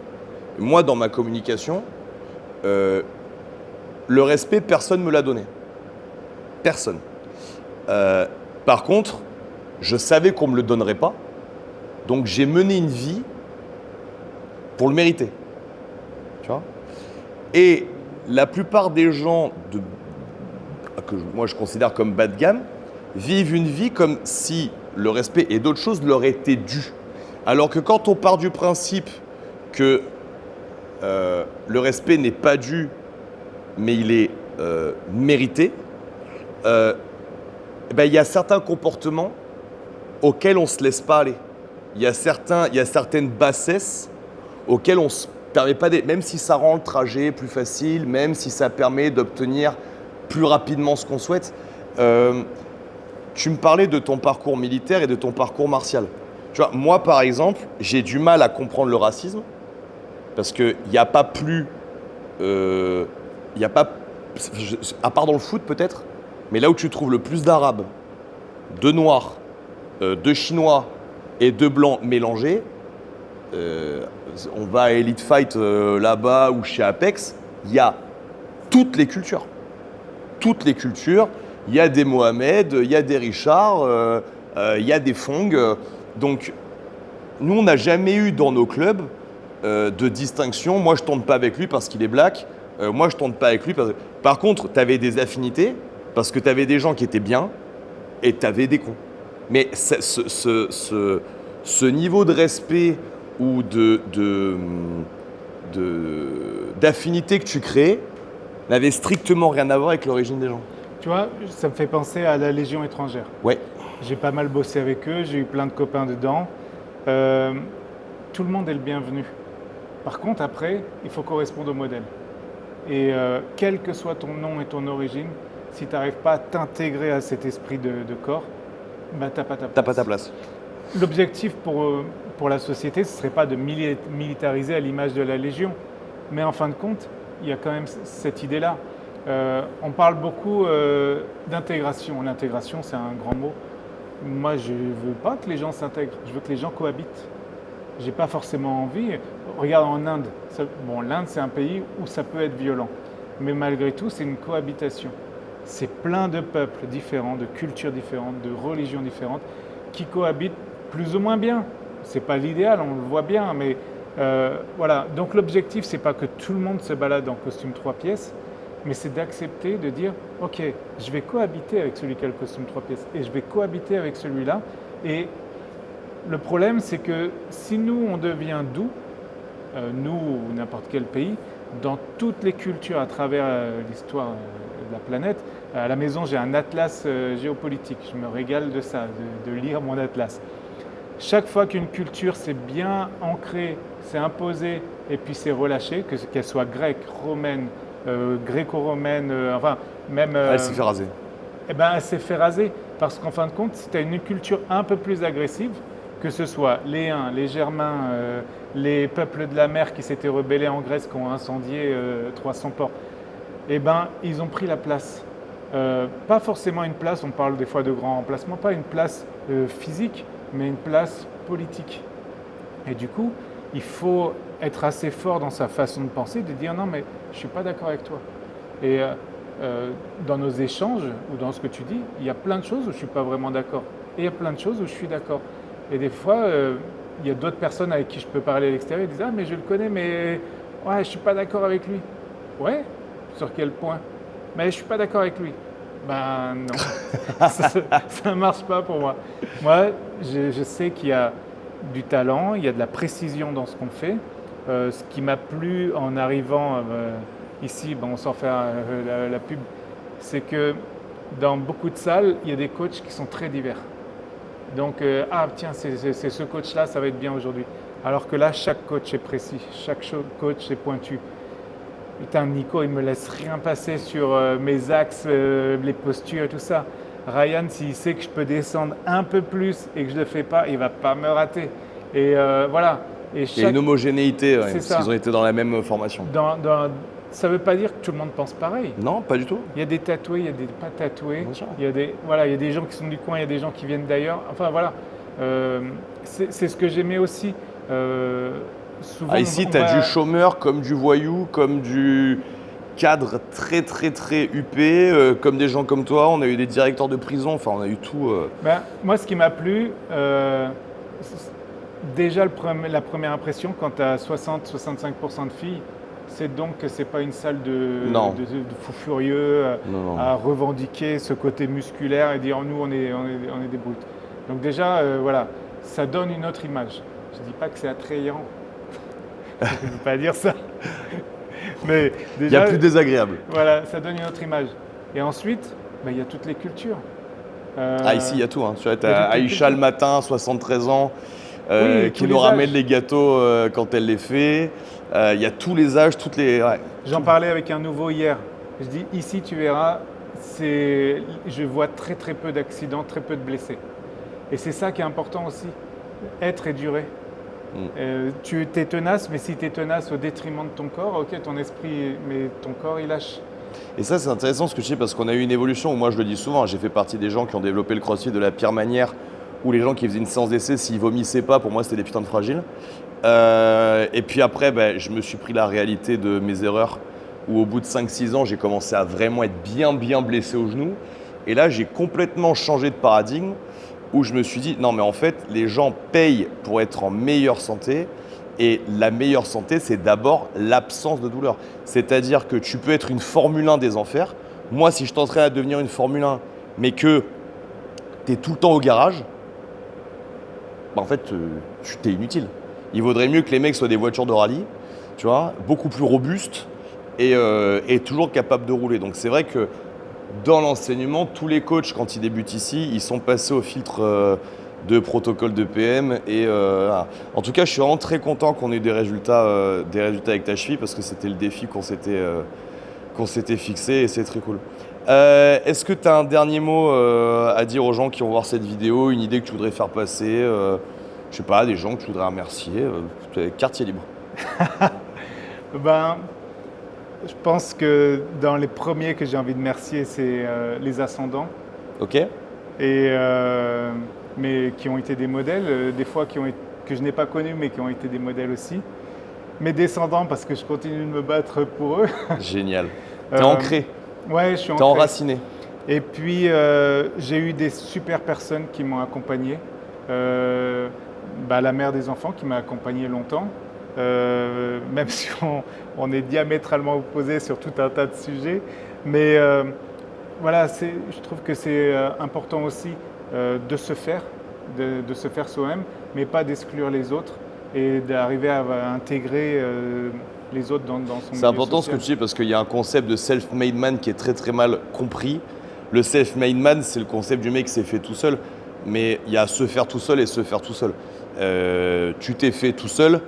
Moi, dans ma communication, le respect, personne ne me l'a donné. Personne. Par contre, je savais qu'on ne me le donnerait pas, donc j'ai mené une vie pour le mériter. Tu vois ? Et la plupart des gens moi je considère comme bas de gamme, vivent une vie comme si le respect et d'autres choses leur étaient dus. Alors que quand on part du principe que le respect n'est pas dû, mais il est mérité, il y a certains comportements auxquels on ne se laisse pas aller. Il y a certaines bassesses auxquelles on ne se permet pas d'aller, même si ça rend le trajet plus facile, même si ça permet d'obtenir plus rapidement ce qu'on souhaite. Tu me parlais de ton parcours militaire et de ton parcours martial. Tu vois, moi, par exemple, j'ai du mal à comprendre le racisme parce qu'il n'y a pas plus... à part dans le foot peut-être, mais là où tu trouves le plus d'Arabes, de Noirs, de Chinois et de Blancs mélangés, on va à Elite Fight là-bas ou chez Apex, il y a toutes les cultures. Toutes les cultures. Il y a des Mohamed, il y a des Richard, il y a des Fong. Donc, nous, on n'a jamais eu dans nos clubs de distinction. Moi, je ne tourne pas avec lui parce qu'il est black. Moi, je ne tourne pas avec lui. Par contre, tu avais des affinités parce que tu avais des gens qui étaient bien et tu avais des cons. Mais ce niveau de respect ou d'affinité que tu crées n'avait strictement rien à voir avec l'origine des gens. Tu vois, ça me fait penser à la Légion étrangère. Ouais. J'ai pas mal bossé avec eux, j'ai eu plein de copains dedans. Tout le monde est le bienvenu. Par contre, après, il faut correspondre au modèle. Et quel que soit ton nom et ton origine, si tu n'arrives pas à t'intégrer à cet esprit de corps, bah, tu n'as pas ta place. T'as pas ta place. L'objectif pour la société, ce ne serait pas de militariser à l'image de la Légion. Mais en fin de compte, il y a quand même cette idée-là. On parle beaucoup d'intégration. L'intégration, c'est un grand mot. Moi, je ne veux pas que les gens s'intègrent. Je veux que les gens cohabitent. Je n'ai pas forcément envie. Regarde en Inde. L'Inde, c'est un pays où ça peut être violent. Mais malgré tout, c'est une cohabitation. C'est plein de peuples différents, de cultures différentes, de religions différentes qui cohabitent plus ou moins bien. Ce n'est pas l'idéal, on le voit bien, mais voilà. Donc l'objectif, ce n'est pas que tout le monde se balade en costume 3 pièces, mais c'est d'accepter de dire « Ok, je vais cohabiter avec celui qui a le costume 3 pièces et je vais cohabiter avec celui-là. » Et le problème, c'est que si nous, on devient doux, nous ou n'importe quel pays, dans toutes les cultures à travers l'histoire de la planète, à la maison, j'ai un atlas géopolitique. Je me régale de ça, de lire mon atlas. Chaque fois qu'une culture s'est bien ancrée, s'est imposée et puis s'est relâchée, qu'elle soit grecque, romaine, gréco-romaine, enfin même... Elle s'est fait raser. Eh ben, elle s'est fait raser parce qu'en fin de compte, si tu as une culture un peu plus agressive, que ce soit les Huns, les Germains, les peuples de la mer qui s'étaient rebellés en Grèce, qui ont incendié 300 ports, eh ben, ils ont pris la place. Pas forcément une place, on parle des fois de grands remplacements, pas une place physique, mais une place politique. Et du coup, il faut être assez fort dans sa façon de penser, de dire non mais je ne suis pas d'accord avec toi. Et dans nos échanges ou dans ce que tu dis, il y a plein de choses où je ne suis pas vraiment d'accord. Et il y a plein de choses où je suis d'accord. Et des fois, il y a d'autres personnes avec qui je peux parler à l'extérieur, ils disent ah mais je le connais mais ouais, je ne suis pas d'accord avec lui. Ouais, sur quel point? Mais je ne suis pas d'accord avec lui. Ben non, ça ne marche pas pour moi. Moi, je sais qu'il y a du talent, il y a de la précision dans ce qu'on fait. Ce qui m'a plu en arrivant ici, bon, sans faire la pub, c'est que dans beaucoup de salles, il y a des coachs qui sont très divers. Donc, ah tiens, c'est ce coach-là, ça va être bien aujourd'hui. Alors que là, chaque coach est précis, chaque coach est pointu. Putain, Nico, il me laisse rien passer sur mes axes, les postures et tout ça. Ryan, s'il sait que je peux descendre un peu plus et que je ne le fais pas, il ne va pas me rater. Et voilà. Et il y a une homogénéité, ouais, parce qu'ils ont été dans la même formation. Ça ne veut pas dire que tout le monde pense pareil. Non, pas du tout. Il y a des tatoués, il y a des pas tatoués. Il y a des gens qui sont du coin, il y a des gens qui viennent d'ailleurs. Enfin voilà, c'est ce que j'aimais aussi. Souvent, ici, tu as du chômeur comme du voyou, comme du cadre très très très huppé, comme des gens comme toi. On a eu des directeurs de prison, enfin on a eu tout. Moi, ce qui m'a plu, déjà la première impression, quand tu as 60-65% de filles, c'est donc que c'est pas une salle de Non. de fous furieux Non, non. à revendiquer ce côté musculaire et dire nous on est des brutes. Donc déjà voilà, ça donne une autre image. Je dis pas que c'est attrayant, je ne veux pas dire ça, mais Il y déjà a plus désagréable. voilà, ça donne une autre image. Et ensuite, il y a toutes les cultures. Ah, ici, il y a tout. Hein. Tu vois, il y a t'as toutes les Aïcha le cultures. matin, 73 ans, Oui, qui tous nous les ramène âges. les gâteaux quand elle les fait. Il y a tous les âges, toutes les. Ouais. J'en parlais avec un nouveau hier. Je dis ici tu verras, je vois très très peu d'accidents, très peu de blessés. Et c'est ça qui est important aussi, être et durer. Tu es tenace, mais si tu es tenace au détriment de ton corps, ok, ton esprit, mais ton corps il lâche. Et ça, c'est intéressant ce que tu dis parce qu'on a eu une évolution où moi, je le dis souvent, j'ai fait partie des gens qui ont développé le crossfit de la pire manière, où les gens qui faisaient une séance d'essai, s'ils vomissaient pas, pour moi, c'était des putains de fragiles. Et puis après, je me suis pris la réalité de mes erreurs, où au bout de 5-6 ans, j'ai commencé à vraiment être bien blessé au genou. Et là, j'ai complètement changé de paradigme, où je me suis dit, non mais en fait, les gens payent pour être en meilleure santé, et la meilleure santé, c'est d'abord l'absence de douleur. C'est-à-dire que tu peux être une Formule 1 des enfers. Moi, si je t'entraîne à devenir une Formule 1, mais que tu es tout le temps au garage, en fait, tu t'es inutile. Il vaudrait mieux que les mecs soient des voitures de rallye, tu vois, beaucoup plus robustes et toujours capables de rouler. Donc c'est vrai que dans l'enseignement, tous les coachs, quand ils débutent ici, ils sont passés au filtre de protocole de PM. Voilà. En tout cas, je suis vraiment très content qu'on ait eu des résultats avec ta cheville parce que c'était le défi qu'on s'était fixé et c'est très cool. Est-ce que tu as un dernier mot à dire aux gens qui vont voir cette vidéo, une idée que tu voudrais faire passer je sais pas, des gens que tu voudrais remercier quartier libre. Je pense que dans les premiers que j'ai envie de remercier, c'est les ascendants. Ok. Mais qui ont été des modèles, des fois que je n'ai pas connus, mais qui ont été des modèles aussi. Mes descendants, parce que je continue de me battre pour eux. Génial. T'es ancré. Ouais, je suis T'es ancré. enraciné. Et puis, j'ai eu des super personnes qui m'ont accompagné. La mère des enfants qui m'a accompagné longtemps. Même si on est diamétralement opposés sur tout un tas de sujets. Mais voilà, je trouve que c'est important aussi de se faire, de se faire soi-même, mais pas d'exclure les autres et d'arriver à intégrer les autres dans son milieu C'est important social. ce que tu dis parce qu'il y a un concept de self-made man qui est très très mal compris. Le self-made man, c'est le concept du mec qui s'est fait tout seul, mais il y a se faire tout seul et se faire tout seul. Tu t'es fait tout seul,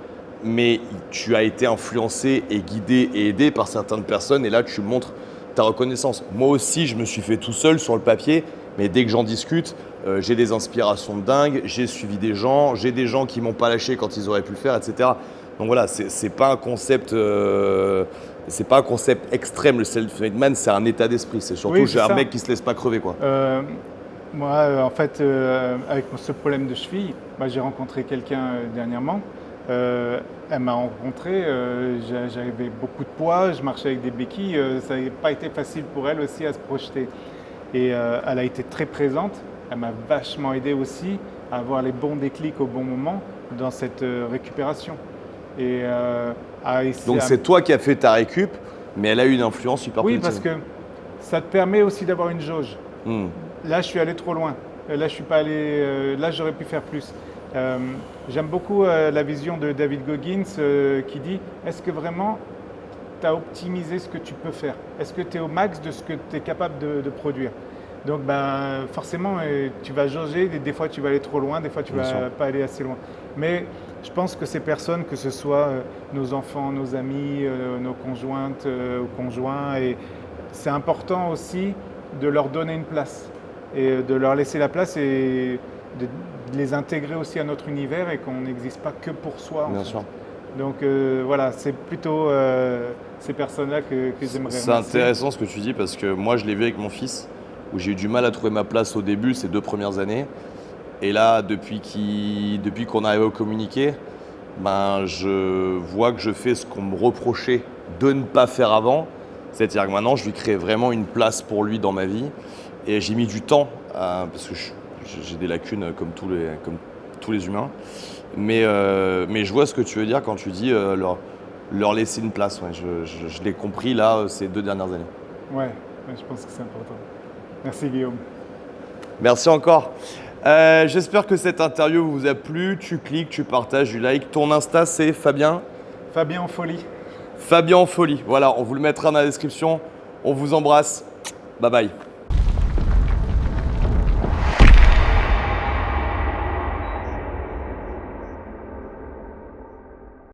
mais tu as été influencé et guidé et aidé par certaines personnes et là tu montres ta reconnaissance. Moi aussi, je me suis fait tout seul sur le papier, mais dès que j'en discute, j'ai des inspirations de dingue, j'ai suivi des gens, j'ai des gens qui m'ont pas lâché quand ils auraient pu le faire, etc. Donc voilà, c'est pas un concept, extrême le self-made man, c'est un état d'esprit. C'est surtout Oui, j'ai un ça. mec qui se laisse pas crever quoi. Moi, en fait, avec ce problème de cheville, j'ai rencontré quelqu'un dernièrement. Elle m'a rencontré, j'avais beaucoup de poids, je marchais avec des béquilles, ça n'a pas été facile pour elle aussi à se projeter. Et elle a été très présente, elle m'a vachement aidé aussi à avoir les bons déclics au bon moment dans cette récupération. Et Donc c'est toi qui as fait ta récup, mais elle a eu une influence super oui, positive. parce que ça te permet aussi d'avoir une jauge. Là, je suis allé trop loin. Là, je suis pas allé. Là, j'aurais pu faire plus. J'aime beaucoup la vision de David Goggins qui dit est-ce que vraiment tu as optimisé ce que tu peux faire? Est-ce que tu es au max de ce que tu es capable de produire? Donc, forcément, tu vas jauger. Des fois, tu vas aller trop loin. Des fois, tu vas pas aller assez loin. Mais je pense que ces personnes, que ce soit nos enfants, nos amis, nos conjointes, conjoints, et c'est important aussi de leur donner une place et de leur laisser la place et de les intégrer aussi à notre univers et qu'on n'existe pas que pour soi. Bien sûr. Donc voilà, c'est plutôt ces personnes-là que j'aimerais remercier. C'est intéressant ce que tu dis parce que moi je l'ai vu avec mon fils où j'ai eu du mal à trouver ma place au début, ces 2 premières années. Et là, depuis qu'on arrive à communiquer, je vois que je fais ce qu'on me reprochait de ne pas faire avant. C'est-à-dire que maintenant, je lui crée vraiment une place pour lui dans ma vie. Et j'ai mis du temps, parce que j'ai des lacunes comme tous les humains. Mais je vois ce que tu veux dire quand tu dis leur laisser une place. Ouais. Je l'ai compris là ces 2 dernières années. Ouais, je pense que c'est important. Merci Guillaume. Merci encore. J'espère que cette interview vous a plu. Tu cliques, tu partages, tu likes. Ton Insta, c'est Fabien Fabien en folie. Fabien en folie. Voilà, on vous le mettra dans la description. On vous embrasse. Bye bye.